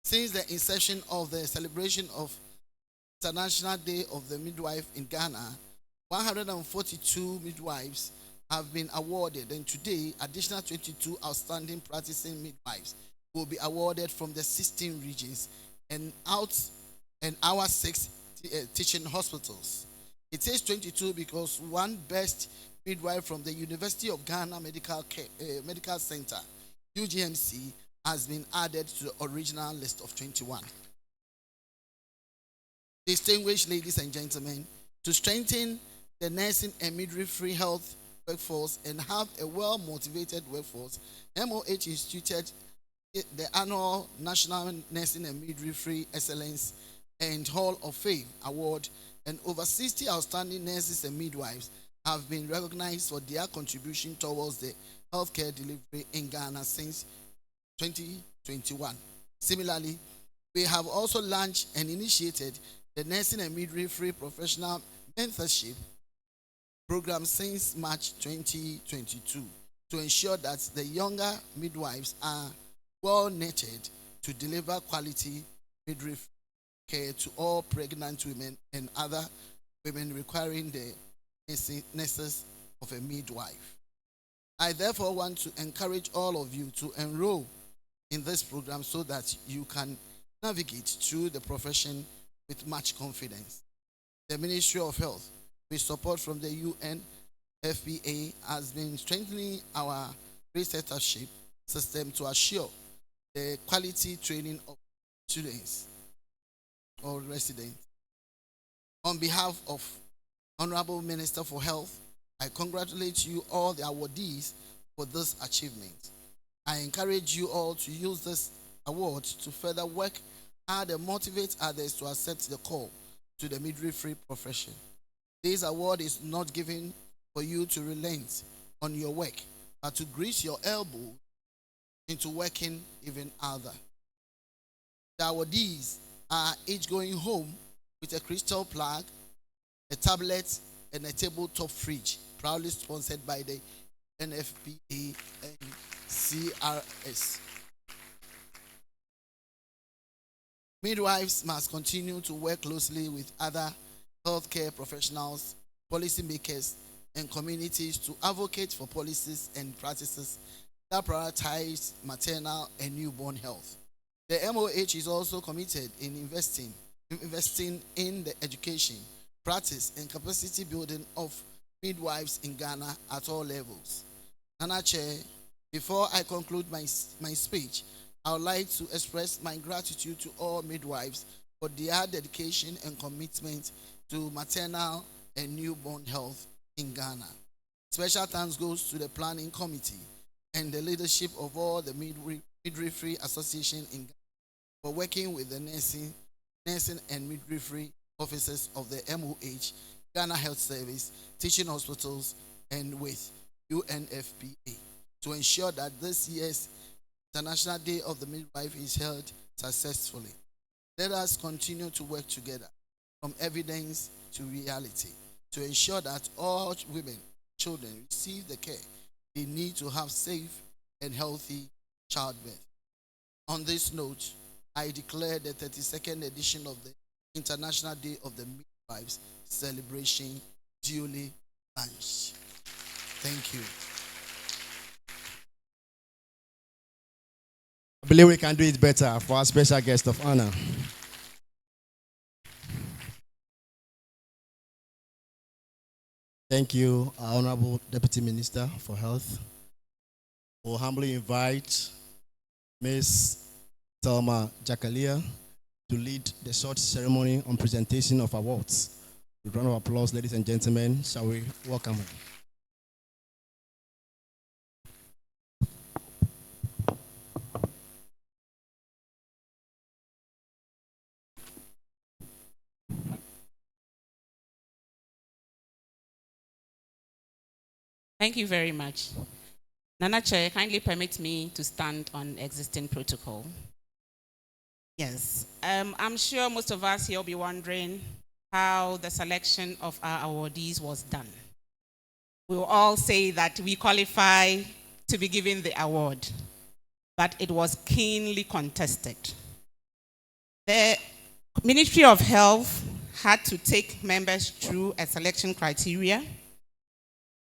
[SPEAKER 2] Since the inception of the celebration of International Day of the Midwife in Ghana, 142 midwives have been awarded, and today, additional 22 outstanding practicing midwives will be awarded from the 16 regions and our 6 teaching hospitals. It is 22 because one best midwife from the University of Ghana Medical Center, UGMC, has been added to the original list of 21. Distinguished ladies and gentlemen, to strengthen the nursing and midwifery health workforce and have a well-motivated workforce, MOH instituted the annual National Nursing and Midwifery Excellence and Hall of Fame Award, and over 60 outstanding nurses and midwives have been recognized for their contribution towards the healthcare delivery in Ghana since 2021. Similarly, we have also launched and initiated the Nursing and Midwifery Professional Mentorship Program since March 2022 to ensure that the younger midwives are well netted to deliver quality midwifery care to all pregnant women and other women requiring the nurses of a midwife. I therefore want to encourage all of you to enroll in this program so that you can navigate through the profession with much confidence. The Ministry of Health, with support from the UNFPA, has been strengthening our preceptorship system to assure the quality training of students or residents. On behalf of Honorable Minister for Health, I congratulate you all the awardees for this achievement. I encourage you all to use this award to further work hard and motivate others to accept the call to the midwifery profession. This award is not given for you to relent on your work, but to grease your elbow into working even harder. The awardees are each going home with a crystal plug, a tablet, and a tabletop fridge, proudly sponsored by the NFPA and CRS. Midwives must continue to work closely with other healthcare professionals, policymakers, and communities to advocate for policies and practices that prioritize maternal and newborn health. The MOH is also committed in investing in the education, practice, and capacity building of midwives in Ghana at all levels. Nana Chair, before I conclude my speech, I would like to express my gratitude to all midwives for their dedication and commitment to maternal and newborn health in Ghana. Special thanks goes to the planning committee and the leadership of all the midwifery association in Ghana for working with the nursing and midwifery officers of the MOH, Ghana Health Service, teaching hospitals, and with UNFPA to ensure that this year's International Day of the Midwife is held successfully. Let us continue to work together from evidence to reality to ensure that all women, children receive the care they need to have safe and healthy childbirth. On this note, I declare the 32nd edition of the International Day of the Midwives celebration duly launched. Thank you. I believe we can do it better for our special guest of honor. Thank you, our Honorable Deputy Minister for Health. We'll humbly invite Ms. Thelma Jakalia to lead the short ceremony on presentation of awards. With a round of applause, ladies and gentlemen, shall we welcome her?
[SPEAKER 1] Thank you very much. Nana Chair, kindly permit me to stand on existing protocol. Yes, I'm sure most of us here will be wondering how the selection of our awardees was done. We will all say that we qualify to be given the award, but it was keenly contested. The Ministry of Health had to take members through a selection criteria.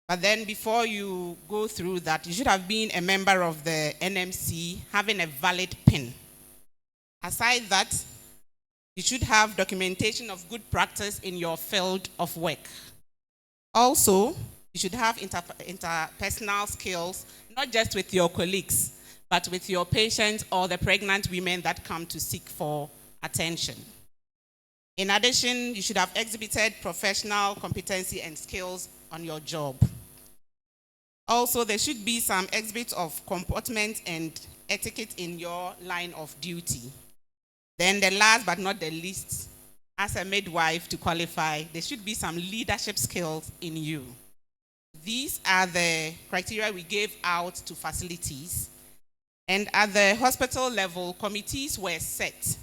[SPEAKER 1] But then before you go through that, you should have been a member of the NMC having a valid PIN. Aside that, you should have documentation of good practice in your field of work. Also, you should have interpersonal skills, not just with your colleagues, but with your patients or the pregnant women that come to seek for attention. In addition, you should have exhibited professional competency and skills on your job. Also, there should be some exhibits of comportment and etiquette in your line of duty. Then the last but not the least, as a midwife to qualify, there should be some leadership skills in you. These are the criteria we gave out to facilities. And at the hospital level, committees were set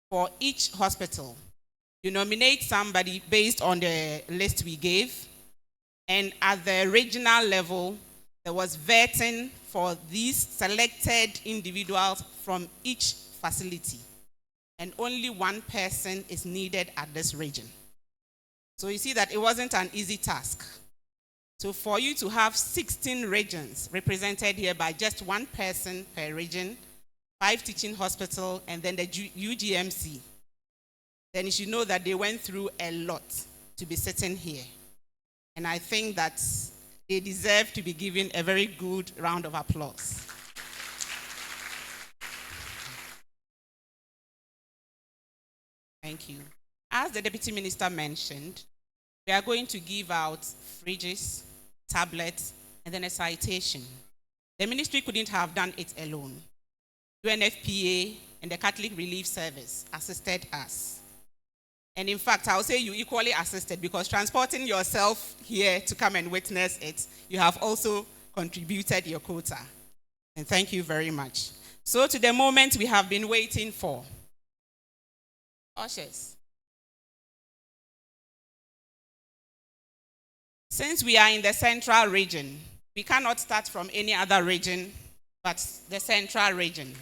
[SPEAKER 1] for each hospital. You nominate somebody based on the list we gave. And at the regional level, there was vetting for these selected individuals from each facility. And only one person is needed at this region. So you see that it wasn't an easy task. So for you to have 16 regions represented here by just one person per region, 5 teaching hospitals, and then the UGMC, then you should know that they went through a lot to be sitting here. And I think that they deserve to be given a very good round of applause. Thank you. As the Deputy Minister mentioned, we are going to give out fridges, tablets, and then a citation. The ministry couldn't have done it alone. UNFPA and the Catholic Relief Service assisted us. And in fact, I'll say you equally assisted because transporting yourself here to come and witness it, you have also contributed your quota. And thank you very much. So to the moment we have been waiting for. Ushers. Since we are in the central region, we cannot start from any other region but the central region.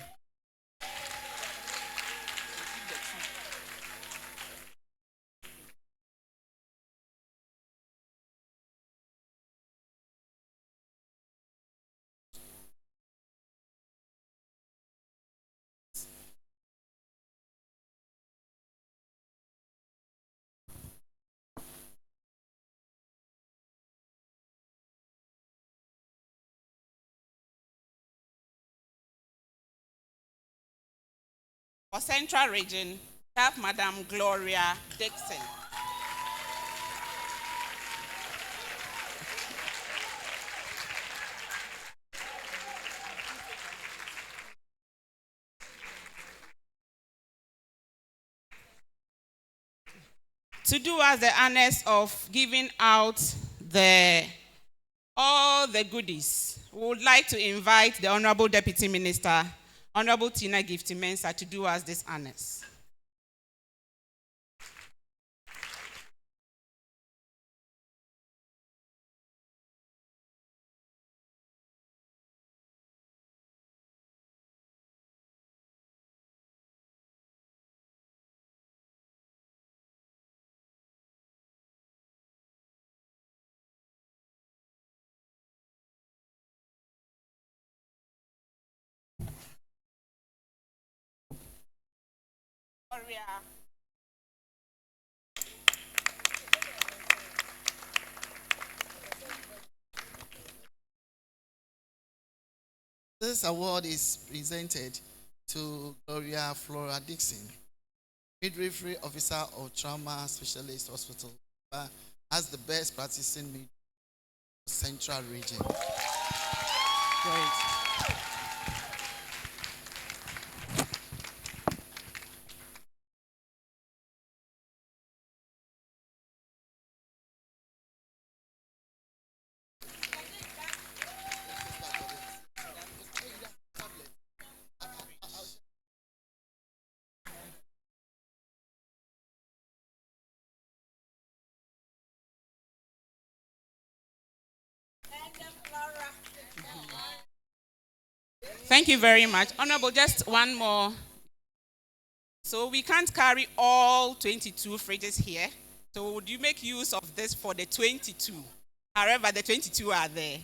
[SPEAKER 1] For Central Region, we have Madam Gloria Dixon. To do us the honors of giving out all the goodies, we would like to invite the Honorable Deputy Minister, Honorable Tina Gifty-Mensah, to do us this honors.
[SPEAKER 3] This award is presented to Gloria Flora Dixon, Midwifery Officer of Trauma Specialist Hospital, as the best practicing midwife of Central Region. Great.
[SPEAKER 1] Thank you very much. Honorable, just one more. So we can't carry all 22 fridges here. So would you make use of this for the 22? However, the 22 are there.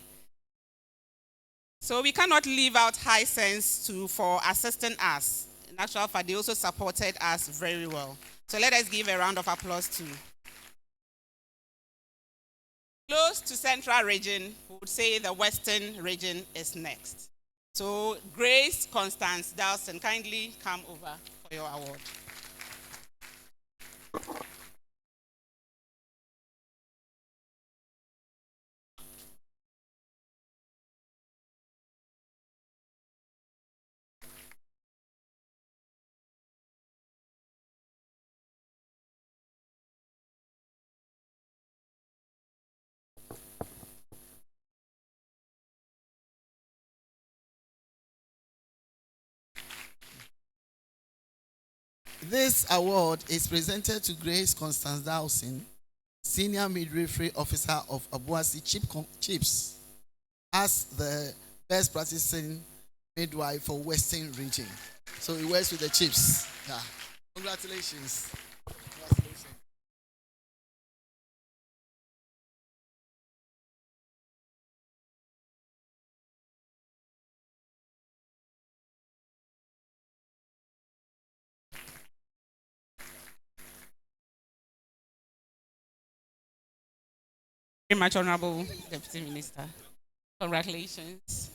[SPEAKER 1] So we cannot leave out High Sense for assisting us. In actual fact, they also supported us very well. So let us give a round of applause to. Close to Central Region, we would say the Western Region is next. So Grace Constance Dawson, kindly come over for your award.
[SPEAKER 3] This award is presented to Grace Constance Dawson, Senior Midwifery Officer of Abuasi Chips, as the best practicing midwife for Western Region. So he works with the Chips. Yeah. Congratulations. Congratulations.
[SPEAKER 1] Very much, Honorable Deputy Minister. Congratulations.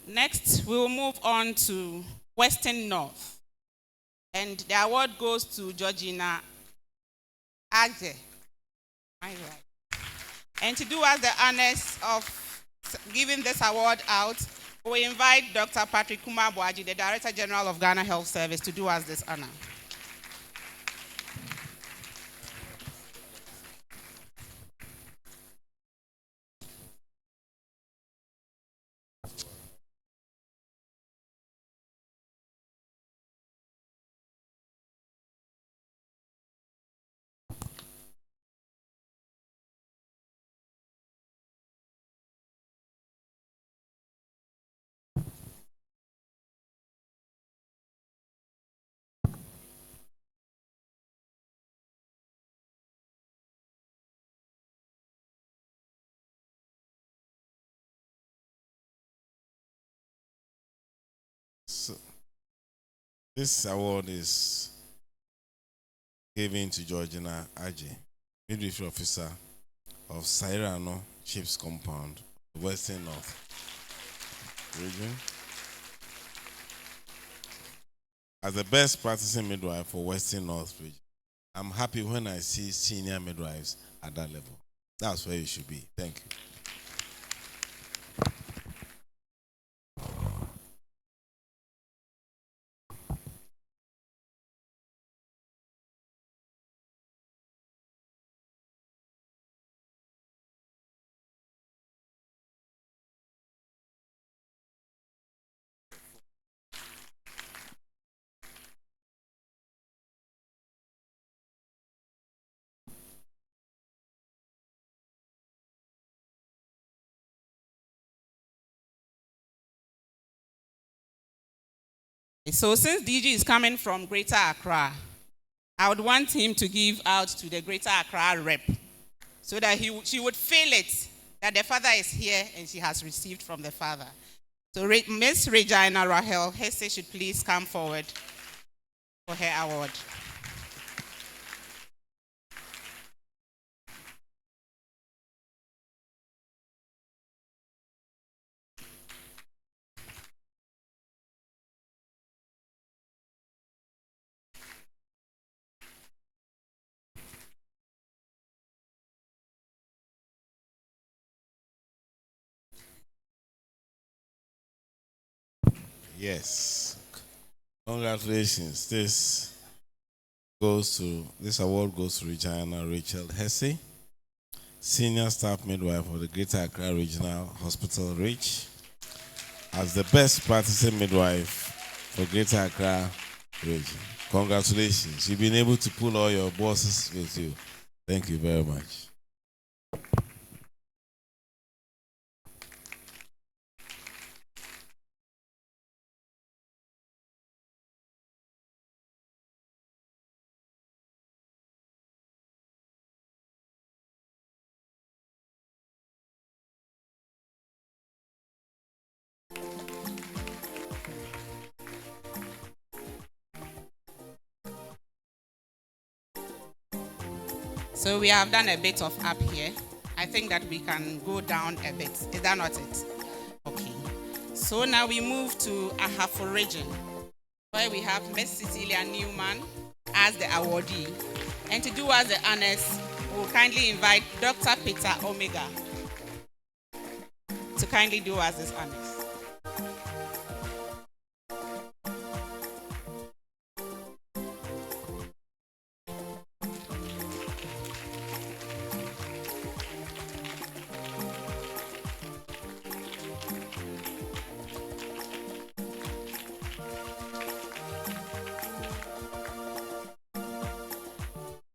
[SPEAKER 1] Next, we will move on to Western North. And the award goes to Georgina Agde. And to do us the honors of giving this award out, we invite Dr. Patrick Kumar Boaji, the Director General of Ghana Health Service, to do us this honor.
[SPEAKER 12] So, this award is given to Georgina Aje, Midwifery Officer of Sairano Chips Compound, Western North Region, as the best practicing midwife for Western North Region. I'm happy when I see senior midwives at that level. That's where you should be. Thank you.
[SPEAKER 1] So since DG is coming from Greater Accra, I would want him to give out to the Greater Accra rep so that she would feel it, that the father is here and she has received from the father. So Miss Regina Rahel Hesse should please come forward for her award.
[SPEAKER 12] Yes. Congratulations. This award goes to Regina Rachel Hesse, Senior Staff Midwife of the Greater Accra Regional Hospital Reach, as the best practicing midwife for Greater Accra region. Congratulations. You've been able to pull all your bosses with you. Thank you very much.
[SPEAKER 1] So we have done a bit of up here. I think that we can go down a bit. Is that not it? Okay. So now we move to Ahafo region, where we have Miss Cecilia Newman as the awardee. And to do us the honors, we'll kindly invite Dr. Peter Omega to kindly do us this honors.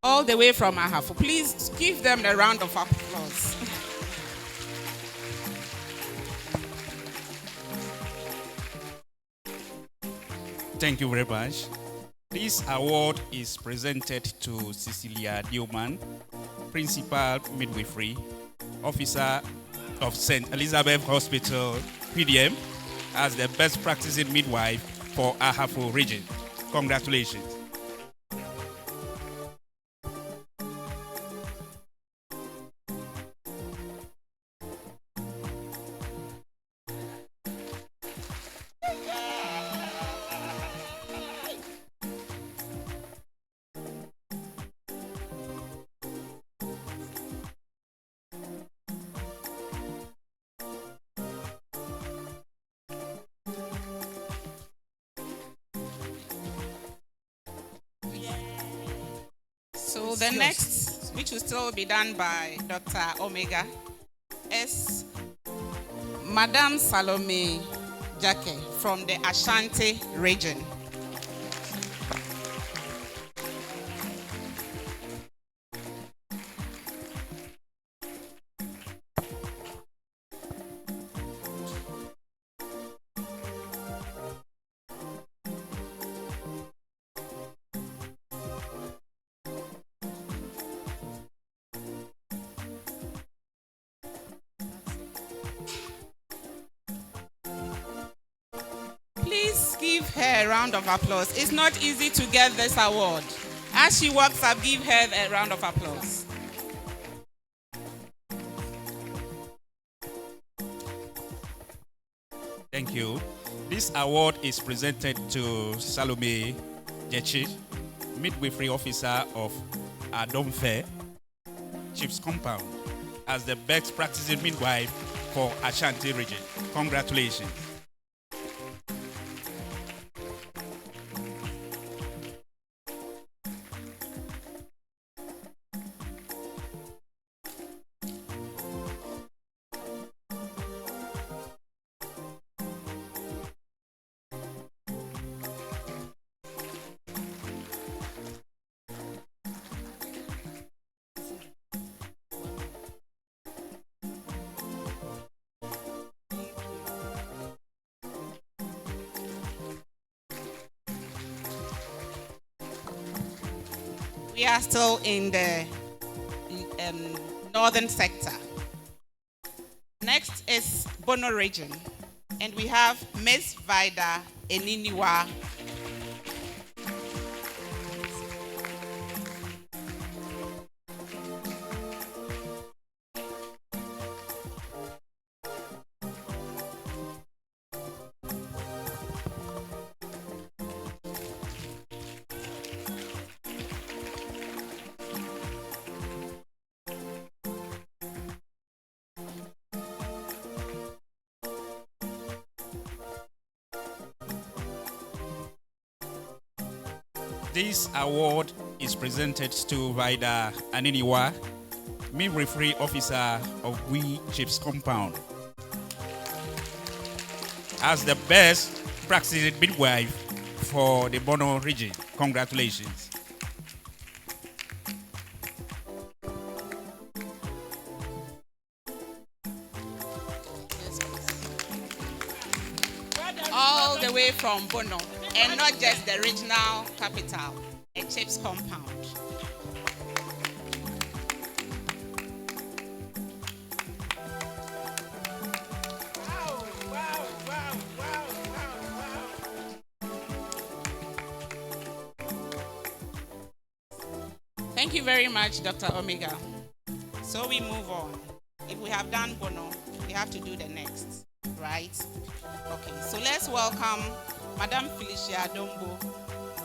[SPEAKER 1] All the way from Ahafo. Please give them a round of applause.
[SPEAKER 4] Thank you very much. This award is presented to Cecilia Newman, Principal Midwifery Officer of St. Elizabeth Hospital, PDM, as the best practicing midwife for Ahafo region. Congratulations.
[SPEAKER 1] So the next, which will still be done by Dr. Omega, is Madame Salome Jake from the Ashanti region. Please give her a round of applause. It's not easy to get this award. As she walks up, give her a round of applause.
[SPEAKER 4] Thank you. This award is presented to Salome Jechi, Midwifery Officer of Adomfe, Chief's Compound, as the best practicing midwife for Ashanti region. Congratulations.
[SPEAKER 1] We are still in the northern sector. Next is Bono region, and we have Miss Vida Eniniwa.
[SPEAKER 4] This award is presented to Vida Aniniwa, Midwifery Officer of We Chips Compound, as the best practicing midwife for the Bono region. Congratulations.
[SPEAKER 1] All the way from Bono, and not just the regional capital, a Chips compound. Thank you very much, Dr. Omega. So we move on. If we have done Bono, we have to do the next, right? Okay, so let's welcome Madam Felicia Dombo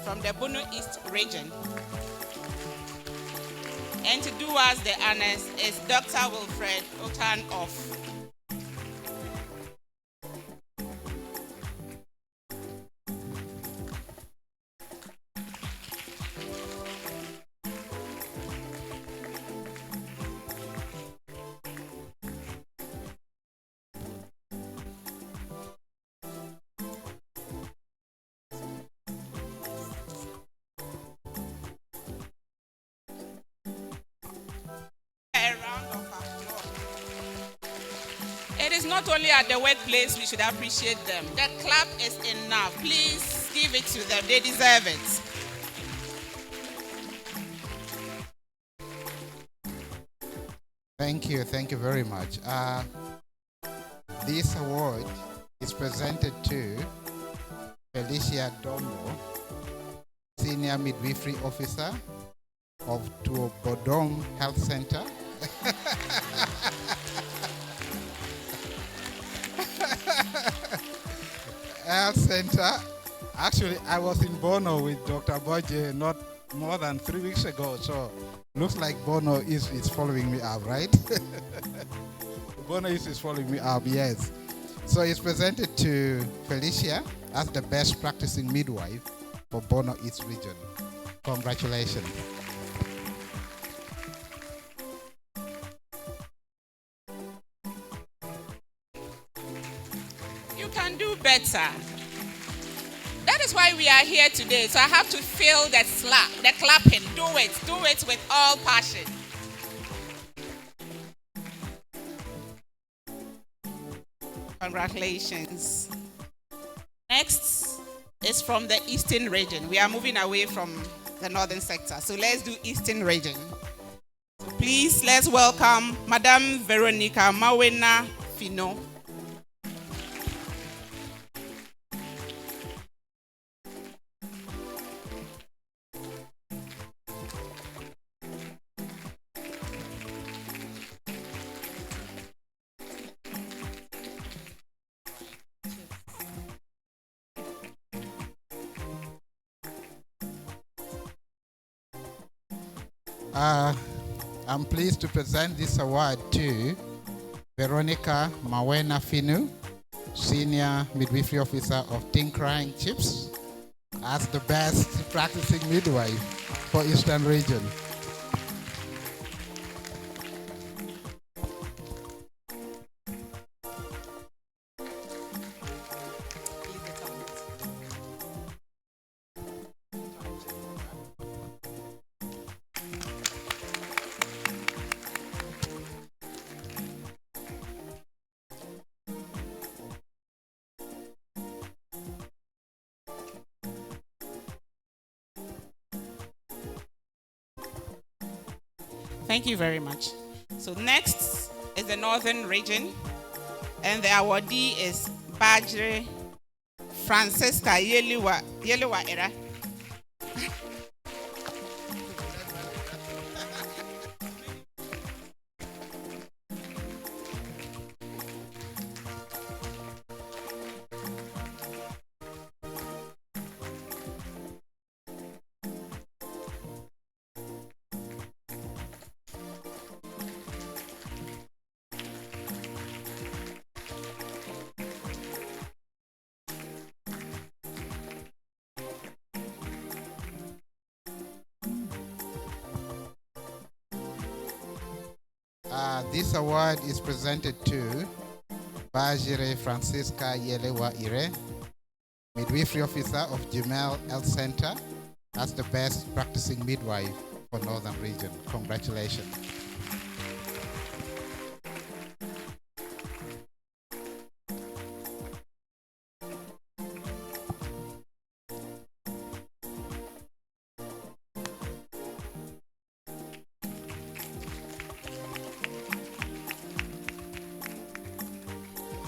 [SPEAKER 1] from the Bono East region. And to do us the honors is Dr. Wilfred Otan of not only at the workplace we should appreciate them. The clap is enough. Please give it to them. They deserve it.
[SPEAKER 5] Thank you very much. This award is presented to Felicia Dombo, Senior Midwifery Officer of Tuobodong Health Center. Health Center. Actually, I was in Bono with Dr. Boje not more than 3 weeks ago, so looks like Bono is following me up, right? Bono is following me up, yes. So it's presented to Felicia as the best practicing midwife for Bono East region. Congratulations.
[SPEAKER 1] You can do better. That is why we are here today. So I have to feel the slap, the clapping. Do it with all passion. Congratulations. Next is from the Eastern region. We are moving away from the northern sector. So let's do Eastern region. So please, let's welcome Madam Veronica Mawena Fino.
[SPEAKER 5] I'm pleased to present this award to Veronica Mawena Finu, Senior Midwifery Officer of Tinkering Chips, as the best practicing midwife for Eastern region.
[SPEAKER 1] Thank you very much. So next is the Northern region, and the awardee is Bajre Francisca Yeliwa Era.
[SPEAKER 5] This award is presented to Bajire Francisca Yelewa Ire, Midwifery Officer of Jumel Health Center, as the best practicing midwife for Northern Region. Congratulations.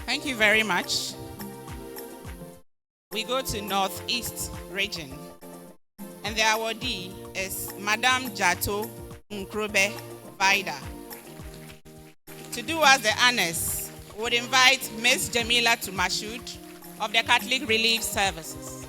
[SPEAKER 1] Thank you very much. We go to Northeast region, and the awardee is Madame Jato Nkrobe Vida. To do us the honors, we would invite Miss Jamila Tumashud of the Catholic Relief Services.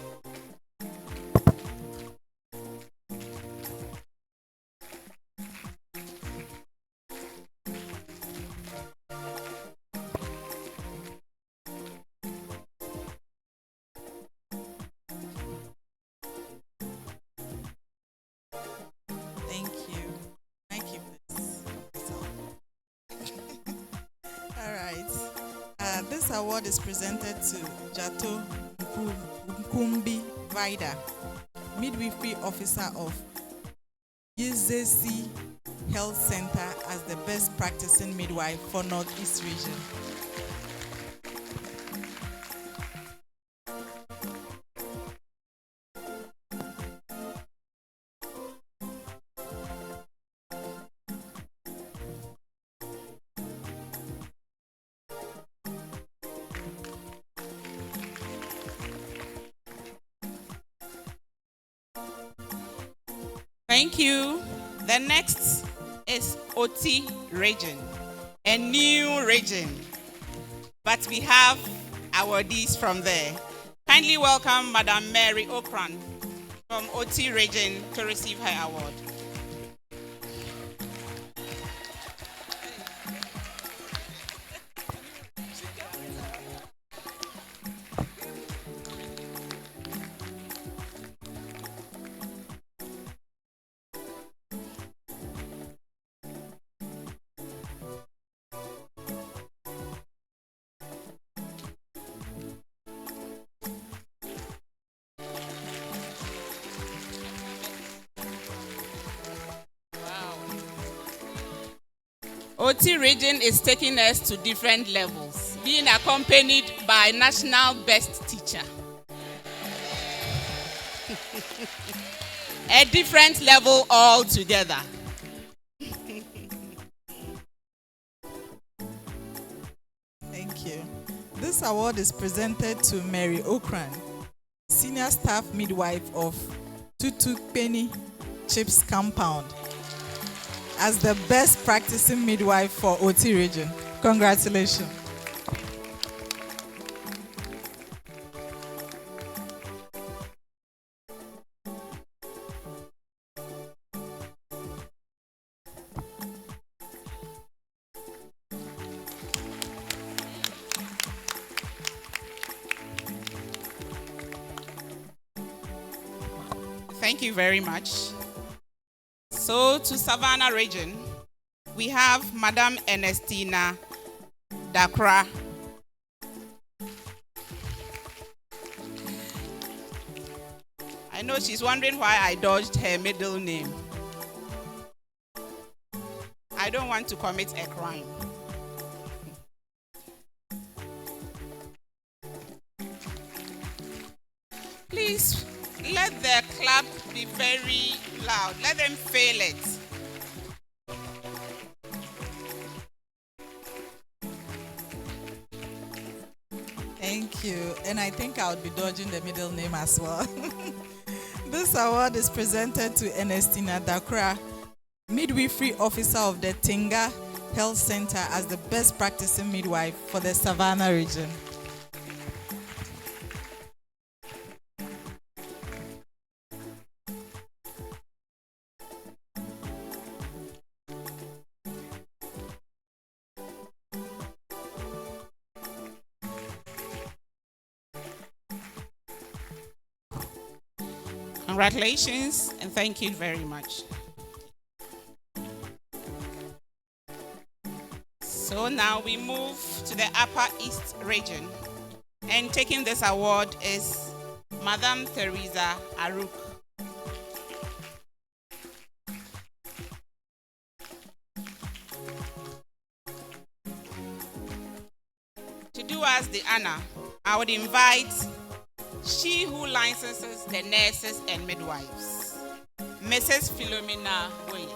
[SPEAKER 6] This award is presented to Jato Nkumbi Vida, Midwifery Officer of Yizesi Health Center, as the best practicing midwife for Northeast region.
[SPEAKER 1] Thank you. The next is OT region, a new region, but we have awardees from there. Kindly welcome Madam Mary Okran from OT region to receive her award. OT region is taking us to different levels, being accompanied by national best teacher. A different level altogether.
[SPEAKER 6] Thank you. This award is presented to Mary Okran, Senior Staff Midwife of Tutukpeni Chips Compound, as the best practicing midwife for OT region. Congratulations.
[SPEAKER 1] Thank you very much. So to Savannah region, we have Madam Ernestina Dakra. I know she's wondering why I dodged her middle name. I don't want to commit a crime. Please let the clap be very loud. Let them feel it.
[SPEAKER 6] Thank you. And I think I would be dodging the middle name as well. This award is presented to Ernestina Dakra, Midwifery Officer of the Tinga Health Center, as the best practicing midwife for the Savannah region.
[SPEAKER 1] Congratulations and thank you very much. So now we move to the Upper East region, and taking this award is Madam Teresa Aruk. To do us the honor, I would invite she who licenses the nurses and midwives, Mrs. Philomena Williams.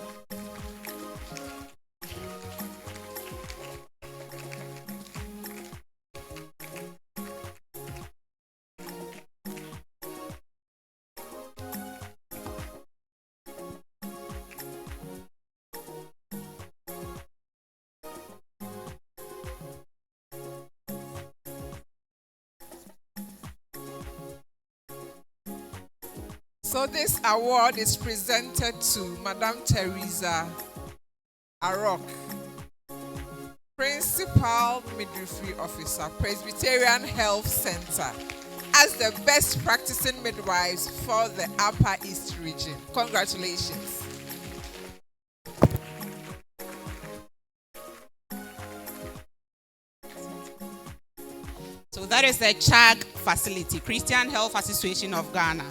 [SPEAKER 8] So this award is presented to Madam Teresa Arok, Principal Midwifery Officer, Presbyterian Health Center, as the best practicing midwives for the Upper East region. Congratulations.
[SPEAKER 1] So that is the CHAG facility, Christian Health Association of Ghana.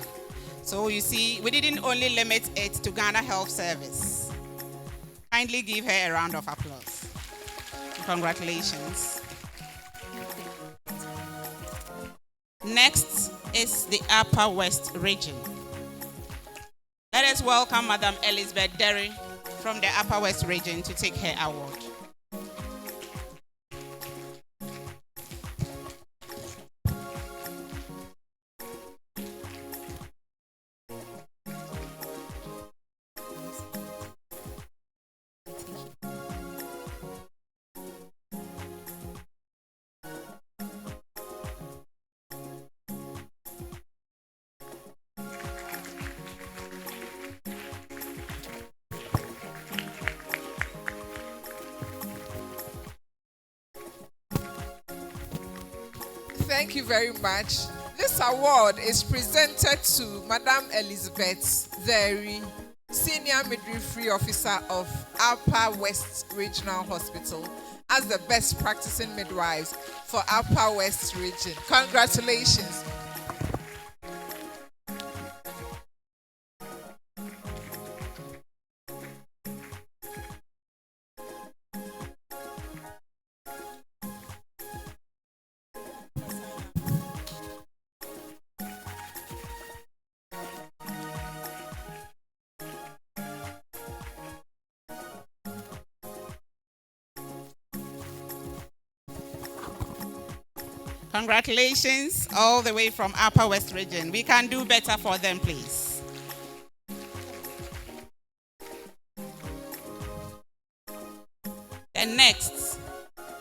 [SPEAKER 1] So you see, we didn't only limit it to Ghana Health Service. Kindly give her a round of applause. Congratulations. Next is the Upper West region. Let us welcome Madam Elizabeth Derry from the Upper West region to take her award.
[SPEAKER 8] Thank you very much. This award is presented to Madam Elizabeth Derry, Senior Midwifery Officer of Upper West Regional Hospital, as the best practicing midwives for Upper West region. Congratulations.
[SPEAKER 1] Congratulations all the way from Upper West region. We can do better for them, please. And next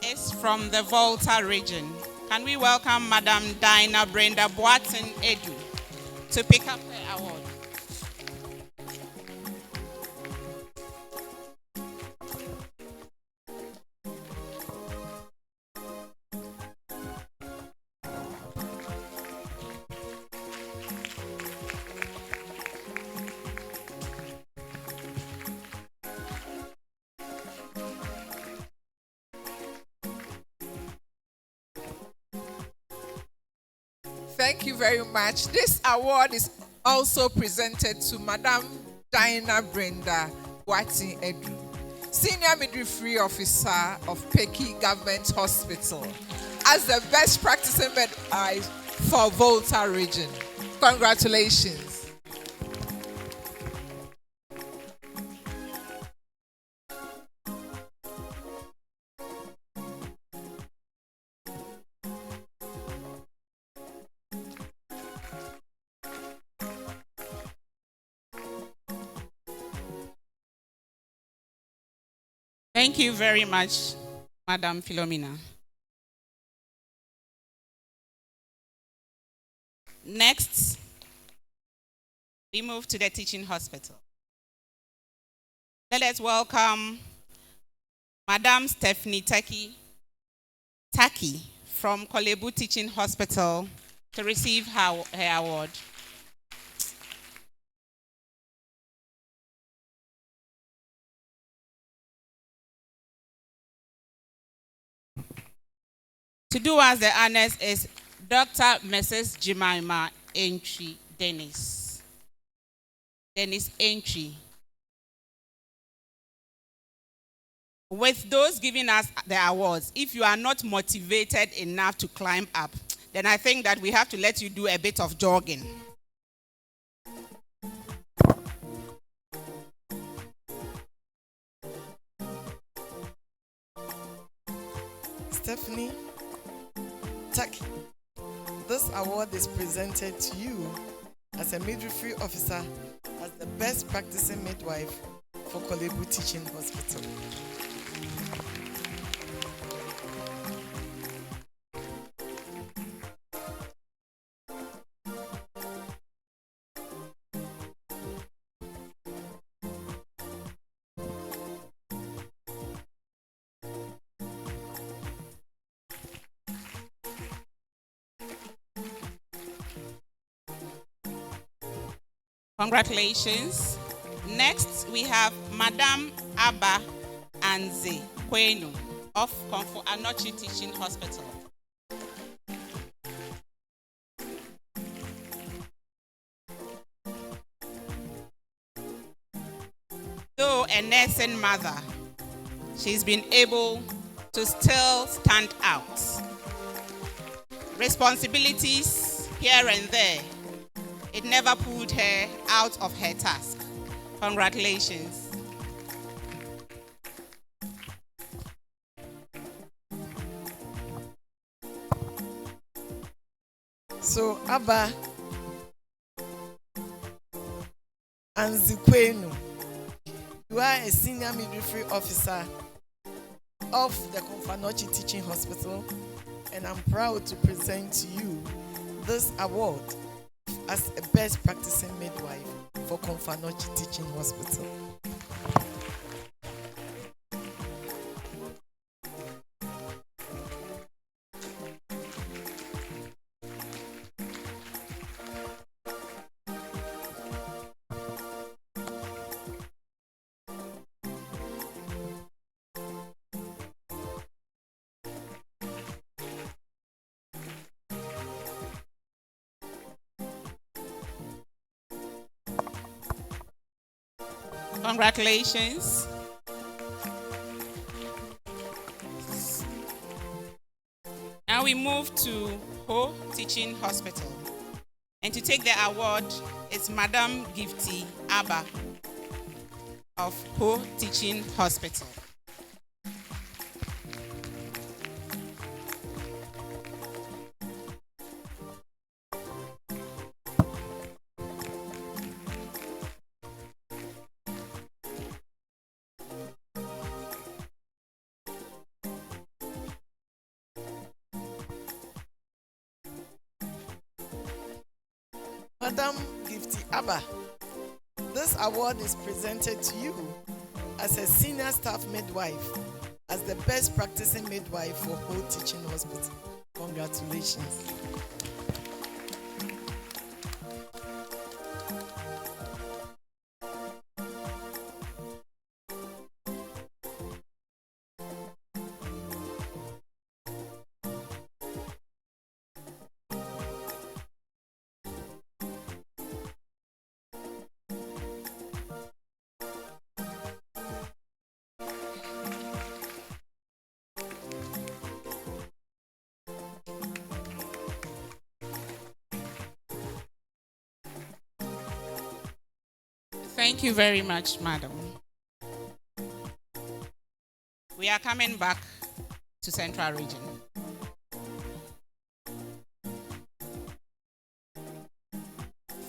[SPEAKER 1] is from the Volta region. Can we welcome Madam Dinah Brenda Boatin Edu to pick up her award?
[SPEAKER 8] Thank you very much. This award is also presented to Madam Dinah Brenda Boatin Edu, Senior Midwifery Officer of Peki Government Hospital, as the best practicing midwife for Volta region. Congratulations.
[SPEAKER 1] Thank you very much, Madam Philomena. Next, we move to the teaching hospital. Let us welcome Madam Stephanie Taki from Kolebu Teaching Hospital to receive her award. To do us the honors is Dr. Mrs. Jemima Entry Dennis Entry. With those giving us the awards, if you are not motivated enough to climb up, then I think that we have to let you do a bit of jogging.
[SPEAKER 9] Stephanie Taki, this award is presented to you as a midwifery officer as the best practicing midwife for Kolebu Teaching Hospital.
[SPEAKER 1] Congratulations. Next, we have Madam Abba Anze Kwenu of Komfo Anochi Teaching Hospital. Though a nursing mother, she's been able to still stand out. Responsibilities here and there, it never pulled her out of her task. Congratulations.
[SPEAKER 9] So, Abba Anzikwenu, you are a senior midwifery officer of the Komfanochi Teaching Hospital, and I'm proud to present to you this award as a best practicing midwife for Komfanochi Teaching Hospital.
[SPEAKER 1] Congratulations. Now we move to Ho Teaching Hospital. And to take the award is Madam Gifty Abba of Ho Teaching Hospital.
[SPEAKER 9] Madam Gifty Abba, this award is presented to you as a senior staff midwife, as the best practicing midwife for Ho Teaching Hospital. Congratulations.
[SPEAKER 1] Thank you very much, madam. We are coming back to Central Region.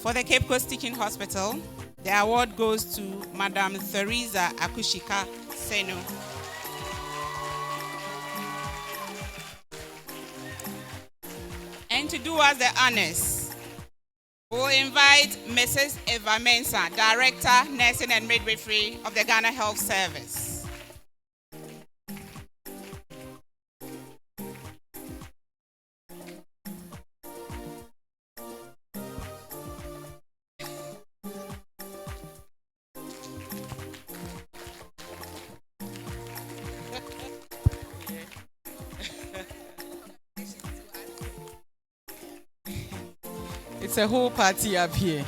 [SPEAKER 1] For the Cape Coast Teaching Hospital, the award goes to Madam Theresa Akushika Seno And to do us the honors, we'll invite Mrs. Eva Mensah, Director, Nursing and Midwifery of the Ghana Health Service.
[SPEAKER 11] It's a whole party up here.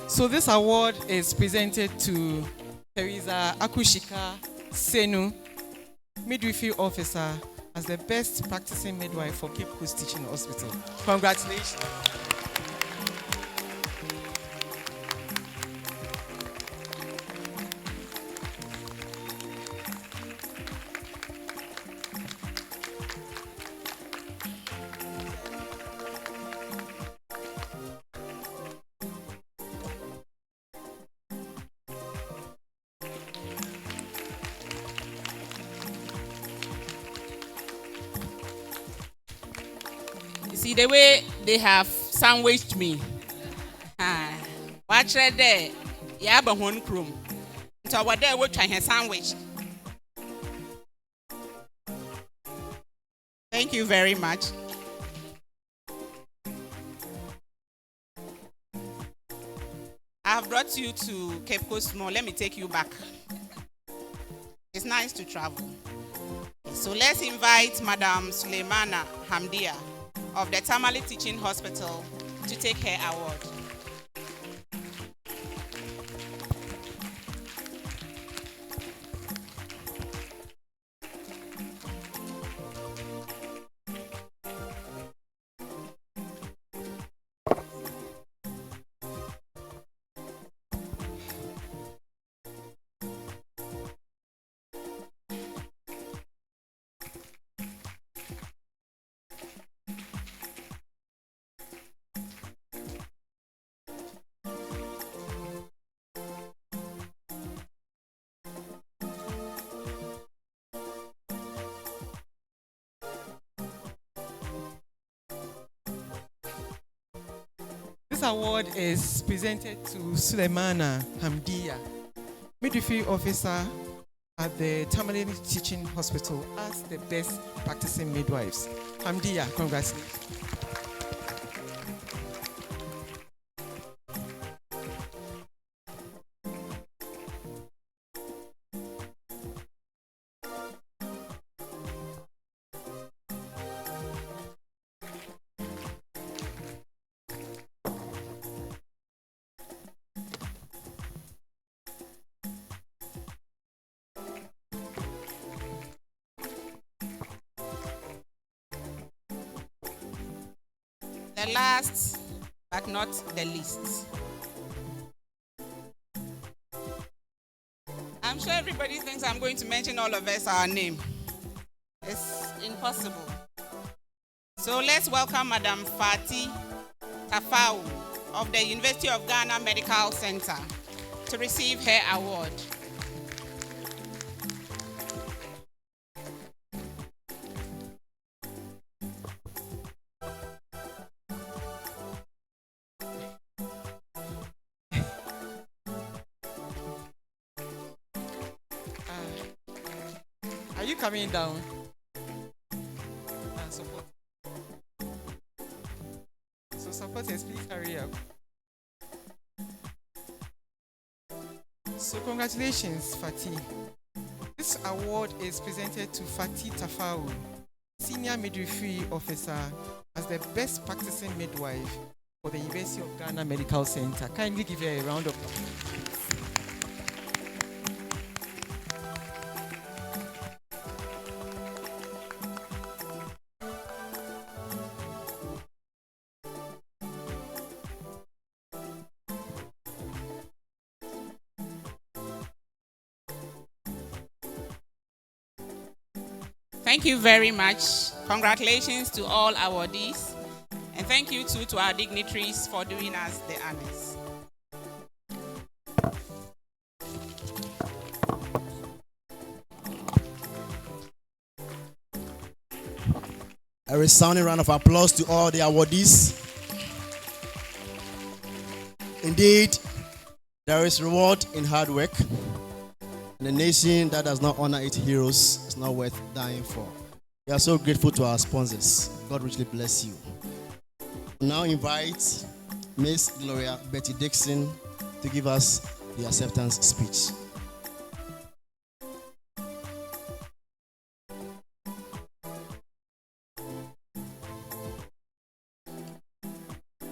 [SPEAKER 11] So this award is presented to Teresa Akushika Senu, Midwifery Officer, as the best practicing midwife for Cape Coast Teaching Hospital. Congratulations.
[SPEAKER 1] See the way they have sandwiched me. Watch right there. Yeah, but one room. So what they will try her sandwich. Thank you very much. I have brought you to Cape Coast Mall. Let me take you back. It's nice to travel. So let's invite Madam Suleimana Hamdia of the Tamale Teaching Hospital to take her award.
[SPEAKER 11] This award is presented to Suleimana Hamdia, Midwifery Officer at the Tamale Teaching Hospital, as the best practicing midwives. Hamdia, congratulations.
[SPEAKER 1] The last but not the least. I'm sure everybody thinks I'm going to mention all of us our name. It's impossible. So let's welcome Madam Fati Tafau of the University of Ghana Medical Center to receive her award.
[SPEAKER 11] Are you coming down? Support. So supporters, please hurry up. So congratulations, Fatih. This award is presented to Fatih Tafau, Senior Midwifery Officer, as the best practicing midwife for the University of Ghana Medical Center. Kindly give her a round of applause.
[SPEAKER 1] Thank you very much. Congratulations to all awardees. And thank you too to our dignitaries for doing us the honors.
[SPEAKER 2] A resounding round of applause to all the awardees. Indeed, there is reward in hard work. And a nation that does not honor its heroes is not worth dying for. We are so grateful to our sponsors. God richly bless you. We now invite Miss Gloria Betty Dixon to give us the acceptance speech.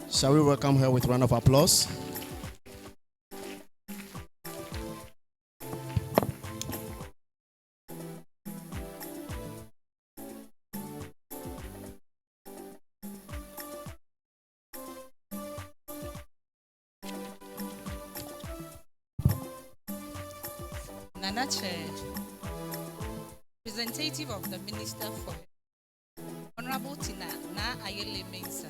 [SPEAKER 2] Shall we welcome her with a round of applause?
[SPEAKER 1] Nanache, representative of the Minister for Honorable Tina Na Ayele Mensa,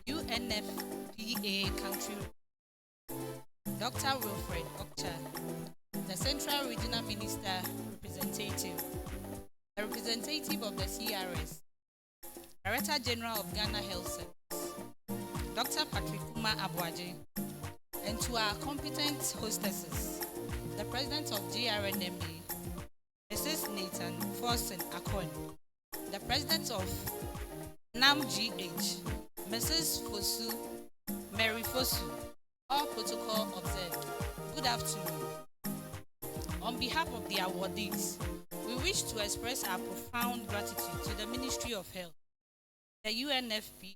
[SPEAKER 1] UNFPA Country, Dr. Wilfred Okcha, the Central Regional Minister Representative, the representative of the CRS, Director General of Ghana Health Service, Dr. Patrick Kuma Abwaje, and to our competent hostesses, the President of GRNMA, Mrs. Nathan Forsen Akon, the President of NAMGH, Mrs. Fosu, Mary Fosu, all protocol observed. Good afternoon. On behalf of the awardees, we wish to express our profound gratitude to the Ministry of Health, the UNFP,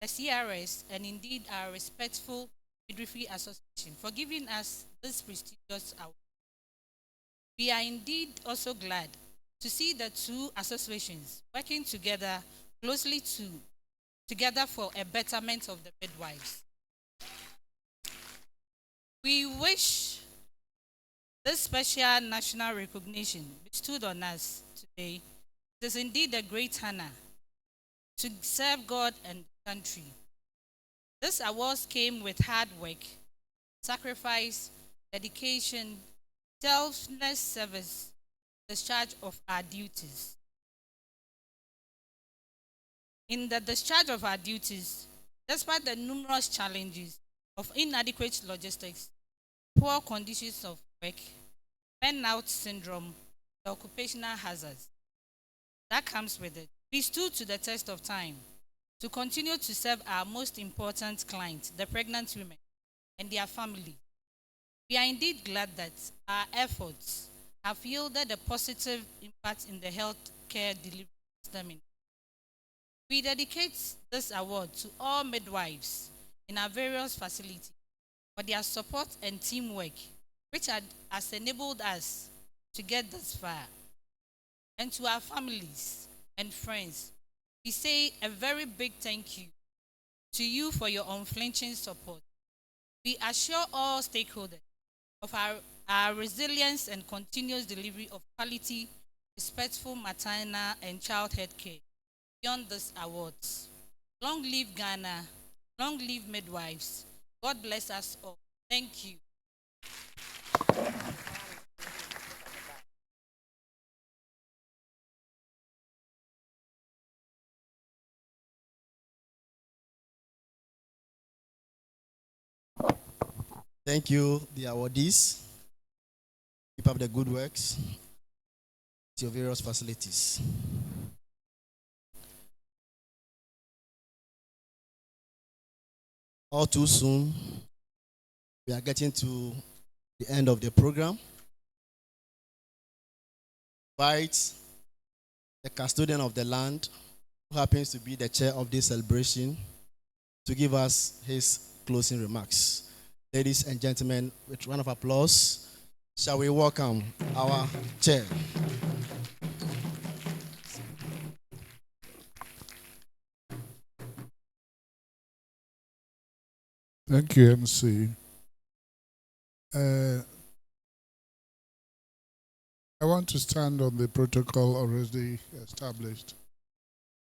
[SPEAKER 1] the CRS, and indeed our respectful Midwifery Association for giving us this prestigious award. We are indeed also glad to see the two associations working together closely together for a betterment of the midwives. We wish this special national recognition bestowed on us today. It is indeed a great honor to serve God and the country. This award came with hard work, sacrifice, dedication, selfless service, discharge of our duties. In the discharge of our duties, despite the numerous challenges of inadequate logistics, poor conditions of work, burnout syndrome, the occupational hazards that comes with it, we stood to the test of time to continue to serve our most important client, the pregnant women and their family. We are indeed glad that our efforts have yielded a positive impact in the healthcare delivery system. We dedicate this award to all midwives in our various facilities for their support and teamwork, which has enabled us to get this far. And to our families and friends, we say a very big thank you to you for your unflinching support. We assure all stakeholders of our resilience and continuous delivery of quality, respectful maternal and child health care beyond these awards. Long live Ghana, long live midwives. God bless us all. Thank you.
[SPEAKER 2] Thank you, the awardees. Keep up the good works at your various facilities. All too soon, we are getting to the end of the program. Invite the custodian of the land, who happens to be the chair of this celebration, to give us his closing remarks. Ladies and gentlemen, with a round of applause, shall we welcome our chair.
[SPEAKER 13] Thank you, MC. I want to stand on the protocol already established.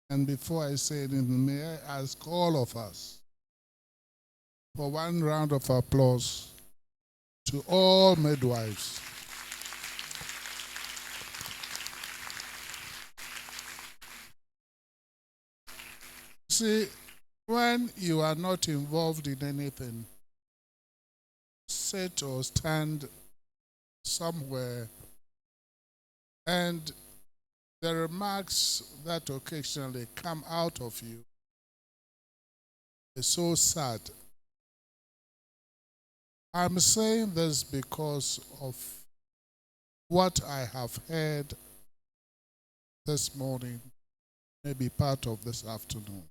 [SPEAKER 13] And before I say anything, may I ask all of us for one round of applause to all midwives. see, when you are not involved in anything, sit or stand somewhere, and the remarks that occasionally come out of you is so sad. I'm saying this because of what I have heard this morning, maybe part of this afternoon.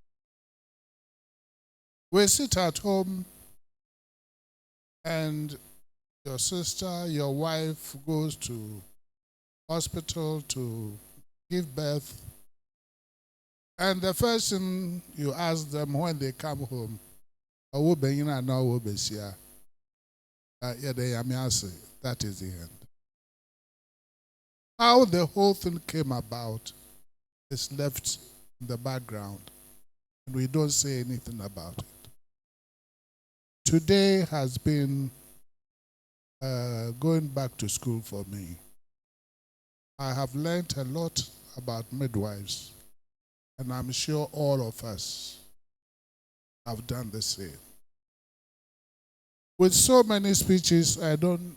[SPEAKER 13] We sit at home and your sister, your wife goes to hospital to give birth, and the first thing you ask them when they come home, that is the end. How the whole thing came about is left in the background, and we don't say anything about it. Today has been going back to school for me. I have learned a lot about midwives, and I'm sure all of us have done the same. With so many speeches, I don't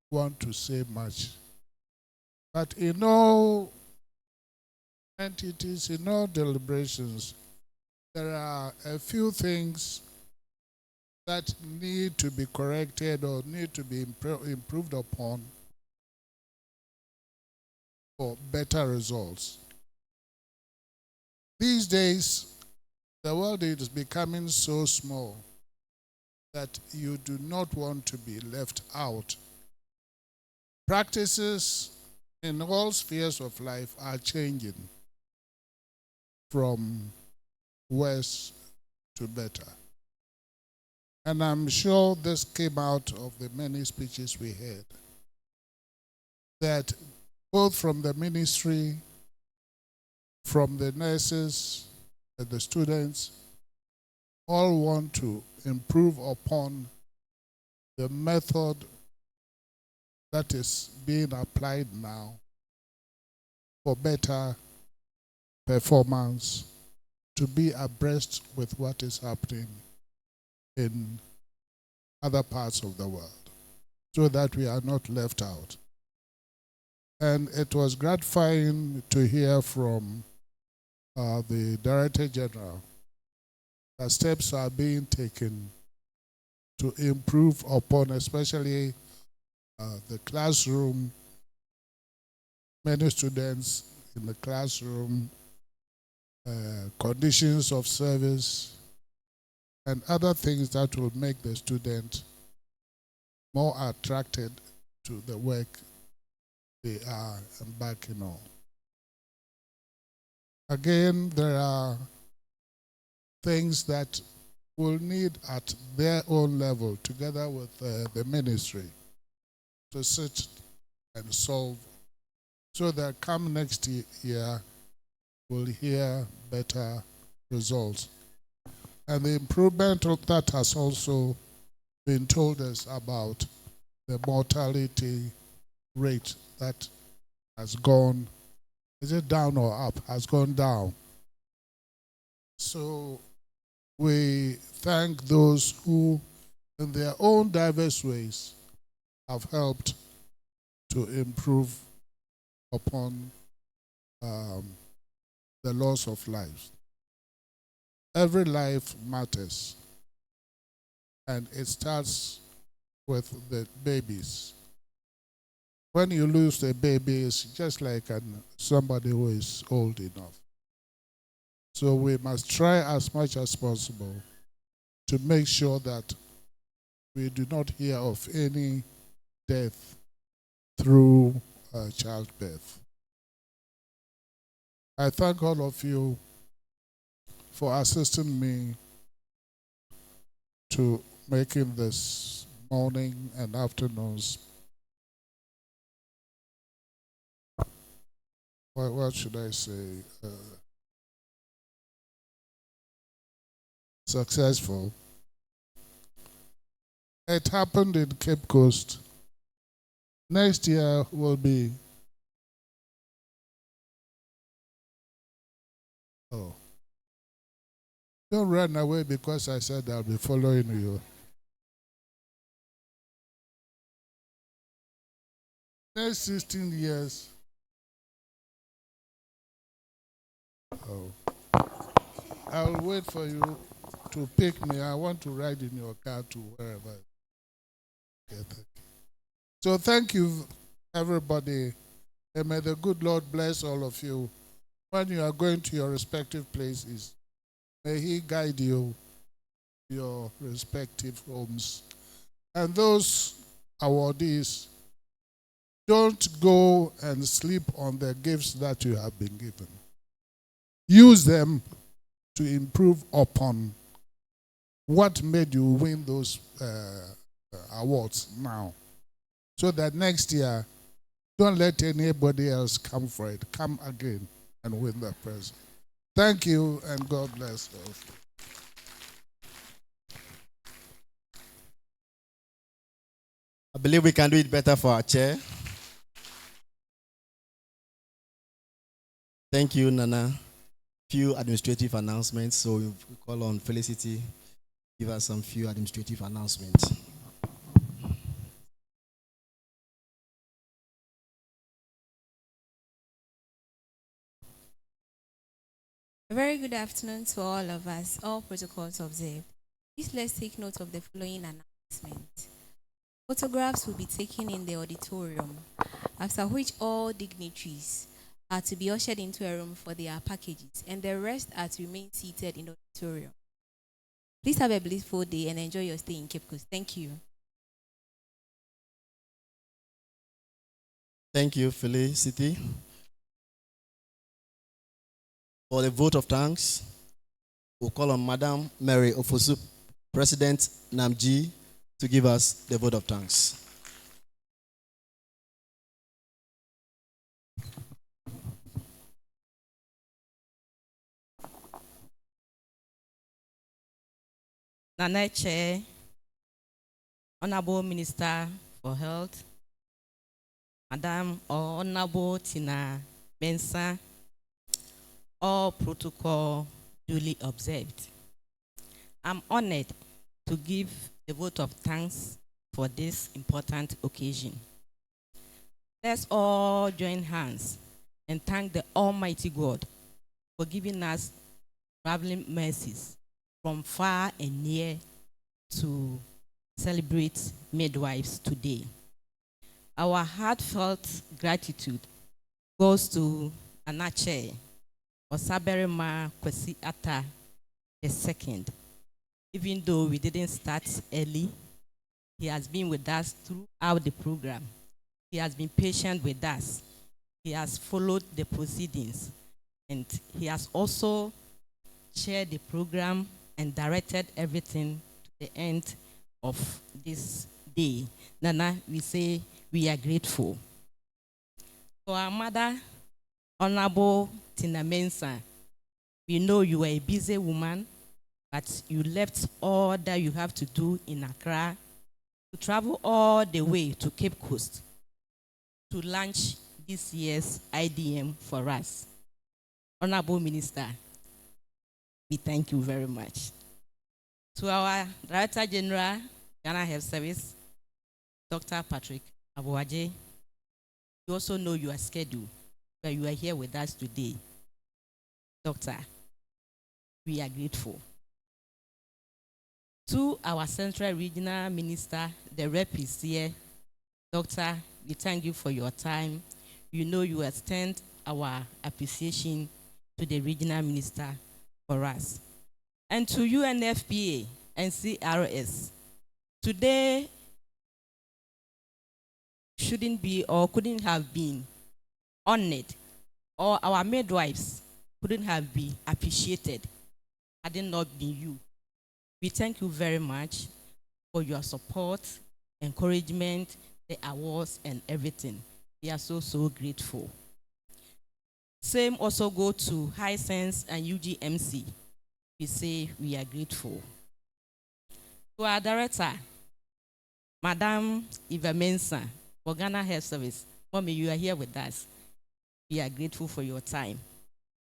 [SPEAKER 13] want to say much. But in all entities, in all deliberations, there are a few things that need to be corrected or need to be improved upon for better results. These days, the world is becoming so small that you do not want to be left out. Practices in all spheres of life are changing from worse to better. And I'm sure this came out of the many speeches we heard, that both from the ministry, from the nurses, and the students, all want to improve upon the method that is being applied now for better performance, to be abreast with what is happening in other parts of the world, so that we are not left out. And it was gratifying to hear from the Director General that steps are being taken to improve upon, especially the classroom, many students in the classroom, conditions of service, and other things that will make the student more attracted to the work they are embarking on. Again, there are things that will need at their own level, together with the ministry, to sit and solve, so that come next year, we'll hear better results. And the improvement of that has also been told us about the mortality rate that has gone, is it down or up? Has gone down. So we thank those who, in their own diverse ways, have helped to improve upon the loss of lives. Every life matters, and it starts with the babies. When you lose the baby, it's just like somebody who is old enough. So we must try as much as possible to make sure that we do not hear of any death through childbirth. I thank all of you for assisting me to making this morning and afternoons, what should I say, successful. It happened in Cape Coast. Next year will be, Don't run away because I said I'll be following you. Next 16 years. Oh. I'll wait for you to pick me. I want to ride in your car to wherever. Okay, thank you. So thank you, everybody. And may the good Lord bless all of you. When you are going to your respective places, may He guide you to your respective homes. And those awardees, don't go and sleep on the gifts that you have been given. Use them to improve upon what made you win those awards now. So that next year, don't let anybody else come for it. Come again and win the prize. Thank you, and God bless all.
[SPEAKER 2] I believe we can do it better for our chair. Thank you, Nana. Few administrative announcements. So we call on Felicity, give us some few administrative announcements.
[SPEAKER 16] A very good afternoon to all of us, all protocols observed. Please let's take note of the following announcement. Photographs will be taken in the auditorium, after which all dignitaries are to be ushered into a room for their packages, and the rest are to remain seated in the auditorium. Please have a blissful day and enjoy your stay in Cape Coast. Thank you.
[SPEAKER 2] Thank you, Felicity. For the vote of thanks, we'll call on Madam Mary Ofosu, President Namji, to give us the vote of thanks.
[SPEAKER 20] Nana Chair, Honorable Minister for Health, Madam or Honorable Tina Mensah, all protocol duly observed. I'm honored to give the vote of thanks for this important occasion. Let's all join hands and thank the Almighty God for giving us traveling mercies from far and near to celebrate midwives today. Our heartfelt gratitude goes to Anache Osaberima Kwesi Atta II. Even though we didn't start early, he has been with us throughout the program. He has been patient with us. He has followed the proceedings, and he has also chaired the program and directed everything to the end of this day. Nana, we say we are grateful. For our mother, Honorable Tina Mensah, we know you are a busy woman, but you left all that you have to do in Accra to travel all the way to Cape Coast to launch this year's IDM for us. Honorable Minister, we thank you very much. To our Director General, Ghana Health Service, Dr. Patrick Abuaje, you also know your schedule, but you are here with us today. Doctor, we are grateful. To our Central Regional Minister, the rep is here. Doctor, we thank you for your time. You know you extend our appreciation to the Regional Minister for us. And to UNFPA and CRS, today shouldn't be or couldn't have been honored, or our midwives couldn't have been appreciated had it not been you. We thank you very much for your support, encouragement, the awards, and everything. We are so, so grateful. Same also go to High Sense and UGMC. We say we are grateful. To our director, Madam Eva Mensah, for Ghana Health Service. Mommy, you are here with us. We are grateful for your time.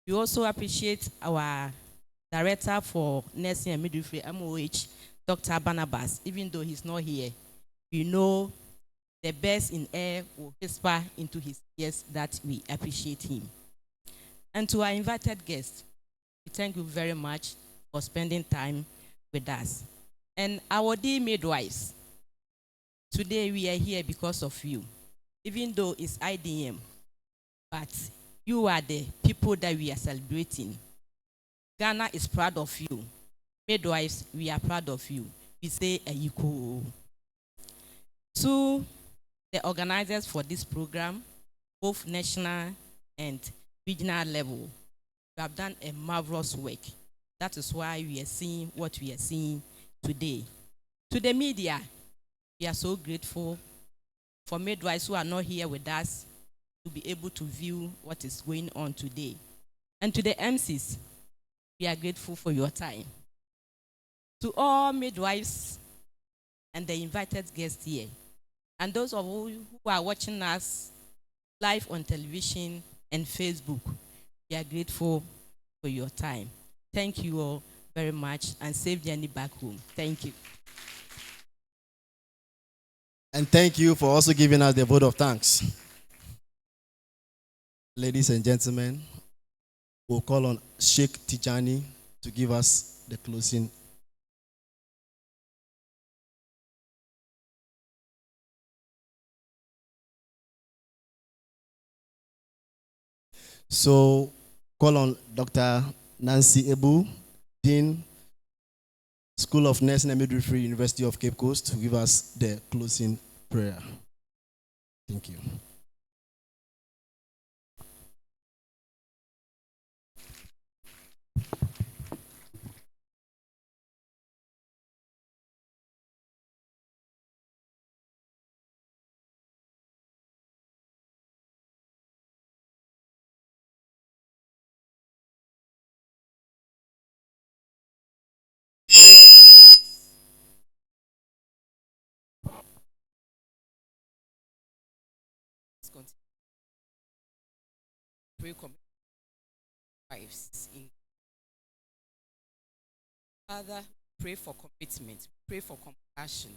[SPEAKER 20] We also appreciate our Director for Nursing and Midwifery, MOH, Dr. Barnabas. Even though he's not here, we know the best in air will whisper into his ears that we appreciate him. And to our invited guests, we thank you very much for spending time with us. And our dear midwives, today we are here because of you. Even though it's IDM, but you are the people that we are celebrating. Ghana is proud of you. Midwives, we are proud of you. We say Ayiko. To the organizers for this program, both national and regional level, you have done a marvelous work. That is why we are seeing what we are seeing today. To the media, we are so grateful for midwives who are not here with us to be able to view what is going on today. And to the MCs, we are grateful for your time. To all midwives and the invited guests here, and those of you who are watching us live on television and Facebook, we are grateful for your time. Thank you all very much, and safe journey back home. Thank you.
[SPEAKER 2] And thank you for also giving us the vote of thanks. Ladies and gentlemen, we'll call on Sheikh Tijani to give us the closing. So, call on Dr. Nancy Ebu, Dean, School of Nursing and Midwifery, University of Cape Coast, to give us the closing prayer. Thank you.
[SPEAKER 20] Pray commit lives in. Father, pray for commitment, pray for compassion,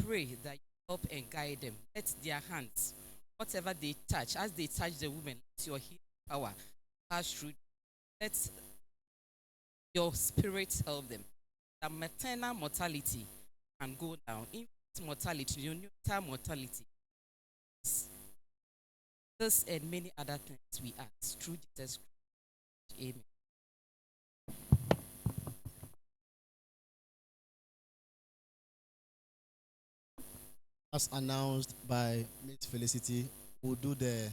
[SPEAKER 20] pray that you help and guide them. Let their hands, whatever they touch, as they touch the women, let your healing power pass through. Let your spirit help them. That maternal mortality can go down. Infant mortality, neonatal mortality. This and many other things we ask through Jesus Christ. Amen.
[SPEAKER 2] As announced by Miss Felicity, we'll do the